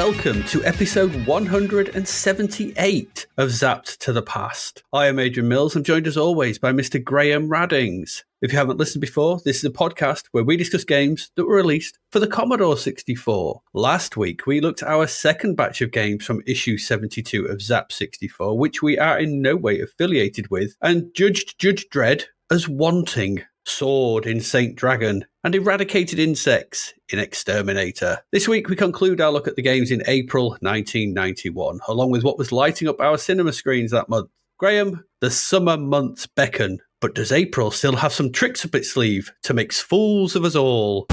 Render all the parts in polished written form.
welcome to episode 178 of Zapped to the Past. I am Adrian Mills. I'm joined as always by Mr. Graham Raddings. If you haven't listened before, this is a podcast where we discuss games that were released for the Commodore 64. Last week, we looked at our second batch of games from issue 72 of Zap 64, which we are in no way affiliated with, and judged Judge Dredd as wanting, sword in Saint Dragon, and eradicated insects in Exterminator. This week, we conclude our look at the games in April 1991, along with what was lighting up our cinema screens that month. Graham, the summer months beckon, but does April still have some tricks up its sleeve to make fools of us all?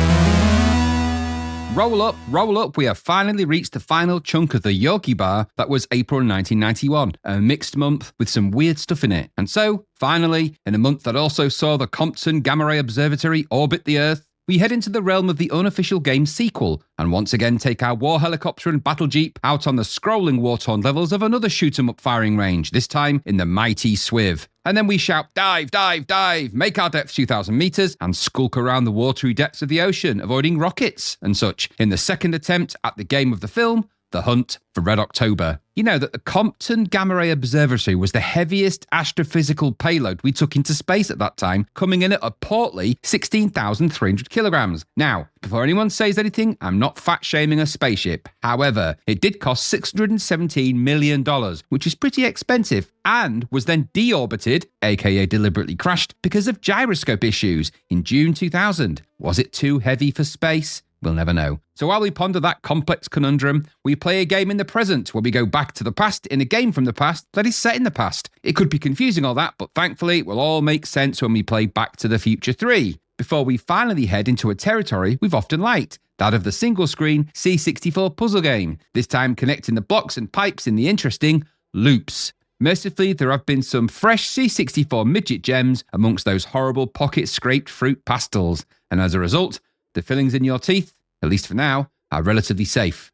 Roll up, we have finally reached the final chunk of the Yogi Bar that was April 1991, a mixed month with some weird stuff in it. And so, finally, in a month that also saw the Compton Gamma Ray Observatory orbit the Earth, we head into the realm of the unofficial game sequel, and once again take our war helicopter and battle jeep out on the scrolling war-torn levels of another shoot-'em-up firing range, this time in the mighty SWIV. And then we shout, dive, dive, dive, make our depth 2,000 meters, and skulk around the watery depths of the ocean, avoiding rockets and such, in the second attempt at the game of the film, The Hunt for Red October. You know that the Compton Gamma Ray Observatory was the heaviest astrophysical payload we took into space at that time, coming in at a portly 16,300 kilograms. Now, before anyone says anything, I'm not fat-shaming a spaceship. However, it did cost $617 million, which is pretty expensive, and was then deorbited, aka deliberately crashed, because of gyroscope issues in June 2000. Was it too heavy for space? We'll never know. So while we ponder that complex conundrum, we play a game in the present where we go back to the past in a game from the past that is set in the past. It could be confusing all that, but thankfully it will all make sense when we play Back to the Future 3, before we finally head into a territory we've often liked, that of the single-screen C64 puzzle game, this time connecting the blocks and pipes in the interesting Loopz. Mercifully, there have been some fresh C64 midget gems amongst those horrible pocket-scraped fruit pastels, and as a result, the fillings in your teeth, at least for now, are relatively safe.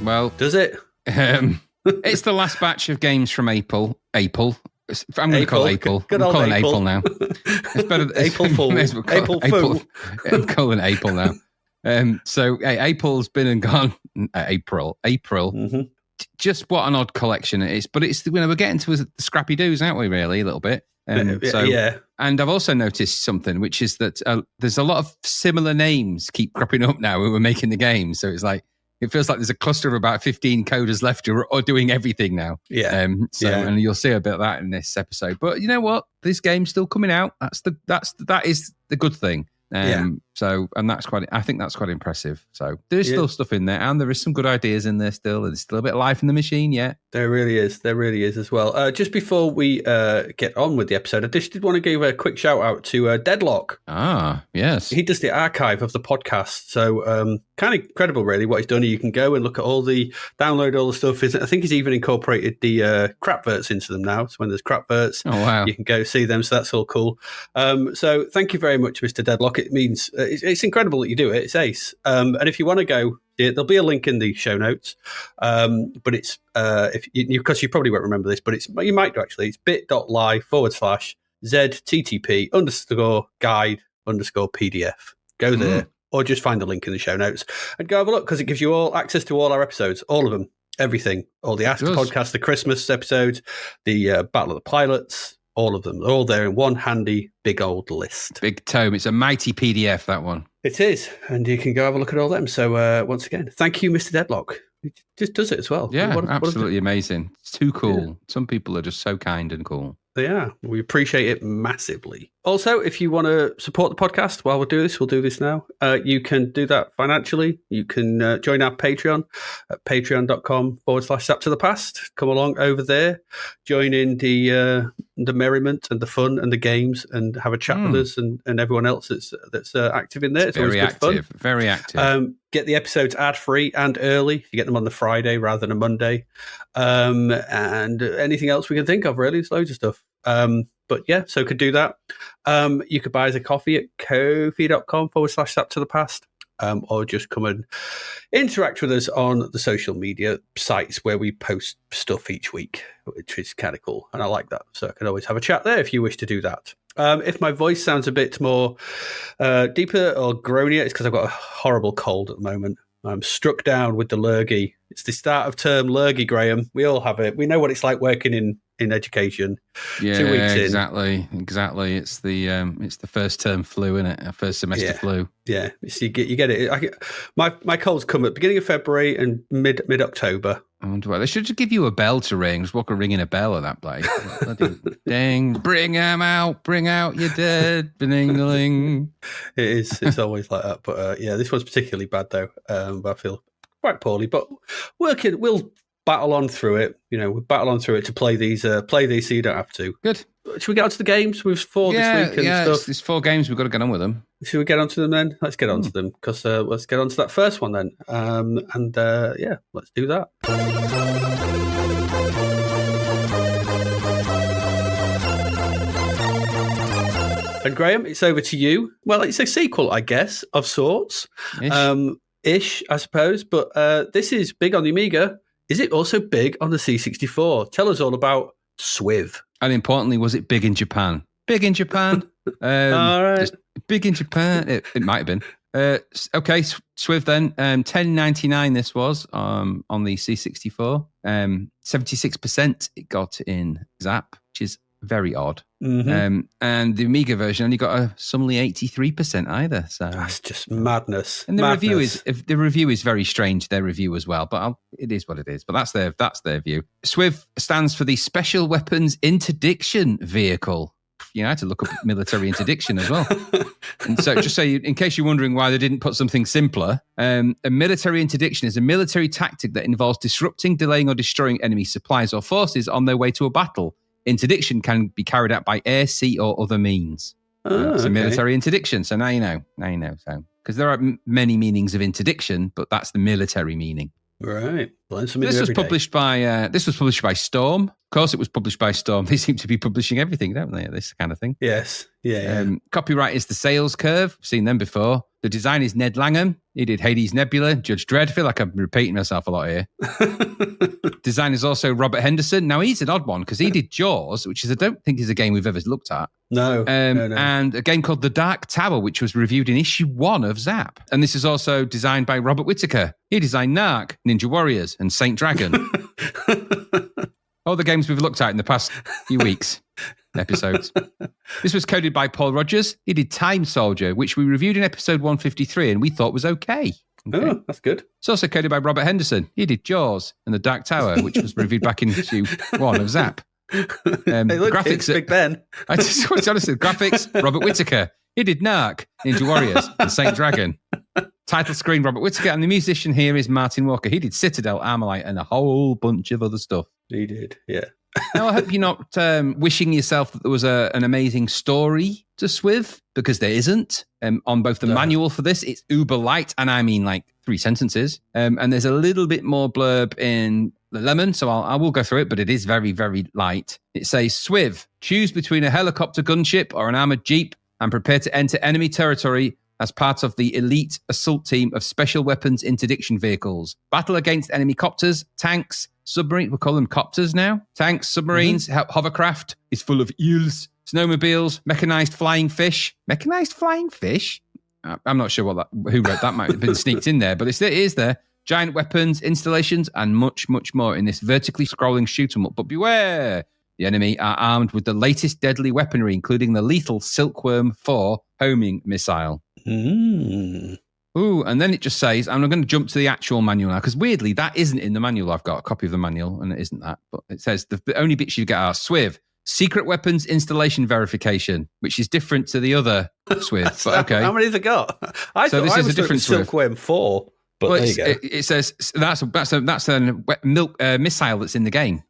Well, does it? It's the last batch of games from April. I'm going to call it April. I'm calling it April now. It's better. April Fool. April Fool. I'm calling it April now. So April's been and gone. April. Mm-hmm. Just what an odd collection it is. But it's we're getting to the scrappy doos, aren't we? Really, a little bit. Yeah. And I've also noticed something, which is that there's a lot of similar names keep cropping up now when we're making the game. So it's like, it feels like there's a cluster of about 15 coders left who are doing everything now. Yeah. And you'll see a bit of that in this episode. But you know what? This game's still coming out. That is the good thing. So, and I think that's quite impressive. So there's still stuff in there, and there is some good ideas in there still. There's still a bit of life in the machine, yeah. There really is as well. Just before we get on with the episode, I just did want to give a quick shout out to Deadlock. Ah, yes. He does the archive of the podcast, so kind of incredible, really, what he's done. You can go and look at download all the stuff. I think he's even incorporated the crapverts into them now. So when there's crapverts, you can go see them. So that's all cool. So thank you very much, Mr. Deadlock. It means it's incredible that you do it. It's ace. And if you want to go, there'll be a link in the show notes. But it's because you probably won't remember this, but you might do actually. It's bit.ly/ZTTP_guide_PDF. Go there, or just find the link in the show notes and go have a look, because it gives you all access to all our episodes, all of them, everything, all the After podcast, the Christmas episodes, the Battle of the Pilots. All of them. They're all there in one handy, big old list. Big tome. It's a mighty PDF, that one. It is. And you can go have a look at all them. So once again, thank you, Mr. Deadlock. He just does it as well. Yeah, absolutely amazing. It's too cool. Yeah. Some people are just so kind and cool. They are. We appreciate it massively. Also, if you want to support the podcast while we do this, we'll do this now. You can do that financially. You can join our Patreon at patreon.com/Zapped to the Past. Come along over there, join in the merriment and the fun and the games, and have a chat with us and everyone else that's active in there. It's very always good active, fun. Very active. Get the episodes ad-free and early. You get them on the Friday rather than a Monday. And anything else we can think of, really. There's loads of stuff. But yeah, so could do that. You could buy us a coffee at ko-fi.com/Zapped to the Past. Or just come and interact with us on the social media sites where we post stuff each week, which is kind of cool. And I like that. So I can always have a chat there if you wish to do that. If my voice sounds a bit more deeper or groanier, it's because I've got a horrible cold at the moment. I'm struck down with the lurgy. It's the start of term lurgy, Graham. We all have it. We know what it's like working in education. Yeah, 2 weeks exactly. It's the first term flu, isn't it? First semester flu. Yeah, so you get it. My colds come at beginning of February and mid October. I wonder why they should just give you a bell to ring. Just walk a ringing a bell at that place. Ding, bring them out, bring out your dead, bing-a-ling. It's always like that. But this one's particularly bad though. But I feel quite poorly. But we'll battle on through it. We'll battle on through it to play these so you don't have to. Good. Should we get on to the games? We've 4 this week and stuff. There's 4 games. We've got to get on with them. Should we get on to them then? Let's get on to them because let's get on to that first one then. Let's do that. And Graham, it's over to you. Well, it's a sequel, I guess, of sorts. Ish, I suppose. But this is big on the Amiga. Is it also big on the C64? Tell us all about SWIV. And importantly, was it big in Japan? Big in Japan. All right. Just big in Japan. It might have been. Okay, SWIV then. 1099 this was on the C64. 76% it got in Zap, which is very odd. Mm-hmm. And the Amiga version only got a sumly 83% either. So that's just madness. And the review is very strange. Their review as well, but it is what it is. But that's their view. SWIV stands for the Special Weapons Interdiction Vehicle. I had to look up military interdiction as well. And so, just so in case you're wondering why they didn't put something simpler, a military interdiction is a military tactic that involves disrupting, delaying, or destroying enemy supplies or forces on their way to a battle. Interdiction can be carried out by air, sea, or other means. It's a military interdiction. So now you know. So because there are many meanings of interdiction, but that's the military meaning. Right. This was published by Storm. Of course, it was published by Storm. They seem to be publishing everything, don't they? This kind of thing. Yes. Yeah. Copyright is the Sales Curve. I've seen them before. The design is Ned Langham. He did Hades Nebula, Judge Dredd. I feel like I'm repeating myself a lot here. Design is also Robert Henderson. Now, he's an odd one because he did Jaws, which I don't think is a game we've ever looked at. No. And a game called The Dark Tower, which was reviewed in issue 1 of Zap. And this is also designed by Robert Whittaker. He designed Narc, Ninja Warriors, and Saint Dragon. All the games we've looked at in the past few weeks, episodes. This was coded by Paul Rogers. He did Time Soldier, which we reviewed in episode 153 and we thought was okay. Oh, that's good. It's also coded by Robert Henderson. He did Jaws and The Dark Tower, which was reviewed back in issue 1 of Zap. Hey, look, graphics, Big Ben. I just honestly, graphics, Robert Whittaker. He did Narc, Ninja Warriors, and Saint Dragon. Title screen, Robert Whittaker, and the musician here is Martin Walker. He did Citadel, Armalite, and a whole bunch of other stuff. He did, yeah. Now, I hope you're not wishing yourself that there was an amazing story to SWIV, because there isn't. On both the manual for this, it's uber light, and I mean like 3 sentences. And there's a little bit more blurb in the Lemon, so I will go through it, but it is very, very light. It says, SWIV, choose between a helicopter gunship or an armored jeep and prepare to enter enemy territory as part of the elite assault team of special weapons interdiction vehicles. Battle against enemy copters, tanks, submarines. We call them copters now. Tanks, submarines, hovercraft is full of eels, snowmobiles, mechanized flying fish. Mechanized flying fish? I'm not sure who wrote that. Might have been sneaked in there, but it is there. Giant weapons, installations, and much, much more in this vertically scrolling shoot 'em up. But beware! The enemy are armed with the latest deadly weaponry, including the lethal Silkworm 4 homing missile. Ooh, and then it just says, and I'm going to jump to the actual manual now, because weirdly, that isn't in the manual. I've got a copy of the manual, and it isn't that. But it says the only bits you get are SWIV, Secret Weapons Installation Verification, which is different to the other SWIV. But okay. How many have they got? This is a different Silkworm 4. But there you go. It says that's a missile that's in the game.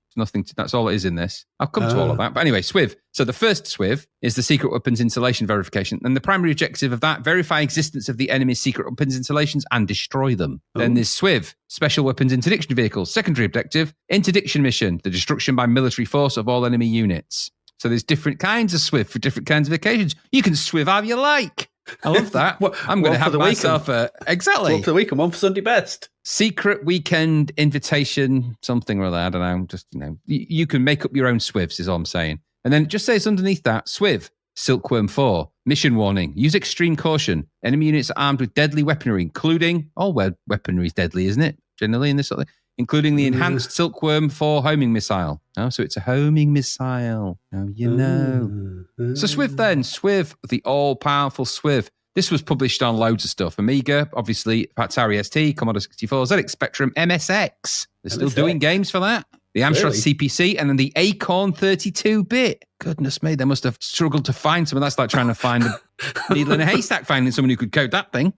That's all it is in this. I'll come to all of that. But anyway, SWIV. So the first SWIV is the Secret Weapons Installation Verification. And the primary objective of that, verify existence of the enemy's secret weapons installations and destroy them. Then there's SWIV, Special Weapons Interdiction Vehicles. Secondary objective, interdiction mission, the destruction by military force of all enemy units. So there's different kinds of SWIV for different kinds of occasions. You can SWIV how you like. I love that. I'm going to have myself exactly. One for the weekend, one for Sunday best. Secret weekend invitation, something or other. I don't know. Just, you can make up your own SWIVs is all I'm saying. And then it just says underneath that, SWIV, Silkworm 4. Mission warning. Use extreme caution. Enemy units are armed with deadly weaponry, including... All weaponry is deadly, isn't it? Generally in this sort of thing. Including the enhanced Silkworm 4 homing missile. Oh, so it's a homing missile. Now you know. So SWIV then. SWIV, the all-powerful SWIV. This was published on loads of stuff. Amiga, obviously, Atari ST, Commodore 64, ZX Spectrum, MSX. They're still doing games for that. The Amstrad CPC, and then the Acorn 32-bit. Goodness me, they must have struggled to find someone. That's like trying to find a needle in a haystack, finding someone who could code that thing.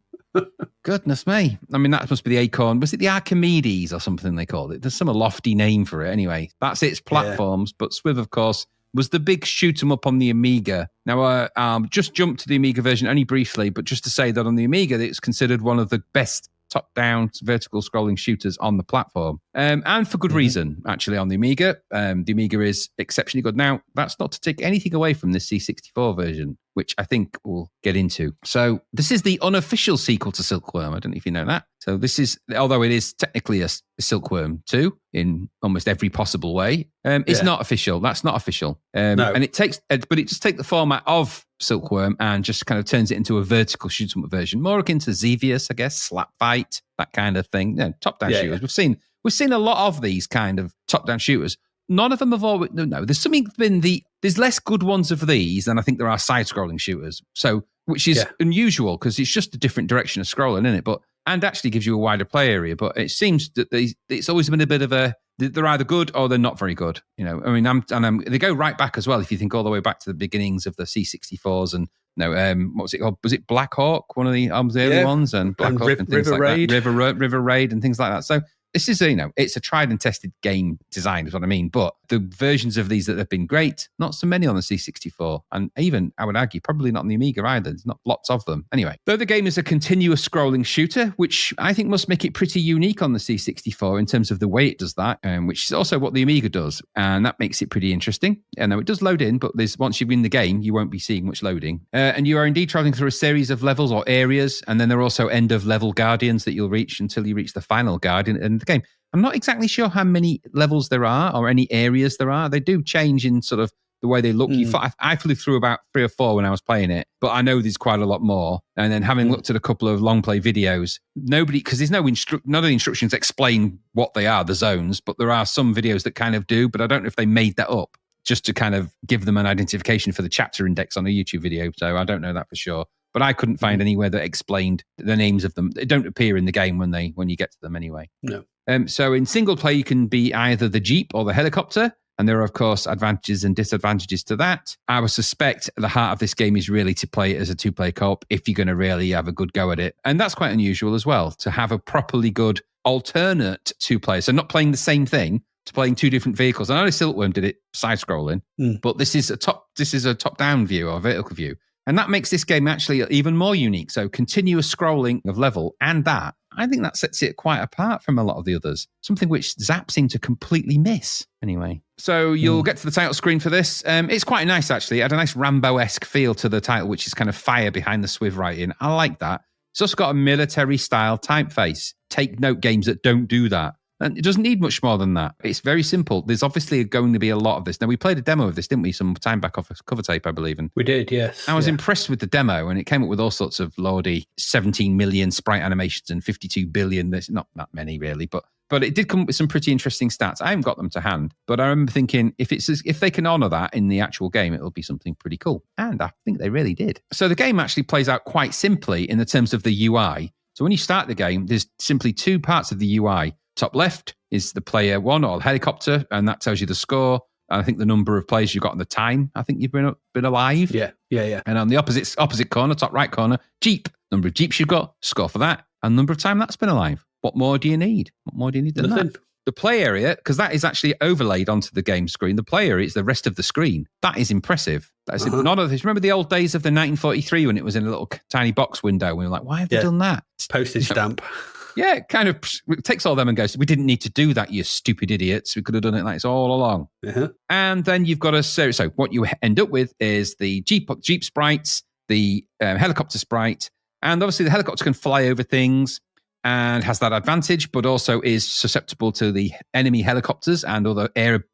Goodness me. I mean, that must be the Acorn. Was it the Archimedes or something they called it? There's some lofty name for it. Anyway, that's its platforms. But SWIV, of course, was the big shoot 'em up on the Amiga. Now, just jumped to the Amiga version only briefly, but just to say that on the Amiga, it's considered one of the best top-down vertical scrolling shooters on the platform. And for good reason, actually, on the Amiga. The Amiga is exceptionally good. Now, that's not to take anything away from the C64 version, which I think we'll get into. So this is the unofficial sequel to Silkworm. I don't know if you know that. So this is, although it is technically a Silkworm 2 in almost every possible way, it's not official. That's not official. No. And it takes, but it just takes the format of Silkworm and just kind of turns it into a vertical shoot 'em up version, more akin to Xevious, I guess, Slap Fight, that kind of thing. You know, top-down shooters. Yeah. We've seen a lot of these kind of top-down shooters. None of them have always... No, there's less good ones of these than I think there are side-scrolling shooters. So, which is unusual because it's just a different direction of scrolling, isn't it? And actually gives you a wider play area. But it seems that it's always been a bit of a... They're either good or they're not very good. You know, I mean, they go right back as well. If you think all the way back to the beginnings of the C64s and what was it called? Was it Black Hawk? One of the early ones, and Black Hawk and things River like Raid. that. River Raid and things like that. So this is it's a tried and tested game design, is what I mean. But the versions of these that have been great, not so many on the C64, and even I would argue probably not on the Amiga either. There's not lots of them. Anyway, though the game is a continuous scrolling shooter, which I think must make it pretty unique on the C64 in terms of the way it does that, which is also what the Amiga does, and that makes it pretty interesting. And though it does load in, but once you're in the game, you won't be seeing much loading. And you are indeed traveling through a series of levels or areas, and then there are also end of level guardians that you'll reach until you reach the final guardian in the game. I'm not exactly sure how many levels there are or any areas there are. They do change in sort of the way they look. I flew through about 3 or 4 when I was playing it, but I know there's quite a lot more. And then having looked at a couple of long play videos, because there's none of the instructions explain what they are, the zones, but there are some videos that kind of do, but I don't know if they made that up just to kind of give them an identification for the chapter index on a YouTube video. So I don't know that for sure. But I couldn't find anywhere that explained the names of them. They don't appear in the game when you get to them anyway. No. So in single play, you can be either the Jeep or the helicopter. And there are, of course, advantages and disadvantages to that. I would suspect the heart of this game is really to play it as a 2-player co-op if you're going to really have a good go at it. And that's quite unusual as well, to have a properly good alternate 2-player. So not playing the same thing, to playing 2 different vehicles. I know Silkworm did it side-scrolling, but this is a top-down view or vertical view. And that makes this game actually even more unique. So continuous scrolling of level and that, I think that sets it quite apart from a lot of the others. Something which Zapped seemed to completely miss. Anyway, so you'll get to the title screen for this. It's quite nice, actually. It had a nice Rambo-esque feel to the title, which is kind of fire behind the SWIV writing. I like that. It's also got a military-style typeface. Take note games that don't do that. And it doesn't need much more than that. It's very simple. There's obviously going to be a lot of this. Now, we played a demo of this, didn't we? Some time back off a cover tape, I believe. And we did, yes. I was impressed with the demo, and it came up with all sorts of lordy 17 million sprite animations and 52 billion. There's not that many, really, but it did come up with some pretty interesting stats. I haven't got them to hand, but I remember thinking if they can honor that in the actual game, it'll be something pretty cool. And I think they really did. So the game actually plays out quite simply in the terms of the UI. So when you start the game, there's simply 2 parts of the UI. Top left is the player 1 or helicopter, and that tells you the score. And I think the number of players you've got and the time I think you've been alive. Yeah. And on the opposite corner, top right corner, Jeep. Number of Jeeps you've got, score for that, and number of time that's been alive. What more do you need? What more do you need than Nothing. that? The play area, because that is actually overlaid onto the game screen. The play area is the rest of the screen. That is impressive. That is none of this. Remember the old days of the 1943 when it was in a little tiny box window? We were like, why have they done that? Postage stamp. Yeah, it kind of takes all them and goes, we didn't need to do that, you stupid idiots. We could have done it like this all along. And then you've got a series. So what you end up with is the Jeep sprites, the helicopter sprite, and obviously the helicopter can fly over things and has that advantage, but also is susceptible to the enemy helicopters and other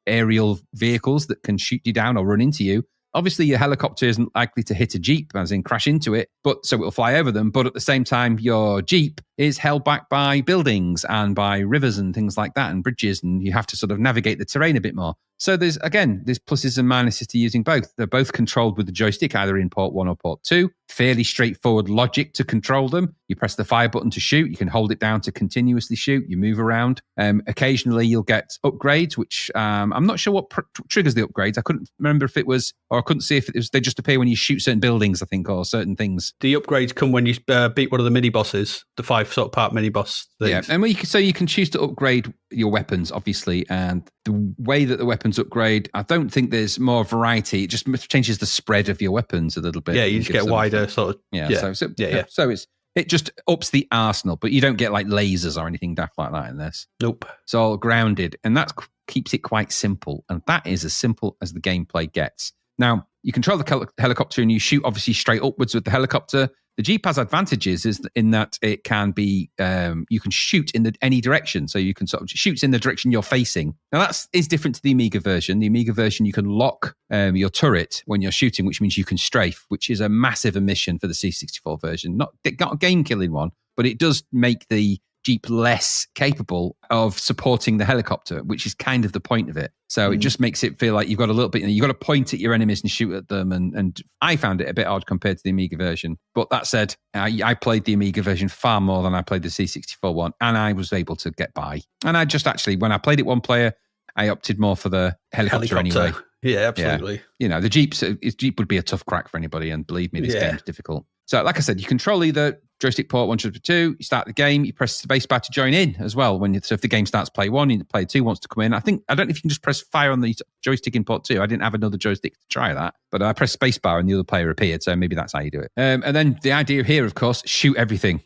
aerial vehicles that can shoot you down or run into you. Obviously, your helicopter isn't likely to hit a Jeep, as in crash into it, but so it'll fly over them. But at the same time, your Jeep is held back by buildings and by rivers and things like that and bridges, and you have to sort of navigate the terrain a bit more. So there's pluses and minuses to using both. They're both controlled with the joystick, either in port 1 or port 2. Fairly straightforward logic to control them. You press the fire button to shoot. You can hold it down to continuously shoot. You move around. Occasionally, you'll get upgrades, which I'm not sure what triggers the upgrades. I couldn't remember if it was, or I couldn't see if it was, they just appear when you shoot certain buildings, I think, or certain things. The upgrades come when you beat one of the mini bosses, the 5 sort of part mini boss things. Yeah, and you can choose to upgrade your weapons, obviously, and the way that the weapons upgrade, I don't think there's more variety. It just changes the spread of your weapons a little bit. Yeah, you just get wider sort of. So it just ups the arsenal, but you don't get like lasers or anything daft like that in this. Nope. It's all grounded, and that keeps it quite simple, and that is as simple as the gameplay gets. Now, you control the helicopter and you shoot obviously straight upwards with the helicopter. The Jeep has advantages in that it can be, you can shoot in any direction. So you can sort of shoot in the direction you're facing. Now that is different to the Amiga version. The Amiga version, you can lock your turret when you're shooting, which means you can strafe, which is a massive omission for the C64 version. Not a game-killing one, but it does make the Jeep less capable of supporting the helicopter, which is kind of the point of it. So it just makes it feel like you've got a little bit, you've got to point at your enemies and shoot at them. And I found it a bit odd compared to the Amiga version. But that said, I played the Amiga version far more than I played the C64 one, and I was able to get by. And I just actually, when I played it one player, I opted more for the helicopter. Anyway. Yeah, absolutely. Yeah. The Jeep would be a tough crack for anybody, and believe me, this game's difficult. So, like I said, you control either joystick port 1, joystick 2, you start the game, you press the spacebar to join in as well. So if the game starts play 1 and player 2 wants to come in, I don't know if you can just press fire on the joystick in port 2. I didn't have another joystick to try that, but I pressed spacebar and the other player appeared, so maybe that's how you do it. And then the idea here, of course, shoot everything.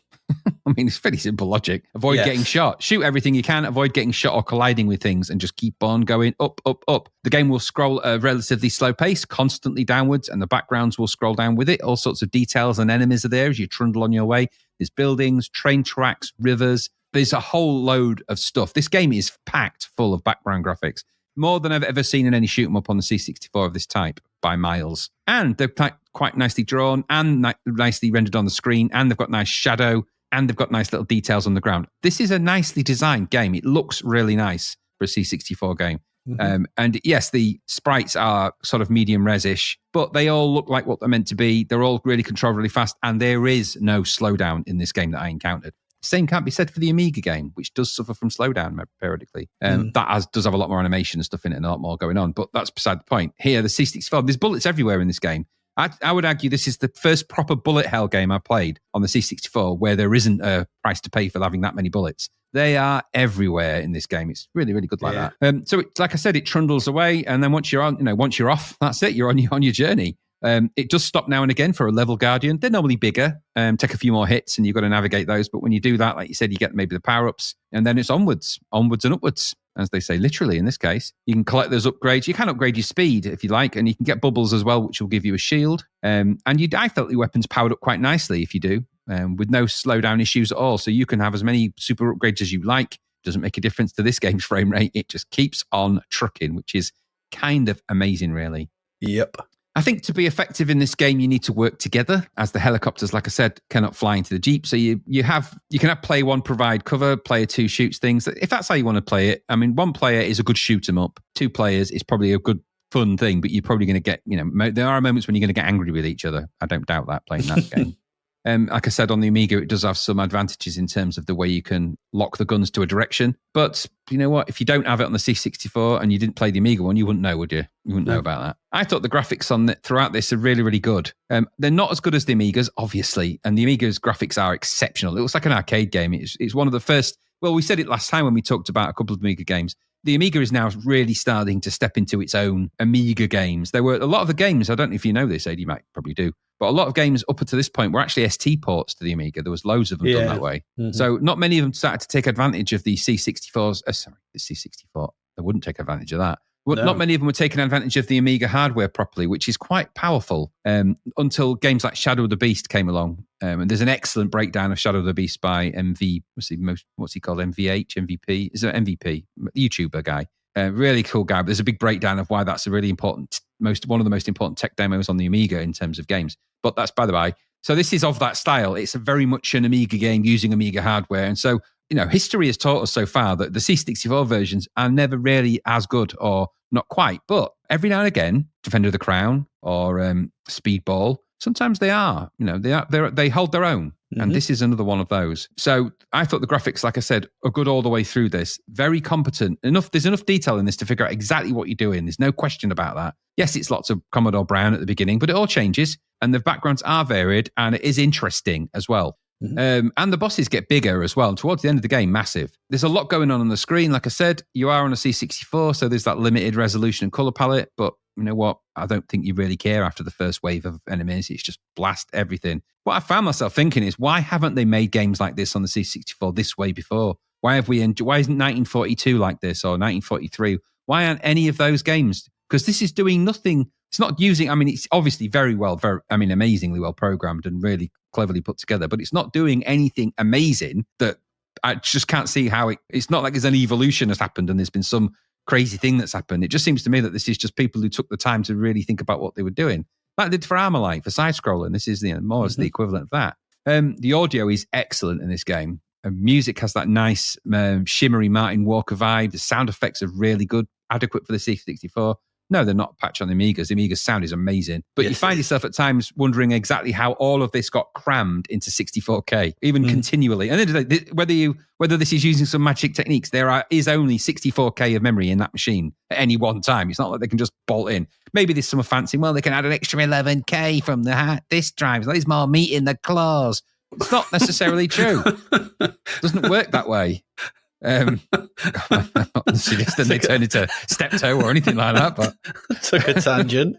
I mean, it's fairly simple logic. Avoid getting shot. Shoot everything you can. Avoid getting shot or colliding with things, and just keep on going up, up, up. The game will scroll at a relatively slow pace, constantly downwards, and the backgrounds will scroll down with it. All sorts of details and enemies are there as you trundle on your way. There's buildings, train tracks, rivers. There's a whole load of stuff. This game is packed full of background graphics. More than I've ever seen in any shoot 'em up on the C64 of this type, by miles. And they're quite nicely drawn and nicely rendered on the screen, and they've got nice shadow, and they've got nice little details on the ground. This is a nicely designed game. It looks really nice for a C64 game. Mm-hmm. And yes, the sprites are sort of medium res-ish, but they all look like what they're meant to be. They're all really controlled really fast, and there is no slowdown in this game that I encountered. Same can't be said for the Amiga game, which does suffer from slowdown periodically. Does have a lot more animation and stuff in it and a lot more going on, but that's beside the point. Here, the C64, there's bullets everywhere in this game. I would argue this is the first proper bullet hell game I played on the C64 where there isn't a price to pay for having that many bullets. They are everywhere in this game. It's really, really good like that. So, like I said, it trundles away, and then once you're off, that's it. You're on your journey. It does stop now and again for a level guardian. They're normally bigger, take a few more hits, and you've got to navigate those. But when you do that, like you said, you get maybe the power-ups, and then it's onwards and upwards, as they say, literally in this case. You can collect those upgrades. You can upgrade your speed if you like, and you can get bubbles as well, which will give you a shield. I felt your weapons powered up quite nicely if you do, with no slowdown issues at all. So you can have as many super upgrades as you like. Doesn't make a difference to this game's frame rate. It just keeps on trucking, which is kind of amazing, really. Yep. I think to be effective in this game, you need to work together, as the helicopters, like I said, cannot fly into the Jeep. So you can have player 1 provide cover, player 2 shoots things. If that's how you want to play it, I mean, 1 player is a good shoot 'em up. 2 players is probably a good fun thing, but you're probably going to get, there are moments when you're going to get angry with each other. I don't doubt that playing that game. Like I said, on the Amiga, it does have some advantages in terms of the way you can lock the guns to a direction. But you know what? If you don't have it on the C64 and you didn't play the Amiga one, you wouldn't know, would you? You wouldn't know about that. I thought the graphics throughout this are really, really good. They're not as good as the Amiga's, obviously, and the Amiga's graphics are exceptional. It looks like an arcade game. It's one of the first. Well, we said it last time when we talked about a couple of Amiga games. The Amiga is now really starting to step into its own Amiga games. There were a lot of the games, I don't know if you know this, Ed, you might probably do, but a lot of games up until this point were actually ST ports to the Amiga. There was loads of them done that way. Mm-hmm. So not many of them started to take advantage of the C64s. The C64. They wouldn't take advantage of that. No. Not many of them were taking advantage of the Amiga hardware properly, which is quite powerful, until games like Shadow of the Beast came along. And there's an excellent breakdown of Shadow of the Beast by what's he called? MVP? Is it MVP? YouTuber guy. Really cool guy. But there's a big breakdown of why that's a really important one of the most important tech demos on the Amiga in terms of games. But that's by the by. So this is of that style. It's very much an Amiga game using Amiga hardware. And so, history has taught us so far that the C64 versions are never really as good, or not quite. But every now and again, Defender of the Crown or Speedball, sometimes they are. They hold their own. Mm-hmm. And this is another one of those. So I thought the graphics, like I said, are good all the way through this. Very competent. There's enough detail in this to figure out exactly what you're doing. There's no question about that. Yes, it's lots of Commodore Brown at the beginning, but it all changes. And the backgrounds are varied, and it is interesting as well. Mm-hmm. And the bosses get bigger as well. And towards the end of the game, massive. There's a lot going on the screen. Like I said, you are on a C64, so there's that limited resolution and color palette. But you know what? I don't think you really care after the first wave of enemies. It's just blast everything. What I found myself thinking is, why haven't they made games like this on the C64 this way before? Why isn't 1942 like this, or 1943? Why aren't any of those games? Because this is doing nothing. It's not using, it's obviously amazingly well programmed and really cleverly put together, but it's not doing anything amazing that I just can't see how it's not like there's an evolution has happened and there's been some crazy thing that's happened. It just seems to me that this is just people who took the time to really think about what they were doing. Like they did for Armalite, for side-scrolling. This is more as the equivalent of that. The audio is excellent in this game. Music has that nice shimmery Martin Walker vibe. The sound effects are really good, adequate for the C64. No, they're not patched on the Amigas. The Amiga's sound is amazing. But you find yourself at times wondering exactly how all of this got crammed into 64K, even continually. And then whether this is using some magic techniques, is only 64K of memory in that machine at any one time. It's not like they can just bolt in. Maybe there's some fancy, they can add an extra 11K from the disk drives. There's more meat in the claws. It's not necessarily true. It doesn't work that way. I'm not suggesting they turn into Steptoe or anything like that, but took a tangent.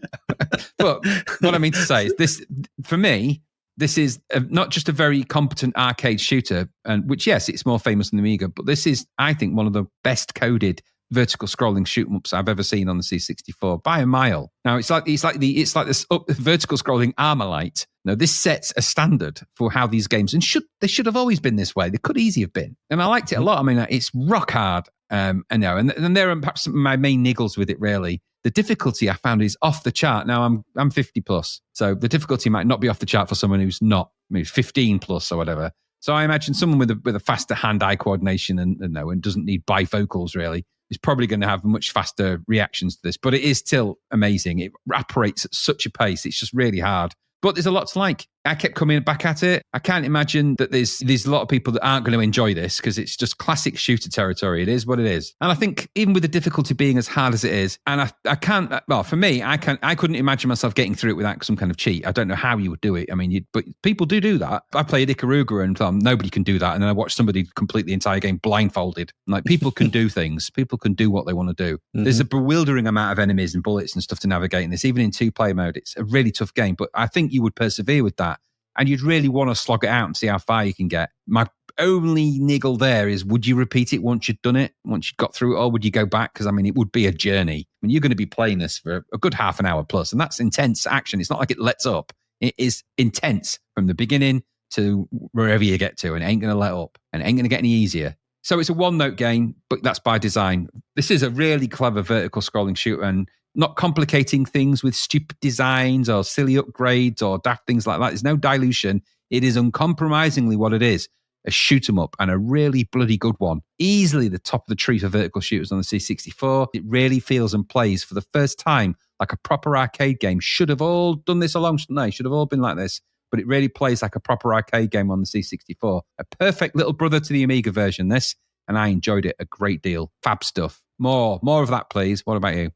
But what I mean to say is this, for me, this is not just a very competent arcade shooter, and which, yes, it's more famous than the Amiga, but this is, I think, one of the best coded vertical scrolling shoot-em-ups I've ever seen on the C64 by a mile. Now it's like this vertical scrolling Armalite. Now this sets a standard for how these games, and they should have always been this way. They could easily have been, and I liked it a lot. It's rock hard. And there are perhaps my main niggles with it. Really, the difficulty I found is off the chart. Now I'm 50 plus, so the difficulty might not be off the chart for someone who's not, maybe 15 plus or whatever. So I imagine someone with a faster hand-eye coordination and doesn't need bifocals really is probably going to have much faster reactions to this. But it is still amazing. It operates at such a pace. It's just really hard. But there's a lot to like. I kept coming back at it. I can't imagine that there's a lot of people that aren't going to enjoy this because it's just classic shooter territory. It is what it is. And I think even with the difficulty being as hard as it is, and I can't, well, for me, I couldn't imagine myself getting through it without some kind of cheat. I don't know how you would do it. But people do that. I played Ikaruga and nobody can do that. And then I watched somebody complete the entire game blindfolded. Like, people can do things. People can do what they want to do. Mm-hmm. There's a bewildering amount of enemies and bullets and stuff to navigate in this, even in two-player mode. It's a really tough game, but I think you would persevere with that. And you'd really want to slog it out and see how far you can get. My only niggle there is, would you repeat it once you'd done it, once you'd got through it, or would you go back? Because, it would be a journey. You're going to be playing this for a good half an hour plus, and that's intense action. It's not like it lets up. It is intense from the beginning to wherever you get to, and it ain't going to let up, and it ain't going to get any easier. So it's a one-note game, but that's by design. This is a really clever vertical scrolling shooter, and not complicating things with stupid designs or silly upgrades or daft things like that. There's no dilution. It is uncompromisingly what it is, a shoot 'em up, and a really bloody good one. Easily the top of the tree for vertical shooters on the C64. It really feels and plays for the first time like a proper arcade game. Should have all done this along, shouldn't they? Should have all been like this. But it really plays like a proper arcade game on the C64. A perfect little brother to the Amiga version, this. And I enjoyed it a great deal. Fab stuff. More of that, please. What about you?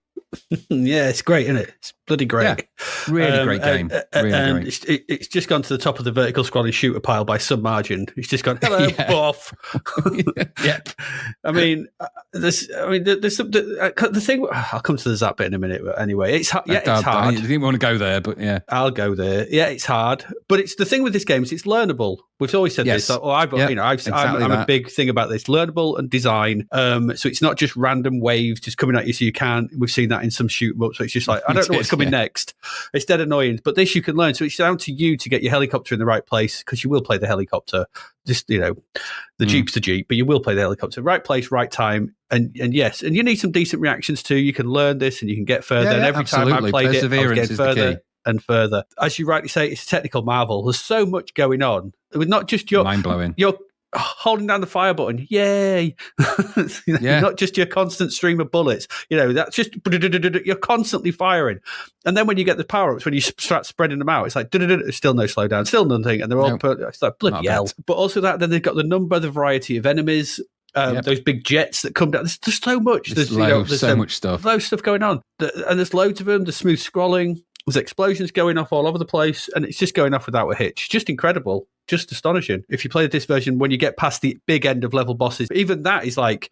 Yeah, it's great, isn't it? It's bloody great. Yeah, really great game. Really great. It's just gone to the top of the vertical scrolling shooter pile by some margin. It's just gone, hello, off. Yep. The thing. I'll come to the Zap bit in a minute. But anyway, it's hard. I didn't want to go there, but yeah, I'll go there. Yeah, it's hard, but it's the thing with this game is it's learnable. We've always said this. I'm a big thing about this: learnable and design. So it's not just random waves just coming at you. So you can't. We've seen that in some shoot 'em up. So it's just like, I don't know what's coming next. It's dead annoying. But this you can learn. So it's down to you to get your helicopter in the right place, because you will play the helicopter. Just, the Jeep's the Jeep, but you will play the helicopter. Right place, right time. And yes, and you need some decent reactions too. You can learn this and you can get further. And every time I played it, I was getting further and further. As you rightly say, it's a technical marvel. There's so much going on. With not just your mind-blowing. You're holding down the fire button, yay! Not just your constant stream of bullets. That's just you're constantly firing. And then when you get the power-ups, when you start spreading them out, it's like still no slowdown, still nothing, and they're all it's like bloody hell. But also then they've got the number, the variety of enemies. Those big jets that come down. There's so much. There's so much stuff. Loads of stuff going on, and there's loads of them. There's smooth scrolling. There's explosions going off all over the place, and it's just going off without a hitch. Just incredible. Just astonishing. If you play this version, when you get past the big end of level bosses, even that is like,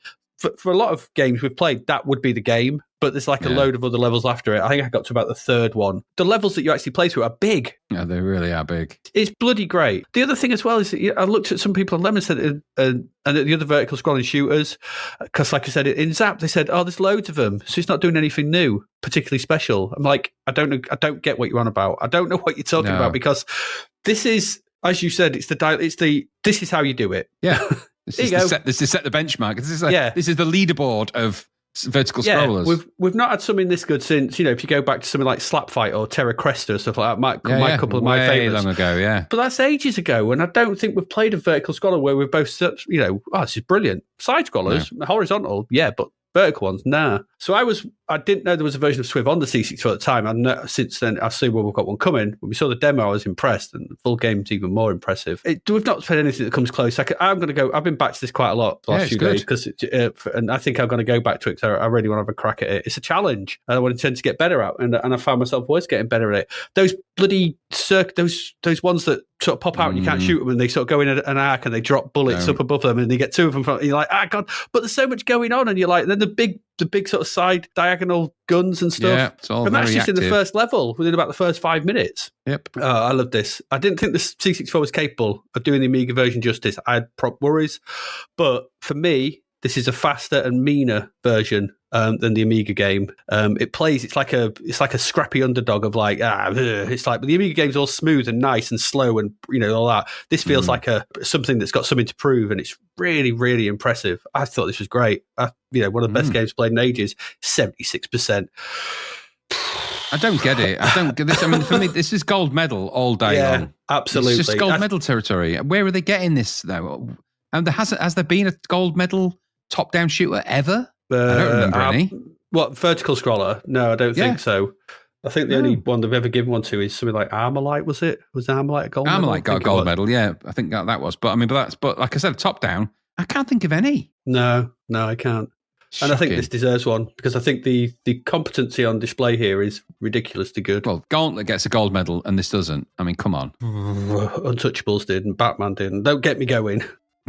for a lot of games we've played, that would be the game. But there's like a load of other levels after it. I think I got to about the third one. The levels that you actually play through are big. Yeah, they really are big. It's bloody great. The other thing as well is that I looked at some people on Lemon said, and the other vertical scrolling shooters, because like I said, in Zapped, they said, there's loads of them. So it's not doing anything new, particularly special. I'm like, I don't know. I don't get what you're on about. I don't know what you're talking about, because this is, as you said, this is how you do it. Yeah. This is to set the benchmark. This is the leaderboard of vertical scrollers. We've not had something this good since, if you go back to something like Slap Fight or Terra Cresta or stuff like that, my couple of my favourites. Long ago, yeah. But that's ages ago, and I don't think we've played a vertical scroller where we're both such, this is brilliant. Side scrollers, horizontal, but vertical ones, nah. So I didn't know there was a version of SWIV on the C64 at the time. And since then, I've seen we've got one coming. When we saw the demo, I was impressed, and the full game's even more impressive. We've not played anything that comes close. I'm going to go. I've been back to this quite a lot the last few days, and I think I'm going to go back to it because I really want to have a crack at it. It's a challenge, and I want to get better at, and I found myself always getting better at it. Those bloody those ones that sort of pop out and you can't shoot them, and they sort of go in an arc and they drop bullets up above them, and they get two of them from. And you're like, God! But there's so much going on, and you're like, then the big sort of side diagonal guns and stuff. Yeah, it's all and that's very just active. In the first level, within about the first 5 minutes. Yep. I love this. I didn't think the C64 was capable of doing the Amiga version justice. I had worries, but for me, this is a faster and meaner version than the Amiga game. It plays. It's like a scrappy underdog of like it's like, but the Amiga game's all smooth and nice and slow and all that. This feels like something that's got something to prove, and it's really, really impressive. I thought this was great. One of the best games played in ages. 76%. I don't get it. I don't get this. I mean, for me, this is gold medal all day long. Absolutely. It's just gold medal territory. Where are they getting this though? And has there been a gold medal top-down shooter ever? I don't remember any. What, vertical scroller? No, I don't think so. I think the only one they've ever given one to is something like Armalite, was it? Was Armalite a gold medal? Armalite got a gold medal, yeah. I think that was. But like I said, top-down, I can't think of any. No, I can't. Shocking. And I think this deserves one, because I think the competency on display here is ridiculously good. Well, Gauntlet gets a gold medal and this doesn't. I mean, come on. Untouchables did and Batman did. And don't get me going.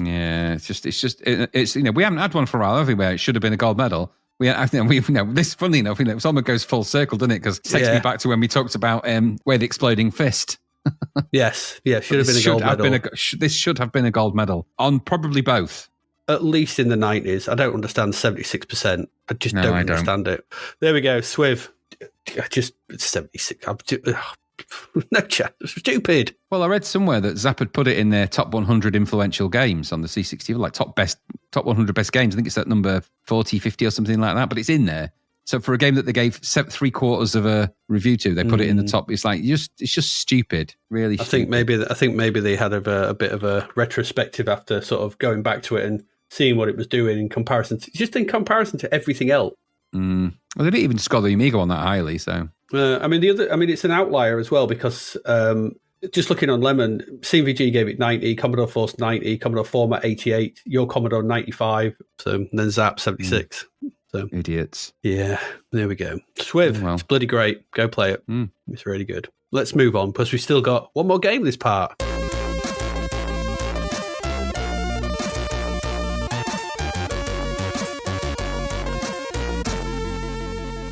Yeah, it's we haven't had one for a while, have we? Where it should have been a gold medal. This, funny enough, it almost goes full circle, doesn't it? Because it takes me back to when we talked about where the exploding fist. Yes, should have been a gold medal. This should have been a gold medal on probably both. At least in the 90s. I don't understand 76%. I just don't understand it. There we go, SWIV. Just 76. No chance. Stupid. Well, I read somewhere that Zapped put it in their top 100 influential games on the C64, like top 100 best games. I think it's at number 40, 50 or something like that, but it's in there. So for a game that they gave 3/4 of a review to, they put it in the top. It's like it's just stupid, really. I think maybe they had a bit of a retrospective after sort of going back to it and seeing what it was doing in comparison to everything else. Well, they didn't even score the Amiga one that highly, so. It's an outlier as well, because just looking on Lemon, CVG gave it 90, Commodore Force 90, Commodore Format 88, your Commodore 95, and then Zap 76. So idiots. Yeah, there we go. SWIV, It's bloody great. Go play it. It's really good. Let's move on, because we've still got one more game this part.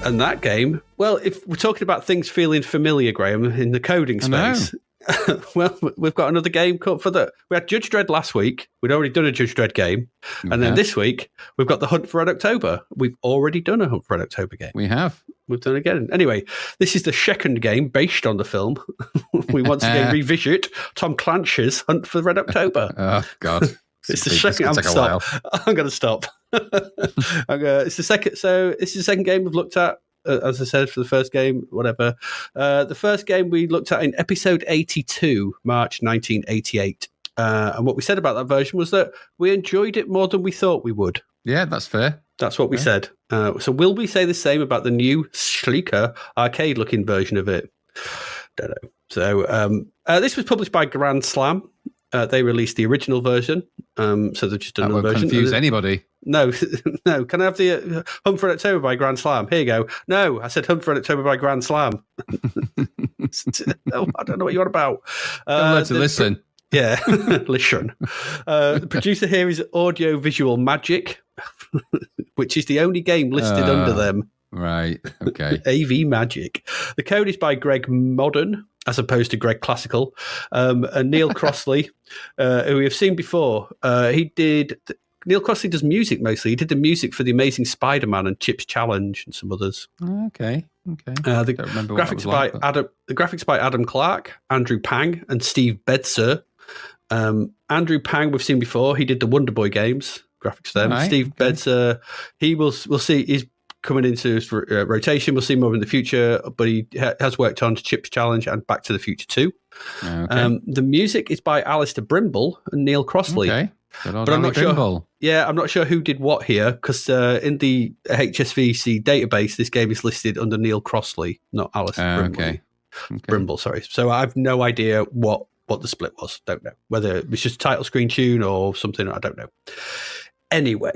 And that game, well, if we're talking about things feeling familiar, Graham, in the coding space, well, we've got another game for that. We had Judge Dredd last week. We'd already done a Judge Dredd game. And then this week, we've got the Hunt for Red October. We've already done a Hunt for Red October game. We have. we've done again. Anyway, this is the second game based on the film. We once again revisit Tom Clancy's Hunt for Red October. Oh, God. It's the second. I'm going to stop. It's the second. So this is the second game we've looked at. As I said, for the first game, whatever. The first game we looked at in episode 82, March 1988. And what we said about that version was that we enjoyed it more than we thought we would. Yeah, that's fair. That's what we said. So will we say the same about the new, sleeker, arcade-looking version of it? Don't know. So this was published by Grand Slam. They released the original version. So they've just done another version. Confuse anybody. No. Can I have the Hunt for October by Grand Slam? Here you go. No, I said Hunt for October by Grand Slam. I don't know what you're on about. Learn to listen. Yeah, listen. The producer here is Audio Visual Magic, which is the only game listed under them. Right, okay. AV Magic. The code is by Greg Modern, as opposed to Greg Classical, and Neil Crossley, who we have seen before. Neil Crossley does music mostly. He did the music for The Amazing Spider-Man and Chip's Challenge and some others. Okay. The graphics by Adam Clark, Andrew Pang, and Steve Bedser. Andrew Pang we've seen before. He did the Wonder Boy games, graphics for them. Right, Steve Bedser, we'll see. He's coming into his rotation. We'll see more in the future, but he has worked on Chip's Challenge and Back to the Future 2. Okay. The music is by Alistair Brimble and Neil Crossley. Okay. But I'm not sure. Yeah, I'm not sure who did what here because in the HSVC database, this game is listed under Neil Crossley, not Alistair Brimble. Okay. Brimble, sorry. So I have no idea what the split was. Don't know whether it was just a title screen tune or something. I don't know. Anyway,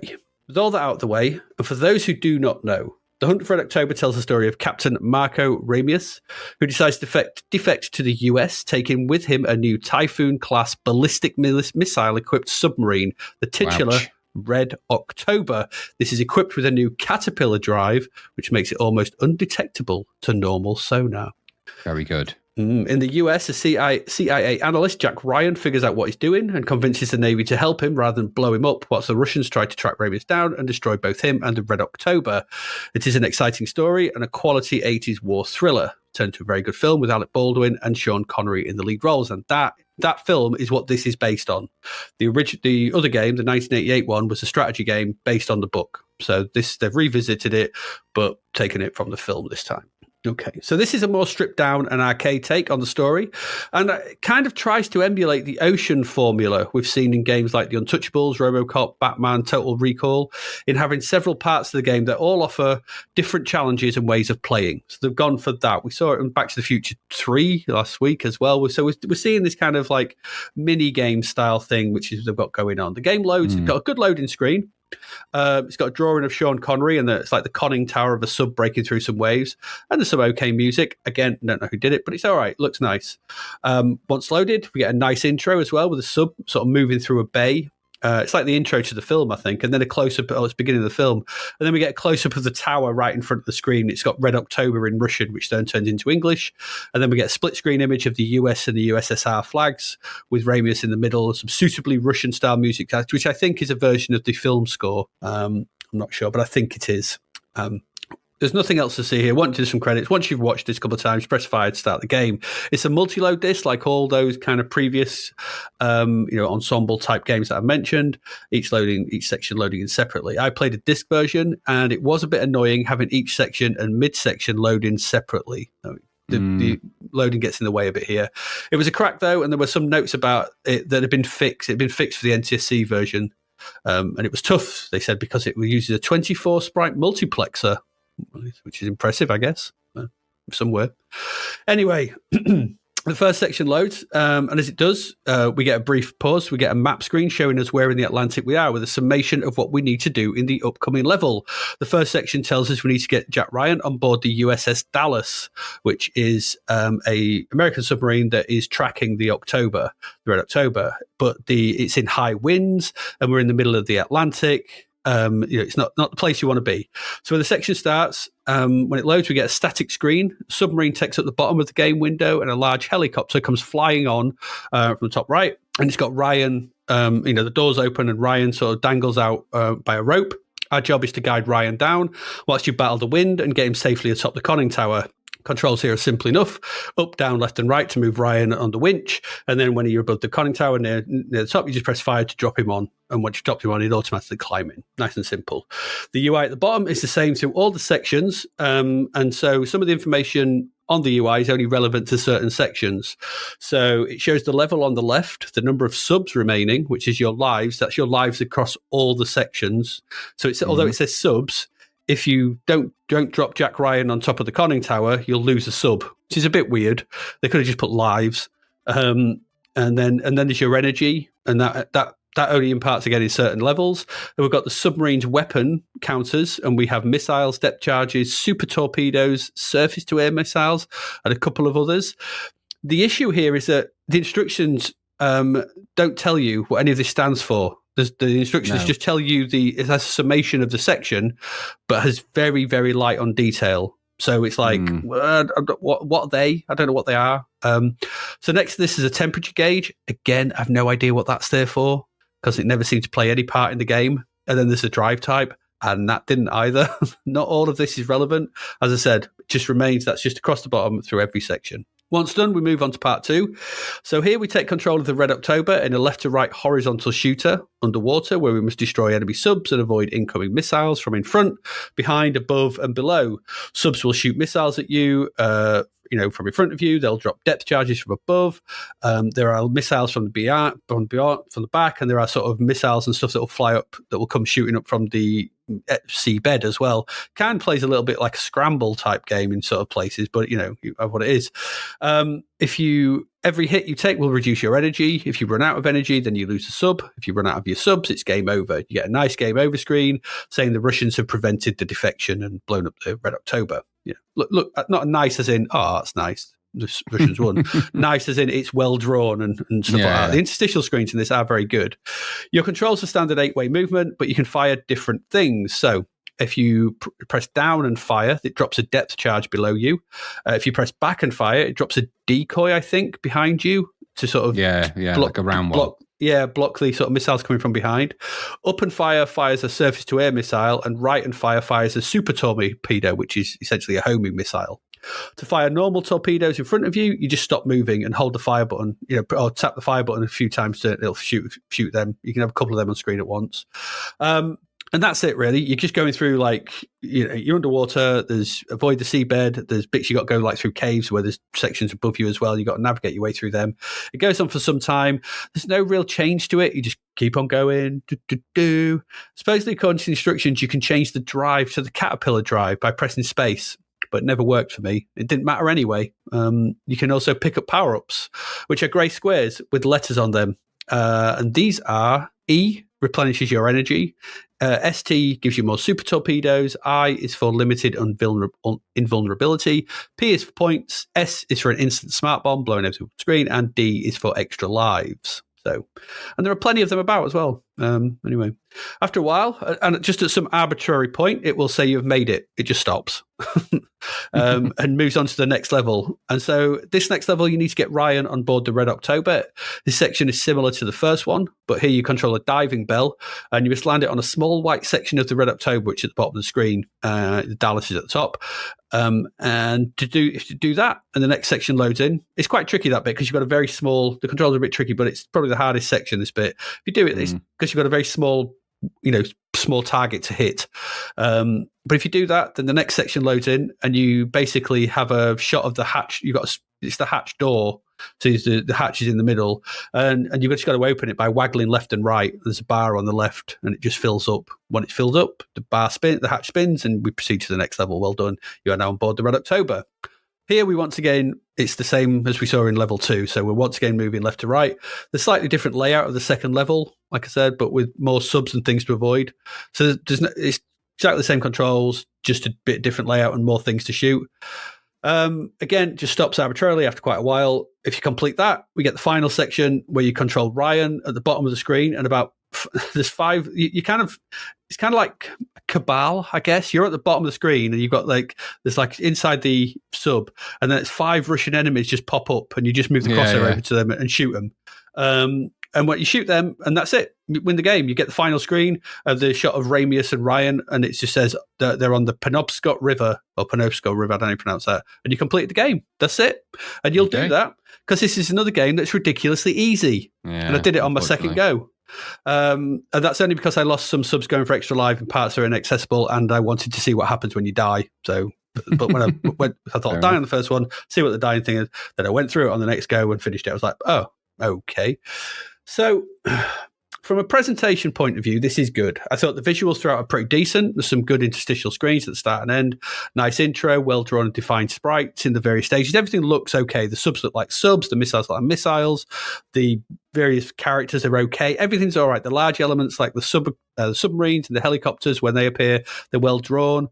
with all that out of the way, and for those who do not know, The Hunt for Red October tells the story of Captain Marco Ramius, who decides to defect to the US, taking with him a new Typhoon-class ballistic missile-equipped submarine, the titular Red October. This is equipped with a new Caterpillar drive, which makes it almost undetectable to normal sonar. Very good. In the US, a CIA analyst, Jack Ryan, figures out what he's doing and convinces the Navy to help him rather than blow him up, whilst the Russians try to track Ramius down and destroy both him and the Red October. It is an exciting story and a quality 80s war thriller, turned to a very good film with Alec Baldwin and Sean Connery in the lead roles, and that film is what this is based on. The other game, the 1988 one, was a strategy game based on the book. So they've revisited it, but taken it from the film this time. Okay, so this is a more stripped down and arcade take on the story, and it kind of tries to emulate the Ocean formula we've seen in games like The Untouchables, RoboCop, Batman, Total Recall, in having several parts of the game that all offer different challenges and ways of playing. So they've gone for that. We saw it in Back to the Future 3 last week as well. So we're seeing this kind of like mini game style thing, which is they've got going on. The game loads, it's got a good loading screen. It's got a drawing of Sean Connery, and it's like the conning tower of a sub breaking through some waves. And there's some okay music. Again, don't know who did it, but it's all right. Looks nice. Once loaded, we get a nice intro as well with a sub sort of moving through a bay. It's like the intro to the film, I think, and then a close-up. It's the beginning of the film, and then we get a close-up of the tower right in front of the screen. It's got Red October in Russian, which then turns into English, and then we get a split-screen image of the US and the USSR flags with Ramius in the middle, some suitably Russian-style music, which I think is a version of the film score. I'm not sure, but I think it is. There's nothing else to see here. Want to do some credits. Once you've watched this a couple of times, press fire to start the game. It's a multi-load disc, like all those kind of previous, ensemble type games that I mentioned. Each section loading in separately. I played a disc version, and it was a bit annoying having each section and mid-section loading separately. The loading gets in the way a bit here. It was a crack though, and there were some notes about it that had been fixed. It had been fixed for the NTSC version, and it was tough. They said because it uses a 24 sprite multiplexer, which is impressive, I guess, somewhere. Anyway, the first section loads, and as it does, we get a brief pause. We get a map screen showing us where in the Atlantic we are with a summation of what we need to do in the upcoming level. The first section tells us we need to get Jack Ryan on board the USS Dallas, which is a American submarine that is tracking the Red October, but it's in high winds, and we're in the middle of the Atlantic. It's not the place you want to be. So when the section starts, when it loads, we get a static screen. Submarine takes up the bottom of the game window, and a large helicopter comes flying on from the top right. And it's got Ryan, the doors open, and Ryan sort of dangles out by a rope. Our job is to guide Ryan down whilst you battle the wind and get him safely atop the conning tower. Controls here are simple enough: up, down, left, and right to move Ryan on the winch. And then when you're above the conning tower near the top, you just press fire to drop him on. And once you've dropped him on, he'd automatically climb in. Nice and simple. The UI at the bottom is the same through all the sections. And so some of the information on the UI is only relevant to certain sections. So it shows the level on the left, the number of subs remaining, which is your lives. That's your lives across all the sections. So it's although it says subs, if you don't drop Jack Ryan on top of the conning tower, you'll lose a sub, which is a bit weird. They could have just put lives. And then there's your energy, and that only imparts again in certain levels. Then we've got the submarine's weapon counters, and we have missiles, depth charges, super torpedoes, surface-to-air missiles, and a couple of others. The issue here is that the instructions don't tell you what any of this stands for. The instructions just tell you it has a summation of the section, but has very, very light on detail. So it's like, what are they? I don't know what they are. So next to this is a temperature gauge. Again, I have no idea what that's there for, because it never seemed to play any part in the game. And then there's a drive type, and that didn't either. Not all of this is relevant. As I said, it just remains that's just across the bottom through every section. Once done, we move on to part 2. So here we take control of the Red October in a left-to-right horizontal shooter underwater, where we must destroy enemy subs and avoid incoming missiles from in front, behind, above, and below. Subs will shoot missiles at you, from in front of you. They'll drop depth charges from above. There are missiles from the back, and there are sort of missiles and stuff that will fly up, that will come shooting up from the seabed as well. Plays a little bit like a scramble type game in sort of places, but you have what it is. Every hit you take will reduce your energy. If you run out of energy, then you lose a sub. If you run out of your subs, it's game over. You get a nice game over screen saying the Russians have prevented the defection and blown up the Red October. Look, not nice as in, that's nice, the Russians won. Nice as in it's well drawn and stuff like that. The interstitial screens in this are very good. Your controls are standard 8-way movement, but you can fire different things. So if you press down and fire, it drops a depth charge below you. If you press back and fire, it drops a decoy, I think, behind you to sort of block, like a round one. Block the sort of missiles coming from behind. Up and fire fires a surface-to-air missile, and right and fire fires a super torpedo, which is essentially a homing missile. To fire normal torpedoes in front of you, you just stop moving and hold the fire button, or tap the fire button a few times to it'll shoot them. You can have a couple of them on screen at once. And that's it, really. You're just going through, you're underwater. There's avoid the seabed. There's bits you got to go through caves where there's sections above you as well. You got to navigate your way through them. It goes on for some time. There's no real change to it. You just keep on going. Supposedly, according to the instructions, you can change the drive to the caterpillar drive by pressing space, but it never worked for me. It didn't matter anyway. You can also pick up power-ups, which are grey squares with letters on them. And these are E, replenishes your energy. ST gives you more super torpedoes. I is for limited invulnerability. P is for points. S is for an instant smart bomb blowing everything off the screen. And D is for extra lives. And there are plenty of them about as well. Anyway, after a while, and just at some arbitrary point, it will say you've made it. It just stops and moves on to the next level. And so this next level, you need to get Ryan on board the Red October. This section is similar to the first one, but here you control a diving bell, and you must land it on a small white section of the Red October, which is at the bottom of the screen. The Dallas is at the top. And if you do that, and the next section loads in, it's quite tricky, that bit, because you've got a very small, the controls are a bit tricky, but it's probably the hardest section, this bit. If you do it, it's because you've got a very small target to hit. But if you do that, then the next section loads in, and you basically have a shot of the hatch. It's the hatch door. So the hatch is in the middle, and you've just got to open it by waggling left and right. There's a bar on the left, and it just fills up. When it's filled up, the hatch spins, and we proceed to the next level. Well done. You are now on board the Red October. Here, it's the same as we saw in level 2. So we're once again moving left to right. The slightly different layout of the second level, like I said, but with more subs and things to avoid. So it's exactly the same controls, just a bit different layout and more things to shoot. Again, just stops arbitrarily after quite a while. If you complete that, we get the final section where you control Ryan at the bottom of the screen, and there's 5. It's kind of like Cabal, I guess. You're at the bottom of the screen, and you've got there's inside the sub, and then it's 5 Russian enemies just pop up, and you just move the crosshairs over to them and shoot them. And what you shoot them, and that's it. You win the game. You get the final screen of the shot of Ramius and Ryan, and it just says that they're on the Penobscot River, or Penobscot River, I don't know how you pronounce that. And you complete the game. That's it. And you'll do that because this is another game that's ridiculously easy. Yeah, and I did it on my second go. And that's only because I lost some subs going for extra life and parts are inaccessible, and I wanted to see what happens when you die. So, but when I thought I'd die on the first one, see what the dying thing is. Then I went through it on the next go and finished it. I was like, oh, okay. So, from a presentation point of view, this is good. I thought the visuals throughout are pretty decent. There's some good interstitial screens at the start and end. Nice intro, well-drawn and defined sprites in the various stages. Everything looks okay. The subs look like subs. The missiles look like missiles. The various characters are okay. Everything's all right. The large elements like the submarines and the helicopters, when they appear, they're well-drawn.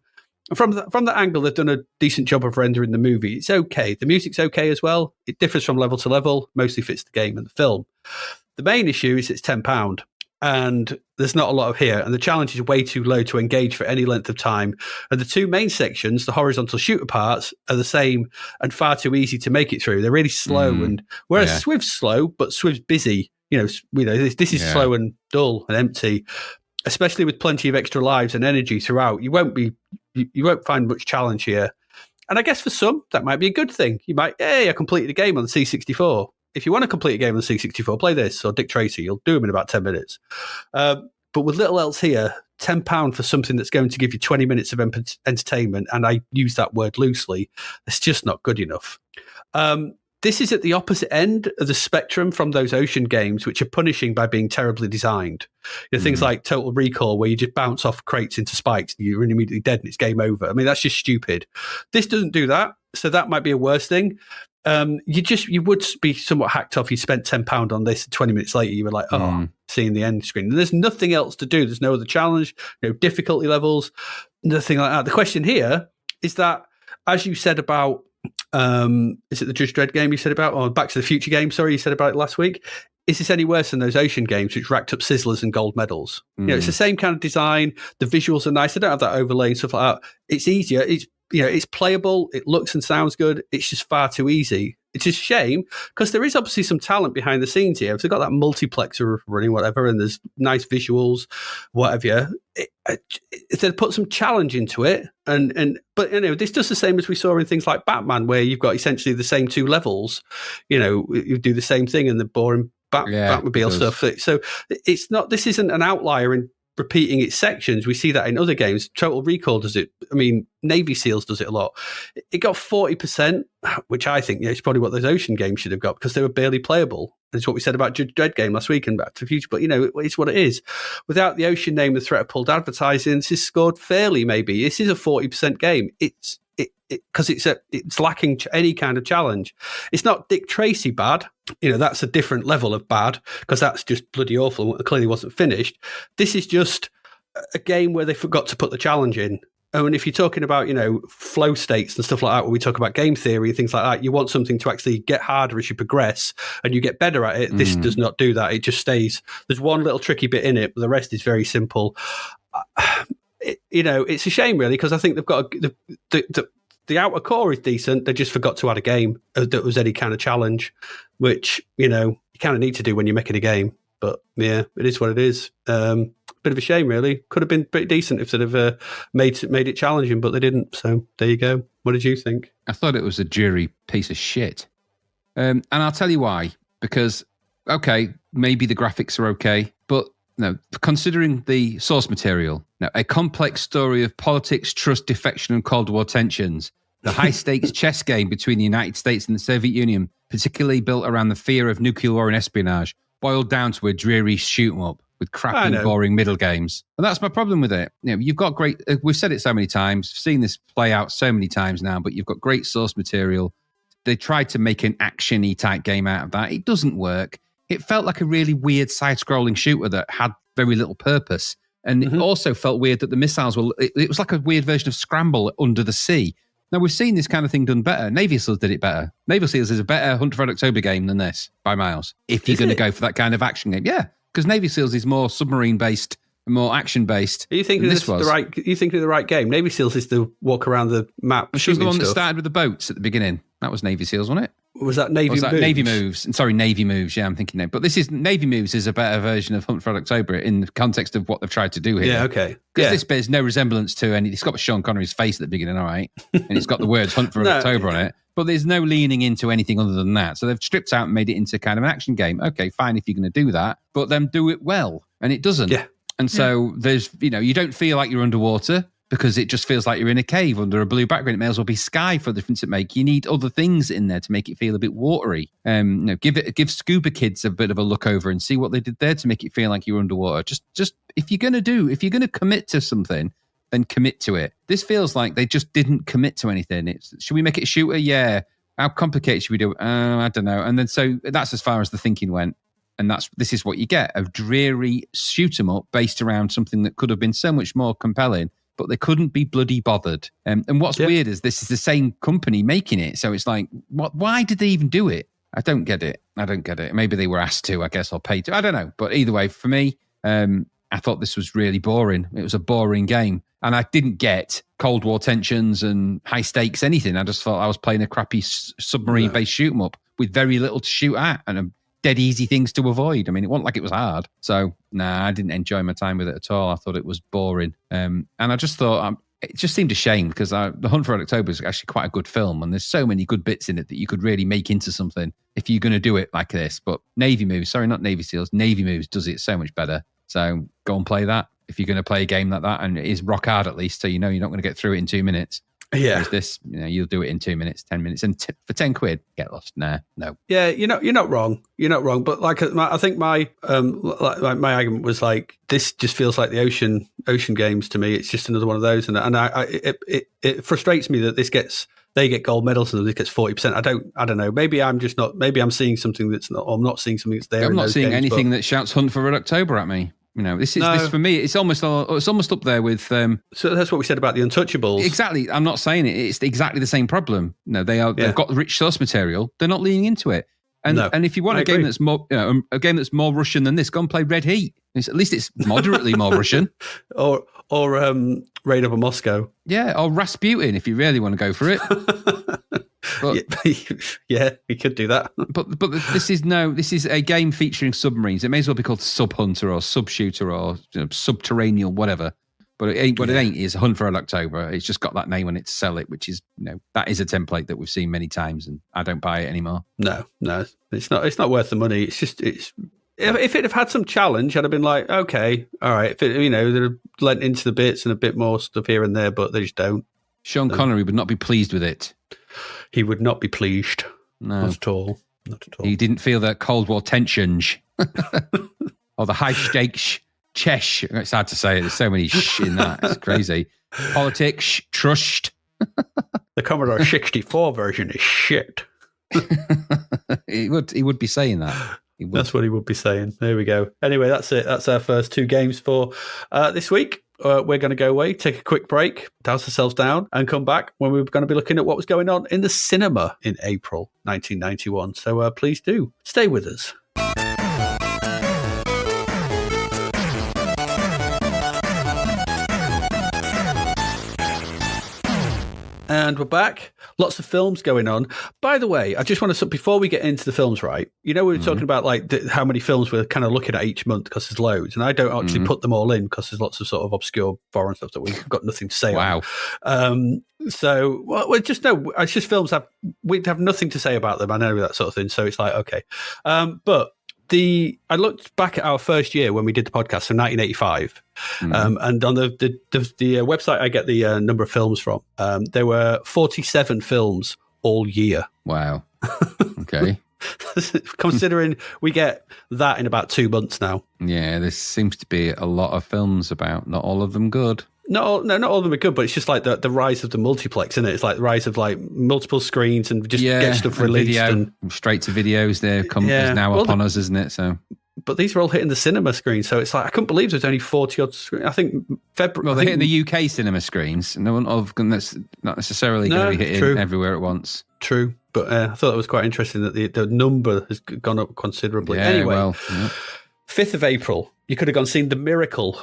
From the angle, they've done a decent job of rendering the movie. It's okay. The music's okay as well. It differs from level to level. Mostly fits the game and the film. The main issue is it's £10 and there's not a lot of here. And the challenge is way too low to engage for any length of time. And the two main sections, the horizontal shooter parts, are the same and far too easy to make it through. They're really slow. And whereas SWIV's slow, but SWIV's busy, this is slow and dull and empty, especially with plenty of extra lives and energy throughout. You won't find much challenge here. And I guess for some, that might be a good thing. You might, I completed a game on the C64. If you want to complete a game on the C64, play this or Dick Tracy. You'll do them in about 10 minutes. But with little else here, £10 for something that's going to give you 20 minutes of entertainment, and I use that word loosely, it's just not good enough. This is at the opposite end of the spectrum from those ocean games, which are punishing by being terribly designed. Things like Total Recall, where you just bounce off crates into spikes, and you're immediately dead and it's game over. I mean, that's just stupid. This doesn't do that, so that might be a worse thing. You would be somewhat hacked off. You spent £10 on this, and 20 minutes later you were like, seeing the end screen. And there's nothing else to do. There's no other challenge, no difficulty levels, nothing like that. The question here is that, as you said about, is it the Judge Dredd game you said about, or Back to the Future game, sorry, you said about it last week? Is this any worse than those ocean games which racked up sizzlers and gold medals? It's the same kind of design. The visuals are nice. They don't have that overlay and stuff like that. It's easier. It's playable. It looks and sounds good. It's just far too easy. It's a shame because there is obviously some talent behind the scenes here. If they've got that multiplexer running, whatever, and there's nice visuals, whatever. If they'd put some challenge into it, but this does the same as we saw in things like Batman, where you've got essentially the same two levels. You do the same thing in the boring Batmobile stuff. So it's not. This isn't an outlier in repeating its sections. We see that in other games. Total Recall does it. I mean, Navy SEALs does it a lot. It got 40%, which I think is probably what those ocean games should have got, because they were barely playable. And it's what we said about Judge Dredd game last week and Back to the Future. But, it's what it is. Without the ocean name, the threat of pulled advertising, this is scored fairly, maybe. This is a 40% game. Because it's lacking any kind of challenge. It's not Dick Tracy bad. That's a different level of bad, because that's just bloody awful. It clearly wasn't finished. This is just a game where they forgot to put the challenge in. And if you're talking about, flow states and stuff like that, when we talk about game theory, things like that, you want something to actually get harder as you progress and you get better at it. This does not do that. It just stays. There's one little tricky bit in it, but the rest is very simple. It's a shame, really, because I think they've got the outer core is decent. They just forgot to add a game that was any kind of challenge, which, you kind of need to do when you're making a game. But yeah, it is what it is. Bit of a shame, really. Could have been pretty decent if they'd have made it challenging, but they didn't. So there you go. What did you think? I thought it was a dreary piece of shit. And I'll tell you why. Because, okay, maybe the graphics are okay, but no, considering the source material, now a complex story of politics, trust, defection, and Cold War tensions, the high-stakes chess game between the United States and the Soviet Union, particularly built around the fear of nuclear war and espionage, boiled down to a dreary shoot-'em-up with crappy, boring middle games. And that's my problem with it. You've got great, we've said it so many times, seen this play out so many times now, but you've got great source material. They tried to make an action-y type game out of that. It doesn't work. It felt like a really weird side-scrolling shooter that had very little purpose. And it also felt weird that the missiles were... It was like a weird version of Scramble under the sea. Now, we've seen this kind of thing done better. Navy SEALs did it better. Navy SEALs is a better Hunt for Red October game than this, by miles. If you're going to go for that kind of action game. Yeah, because Navy SEALs is more submarine-based and more action-based. Are you thinking this was the right game? Navy SEALs is the walk around the map. She was the one that started with the boats at the beginning. That was Navy SEALs, wasn't it? Was that Navy Moves? Navy Moves. Sorry, Navy Moves. Yeah, I'm thinking that. But this is Navy Moves is a better version of Hunt for Red October in the context of what they've tried to do here. Yeah, okay. Because this bears no resemblance to any. It's got Sean Connery's face at the beginning, all right, and it's got the words Hunt for Red October on it. But there's no leaning into anything other than that. So they've stripped out and made it into kind of an action game. Okay, fine if you're going to do that, but then do it well, and it doesn't. Yeah. And so there's, you don't feel like you're underwater, because it just feels like you're in a cave under a blue background. It may as well be sky for the difference it makes. You need other things in there to make it feel a bit watery. Give Scuba Kids a bit of a look over and see what they did there to make it feel like you're underwater. Just if you're going to commit to something, then commit to it. This feels like they just didn't commit to anything. Should we make it a shooter? Yeah. How complicated should we do it? I don't know. And then so that's as far as the thinking went. And this is what you get, a dreary shoot 'em up based around something that could have been so much more compelling, but they couldn't be bloody bothered. And what's weird is this is the same company making it. So it's like, why did they even do it? I don't get it. Maybe they were asked to, I guess, or paid to. I don't know. But either way, for me, I thought this was really boring. It was a boring game. And I didn't get Cold War tensions and high stakes anything. I just thought I was playing a crappy submarine-based shoot 'em up with very little to shoot at and dead easy things to avoid. I mean, it wasn't like it was hard. So, I didn't enjoy my time with it at all. I thought it was boring. And I just thought, it just seemed a shame because The Hunt for Red October is actually quite a good film. And there's so many good bits in it that you could really make into something if you're going to do it like this. But Navy Moves, sorry, not Navy SEALs, Navy Moves does it so much better. So go and play that if you're going to play a game like that. And it is rock hard at least. So you're not going to get through it in 2 minutes. Yeah. Whereas this, you'll do it in 2 minutes, 10 minutes, and for 10 quid, get lost. Nah, no. Yeah, you're not wrong. You're not wrong. But I think my argument was like, this just feels like the ocean games to me. It's just another one of those, and it frustrates me that they get gold medals and this gets 40%. I don't know. Maybe I'm seeing something that's not. Or I'm not seeing something that's there. I'm not seeing anything that shouts Hunt for Red October at me. This for me. It's almost up there with. So that's what we said about the Untouchables. Exactly. I'm not saying it. It's exactly the same problem. They've got rich source material. They're not leaning into it. And if you want a game that's more, Russian than this, go and play Red Heat. At least it's moderately more Russian. Or Raid Over Moscow. Yeah, or Rasputin if you really want to go for it. But, yeah, we could do that. But this is a game featuring submarines. It may as well be called Sub Hunter or Sub Shooter or Subterranean, whatever. But it ain't what it ain't is Hunt for Red October. It's just got that name on it to sell it, which is that is a template that we've seen many times, and I don't buy it anymore. No, it's not. It's not worth the money. It's just if it had had some challenge, I'd have been like, okay, all right. If it, they'd have lent into the bits and a bit more stuff here and there, but they just don't. Sean Connery would not be pleased with it. He would not be pleased. No. Not at all. He didn't feel the Cold War tensions or the high stakes chesh. It's hard to say. There's so many in that. It's crazy. Politics, trust. The Commodore 64 version is shit. He would be saying that. That's what he would be saying. There we go. Anyway, that's it. That's our first two games for this week. We're going to go away, take a quick break, douse ourselves down, and come back when we're going to be looking at what was going on in the cinema in April 1991. So please do stay with us. And we're back. Lots of films going on. By the way, I just want to, before we get into the films, right? We were talking about how many films we're kind of looking at each month because there's loads. And I don't actually put them all in because there's lots of sort of obscure foreign stuff that we've got nothing to say on. So, it's just films we'd have nothing to say about them. I know that sort of thing. So it's like, okay. But I looked back at our first year when we did the podcast in 1985, and on the website I get the number of films from, there were 47 films all year. Wow. Okay. Considering we get that in about 2 months now. Yeah, there seems to be a lot of films about, not all of them good. Not all of them are good, but it's just like the rise of the multiplex, isn't it? It's like the rise of like multiple screens and just get stuff released. Video, and straight to videos is now upon us, isn't it? So, but these are all hitting the cinema screen, so it's like I couldn't believe there's only 40 odd screens. I think February. Well, they're hitting the UK cinema screens, and that's not necessarily going to be hitting everywhere at once. True, but I thought it was quite interesting that the number has gone up considerably. Yeah, anyway, 5th of April, you could have gone seen The Miracle.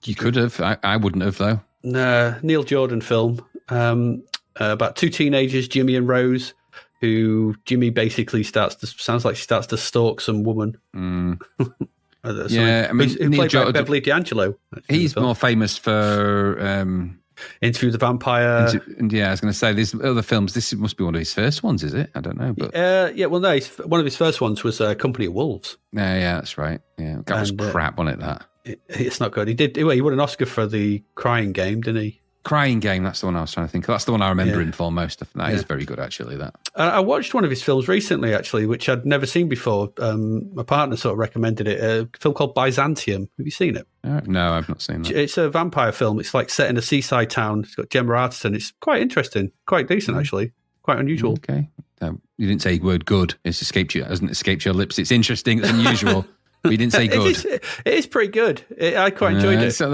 You could have. I wouldn't have, though. Neil Jordan film about two teenagers, Jimmy and Rose, who Jimmy basically sounds like she starts to stalk some woman. Yeah, I mean, who played by Beverly D'Angelo. He's more famous for Interview with the Vampire. I was going to say, there's other films. This must be one of his first ones, is it? I don't know. But well, no, one of his first ones was Company of Wolves. Yeah, that's right. Yeah, that was crap, wasn't it? That it's not good. He won an Oscar for The Crying Game, didn't he? Crying Game, that's the one I was trying to think of. That's the one I remember him for most of. That is very good, actually, that. I watched one of his films recently, actually, which I'd never seen before. My partner sort of recommended it, a film called Byzantium. Have you seen it? No, I've not seen that. It's a vampire film. It's like set in a seaside town. It's got Gemma Arterton. It's quite interesting, quite decent, actually. Quite unusual. Okay. You didn't say the word good. It's escaped you. It hasn't escaped your lips. It's interesting. It's unusual. But you didn't say good. It is pretty good. I quite enjoyed it. So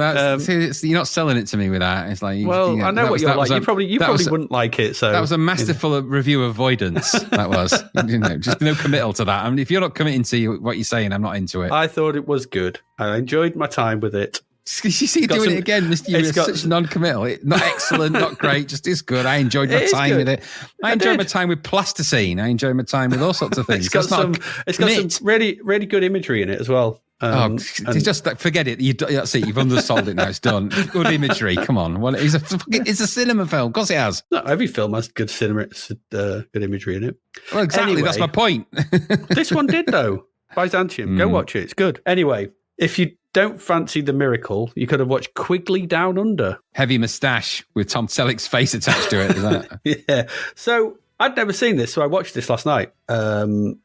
you're not selling it to me with that. It's like, I know what you're like. You probably wouldn't like it. So that was a masterful review avoidance. That was, just no committal to that. I mean, if you're not committing to what you're saying, I'm not into it. I thought it was good. I enjoyed my time with it. You see you doing it again, Mr. You're such non-committal. Not excellent, not great, just it's good. I enjoyed my time with it. I enjoyed my time with plasticine. I enjoyed my time with all sorts of things. It's got some really, really good imagery in it as well. Just forget it. That's it. You've undersold it now. It's done. Good imagery. Come on. Well, it's a cinema film. Of course it has. Not every film has good good imagery in it. Well, exactly. Anyway, that's my point. This one did, though. Byzantium. Go watch it. It's good. Anyway, if you don't fancy The Miracle, you could have watched Quigley Down Under. Heavy moustache with Tom Selleck's face attached to it. Is that? Yeah. So I'd never seen this, so I watched this last night. And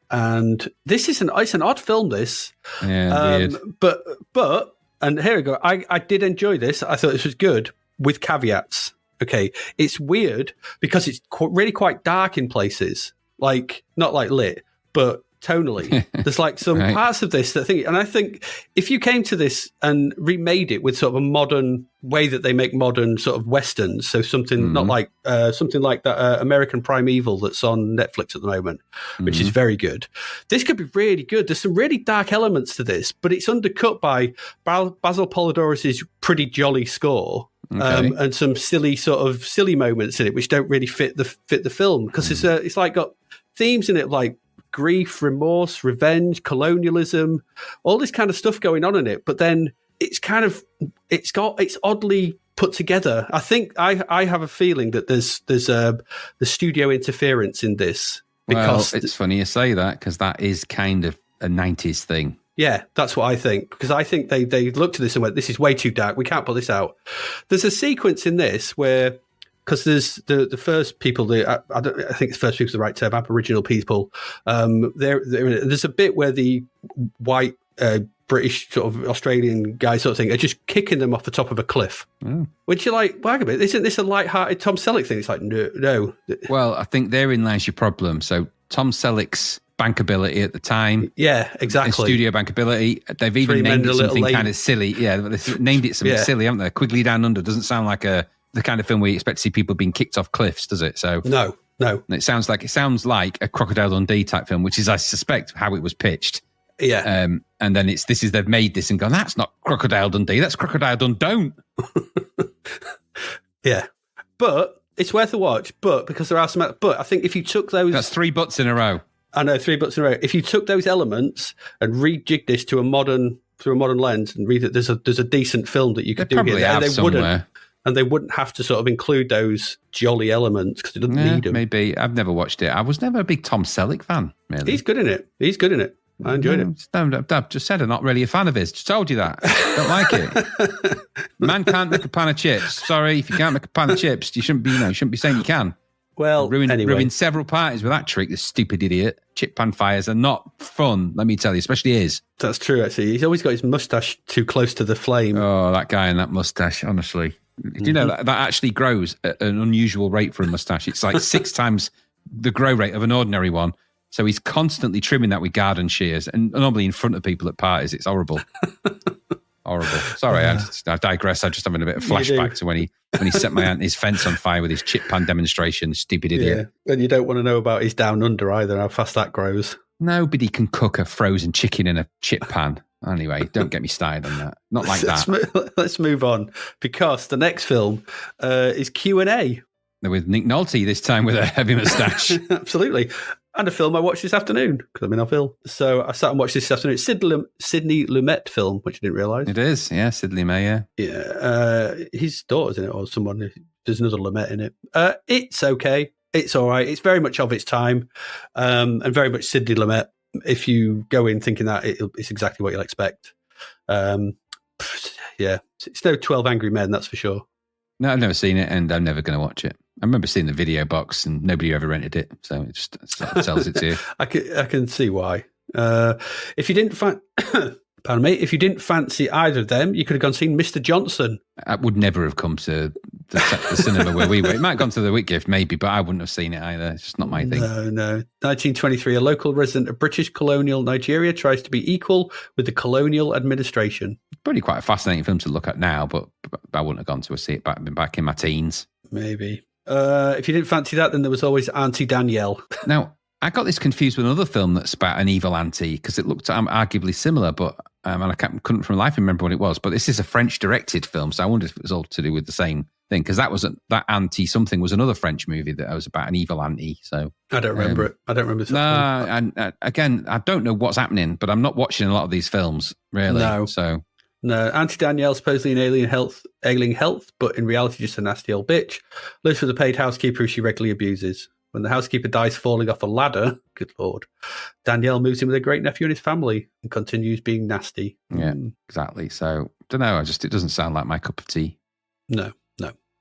this is it's an odd film, this. Yeah, weird. But, and here we go. I did enjoy this. I thought this was good with caveats. Okay. It's weird because it's really quite dark in places. Like, not like lit, but tonally. There's like some parts of this that I think if you came to this and remade it with sort of a modern way that they make modern sort of westerns, so something not like something like that American Primeval that's on Netflix at the moment, which is very good. This could be really good. There's some really dark elements to this, but it's undercut by Basil Polidoris's pretty jolly score. And some silly moments in it which don't really fit the film, because it's like got themes in it like grief, remorse, revenge, colonialism, all this kind of stuff going on in it. But then it's oddly put together. I think I have a feeling that there's the studio interference in this. Because it's funny you say that, because that is kind of a 90s thing. Yeah, that's what I think. Because I think they looked at this and went, this is way too dark. We can't put this out. There's a sequence in this where, because there's the first people, I think the first people is the right term, Aboriginal people. There's a bit where the white British sort of Australian guys sort of thing are just kicking them off the top of a cliff. Which you're like, wait a minute, isn't this a light-hearted Tom Selleck thing? It's like, no. Well, I think therein lies your problem. So Tom Selleck's bankability at the time. Yeah, exactly. Studio bankability. They've even named it something kind of silly. Yeah, they've named it something silly, haven't they? Quigley Down Under doesn't sound like the kind of film where you expect to see people being kicked off cliffs, does it? So no. It sounds like a Crocodile Dundee type film, which is, I suspect, how it was pitched. Yeah. And then they've made this and gone, that's not Crocodile Dundee, that's Crocodile Dundone. Yeah. But it's worth a watch, because there are some, but I think if you took those... That's 3 butts in a row. I know, 3 butts in a row. If you took those elements and rejigged this through a modern lens and read that there's a decent film that you could do here, and they wouldn't have to sort of include those jolly elements because it doesn't need them. Maybe. I've never watched it. I was never a big Tom Selleck fan, really. He's good in it. I enjoyed it. I've just said I'm not really a fan of his. Just told you that. Don't like it. Man can't make a pan of chips. Sorry, if you can't make a pan of chips, you shouldn't be saying you can. Well, ruined several parties with that trick, this stupid idiot. Chip pan fires are not fun, let me tell you, especially his. That's true, actually. He's always got his moustache too close to the flame. Oh, that guy and that moustache, honestly. Do you know that actually grows at an unusual rate for a moustache? It's like 6 times the grow rate of an ordinary one. So he's constantly trimming that with garden shears, and normally in front of people at parties. It's horrible. Horrible. Sorry, I digress. I'm just having a bit of flashback to when he set his fence on fire with his chip pan demonstration. Stupid idiot. Yeah, and you don't want to know about his down under either, how fast that grows. Nobody can cook a frozen chicken in a chip pan. Anyway, don't get me started on that. Not like that. Let's move on, because the next film is Q&A. with Nick Nolte this time with a heavy moustache. Absolutely. And a film I watched this afternoon because I'm in Phil. So I sat and watched this afternoon. It's Sidney Lumet film, which I didn't realise. It is, yeah, Sidney Lumet, yeah. His daughter's in it, or someone. There's another Lumet in it. It's okay. It's all right. It's very much of its time, and very much Sidney Lumet. If you go in thinking that, it's exactly what you'll expect. Yeah, it's no 12 Angry Men, that's for sure. No, I've never seen it, and I'm never going to watch it. I remember seeing the video box, and nobody ever rented it, so it just sells it to you. I can see why. If you didn't pardon me, if you didn't fancy either of them, you could have gone seen Mr. Johnson. I would never have come to the cinema where we were. It might have gone to the Whitgift, maybe, but I wouldn't have seen it either. It's just not my thing. No. 1923, a local resident of British colonial Nigeria tries to be equal with the colonial administration. Probably quite a fascinating film to look at now, but I wouldn't have gone to see it back in my teens. Maybe. If you didn't fancy that, then there was always Auntie Danielle. Now, I got this confused with another film that's about an evil auntie because it looked arguably similar, but and I couldn't for life remember what it was. But this is a French-directed film, so I wondered if it was all to do with the same thing because that auntie something was another French movie that was about an evil auntie. So I don't remember it. I don't remember. And again, I don't know what's happening, but I'm not watching a lot of these films really. No, Auntie Danielle, supposedly an ailing health, but in reality just a nasty old bitch, lives with a paid housekeeper who she regularly abuses. When the housekeeper dies falling off a ladder, good Lord, Danielle moves in with her great nephew and his family and continues being nasty. Yeah, exactly. So, don't know, it doesn't sound like my cup of tea. No.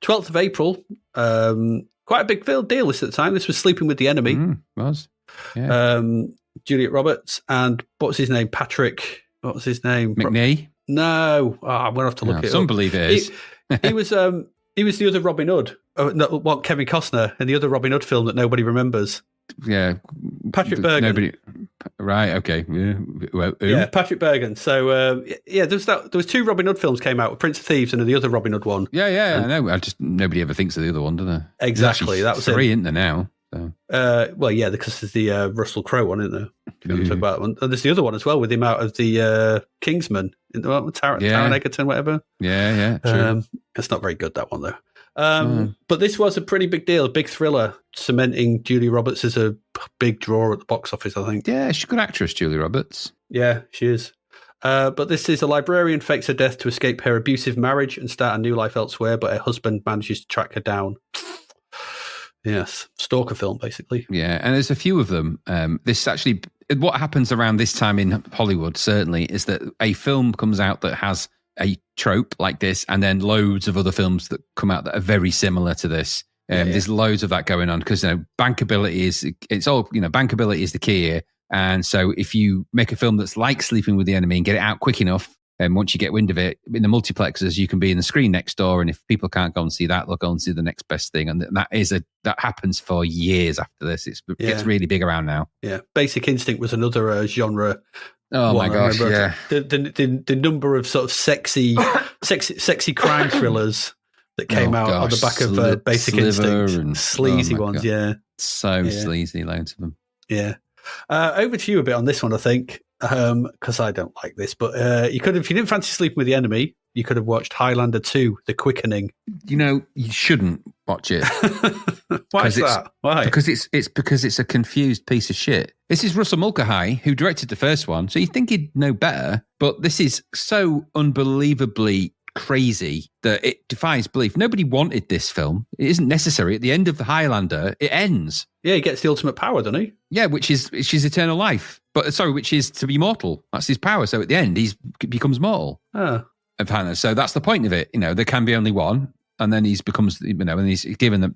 12th of April, quite a big deal this at the time. This was Sleeping with the Enemy. Was. Yeah. Juliet Roberts and what's his name? Patrick, what was his name? McNee? No, I'm going to have to look it up. Some believe it is. He was the other Robin Hood. Kevin Costner in the other Robin Hood film that nobody remembers. Yeah, Patrick Bergen. Right? Okay. Yeah. Well, yeah, Patrick Bergen. So there was two Robin Hood films came out, Prince of Thieves and the other Robin Hood one. Yeah. I know. Nobody ever thinks of the other one, do they? Exactly. That was three, isn't there now? So. Well, yeah, because there's the Russell Crowe one, isn't there? Talk about that one. And there's the other one as well with him out of the Kingsman, Taron Egerton, whatever. Yeah. True. It's not very good, that one though. But this was a pretty big deal, a big thriller, cementing Julie Roberts as a big draw at the box office, I think. Yeah, she's a good actress, Julie Roberts. Yeah, she is. But this is a librarian fakes her death to escape her abusive marriage and start a new life elsewhere, but her husband manages to track her down. Yes, stalker film, basically. Yeah, and there's a few of them. This actually, what happens around this time in Hollywood, certainly, is that a film comes out that has a trope like this, and then loads of other films that come out that are very similar to this. There's loads of that going on because bankability is bankability is the key here. And so if you make a film that's like Sleeping with the Enemy and get it out quick enough, and once you get wind of it in the multiplexes, you can be in the screen next door. And if people can't go and see that, they'll go and see the next best thing. And that happens for years after this. It gets really big around now. Yeah. Basic Instinct was another genre. Oh my gosh. Yeah. The number of sort of sexy crime thrillers that came out on the back of Basic Instinct. And sleazy ones. God. Yeah. So sleazy, loads of them. Yeah. Over to you a bit on this one, I think. Because I don't like this, but you could have, if you didn't fancy Sleeping with the Enemy, you could have watched Highlander II, The Quickening. You shouldn't watch it. Why is that? Why? Because it's a confused piece of shit. This is Russell Mulcahy, who directed the first one, so you think he'd know better, but this is so unbelievably crazy that it defies belief. Nobody wanted this film. It isn't necessary. At the end of the Highlander, it ends. Yeah, he gets the ultimate power, doesn't he? Yeah, which is eternal life. Which is to be mortal. That's his power. So at the end, he becomes mortal. Apparently. So that's the point of it. There can be only one, and then he's given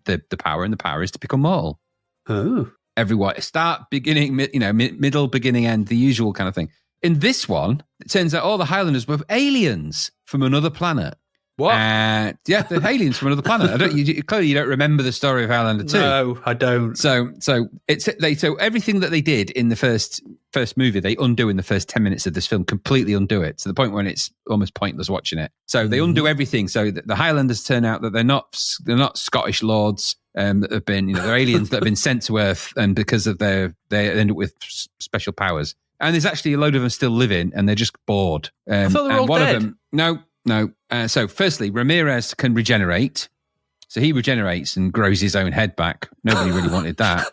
the power, and the power is to become mortal. Oh. Everyone, start, beginning, middle, beginning, end, the usual kind of thing. In this one, it turns out all the Highlanders were aliens from another planet. What? Yeah, they're aliens from another planet. Clearly you don't remember the story of Highlander II. No, I don't. So everything that they did in the first movie, they undo in the first 10 minutes of this film, completely undo it to the point when it's almost pointless watching it. So they undo everything. So the Highlanders turn out that they're not Scottish lords that have been, they're aliens that have been sent to Earth, and because of they end up with special powers. And there's actually a load of them still living, and they're just bored. I thought they were all dead. Of them, no. So firstly, Ramirez can regenerate. So he regenerates and grows his own head back. Nobody really wanted that.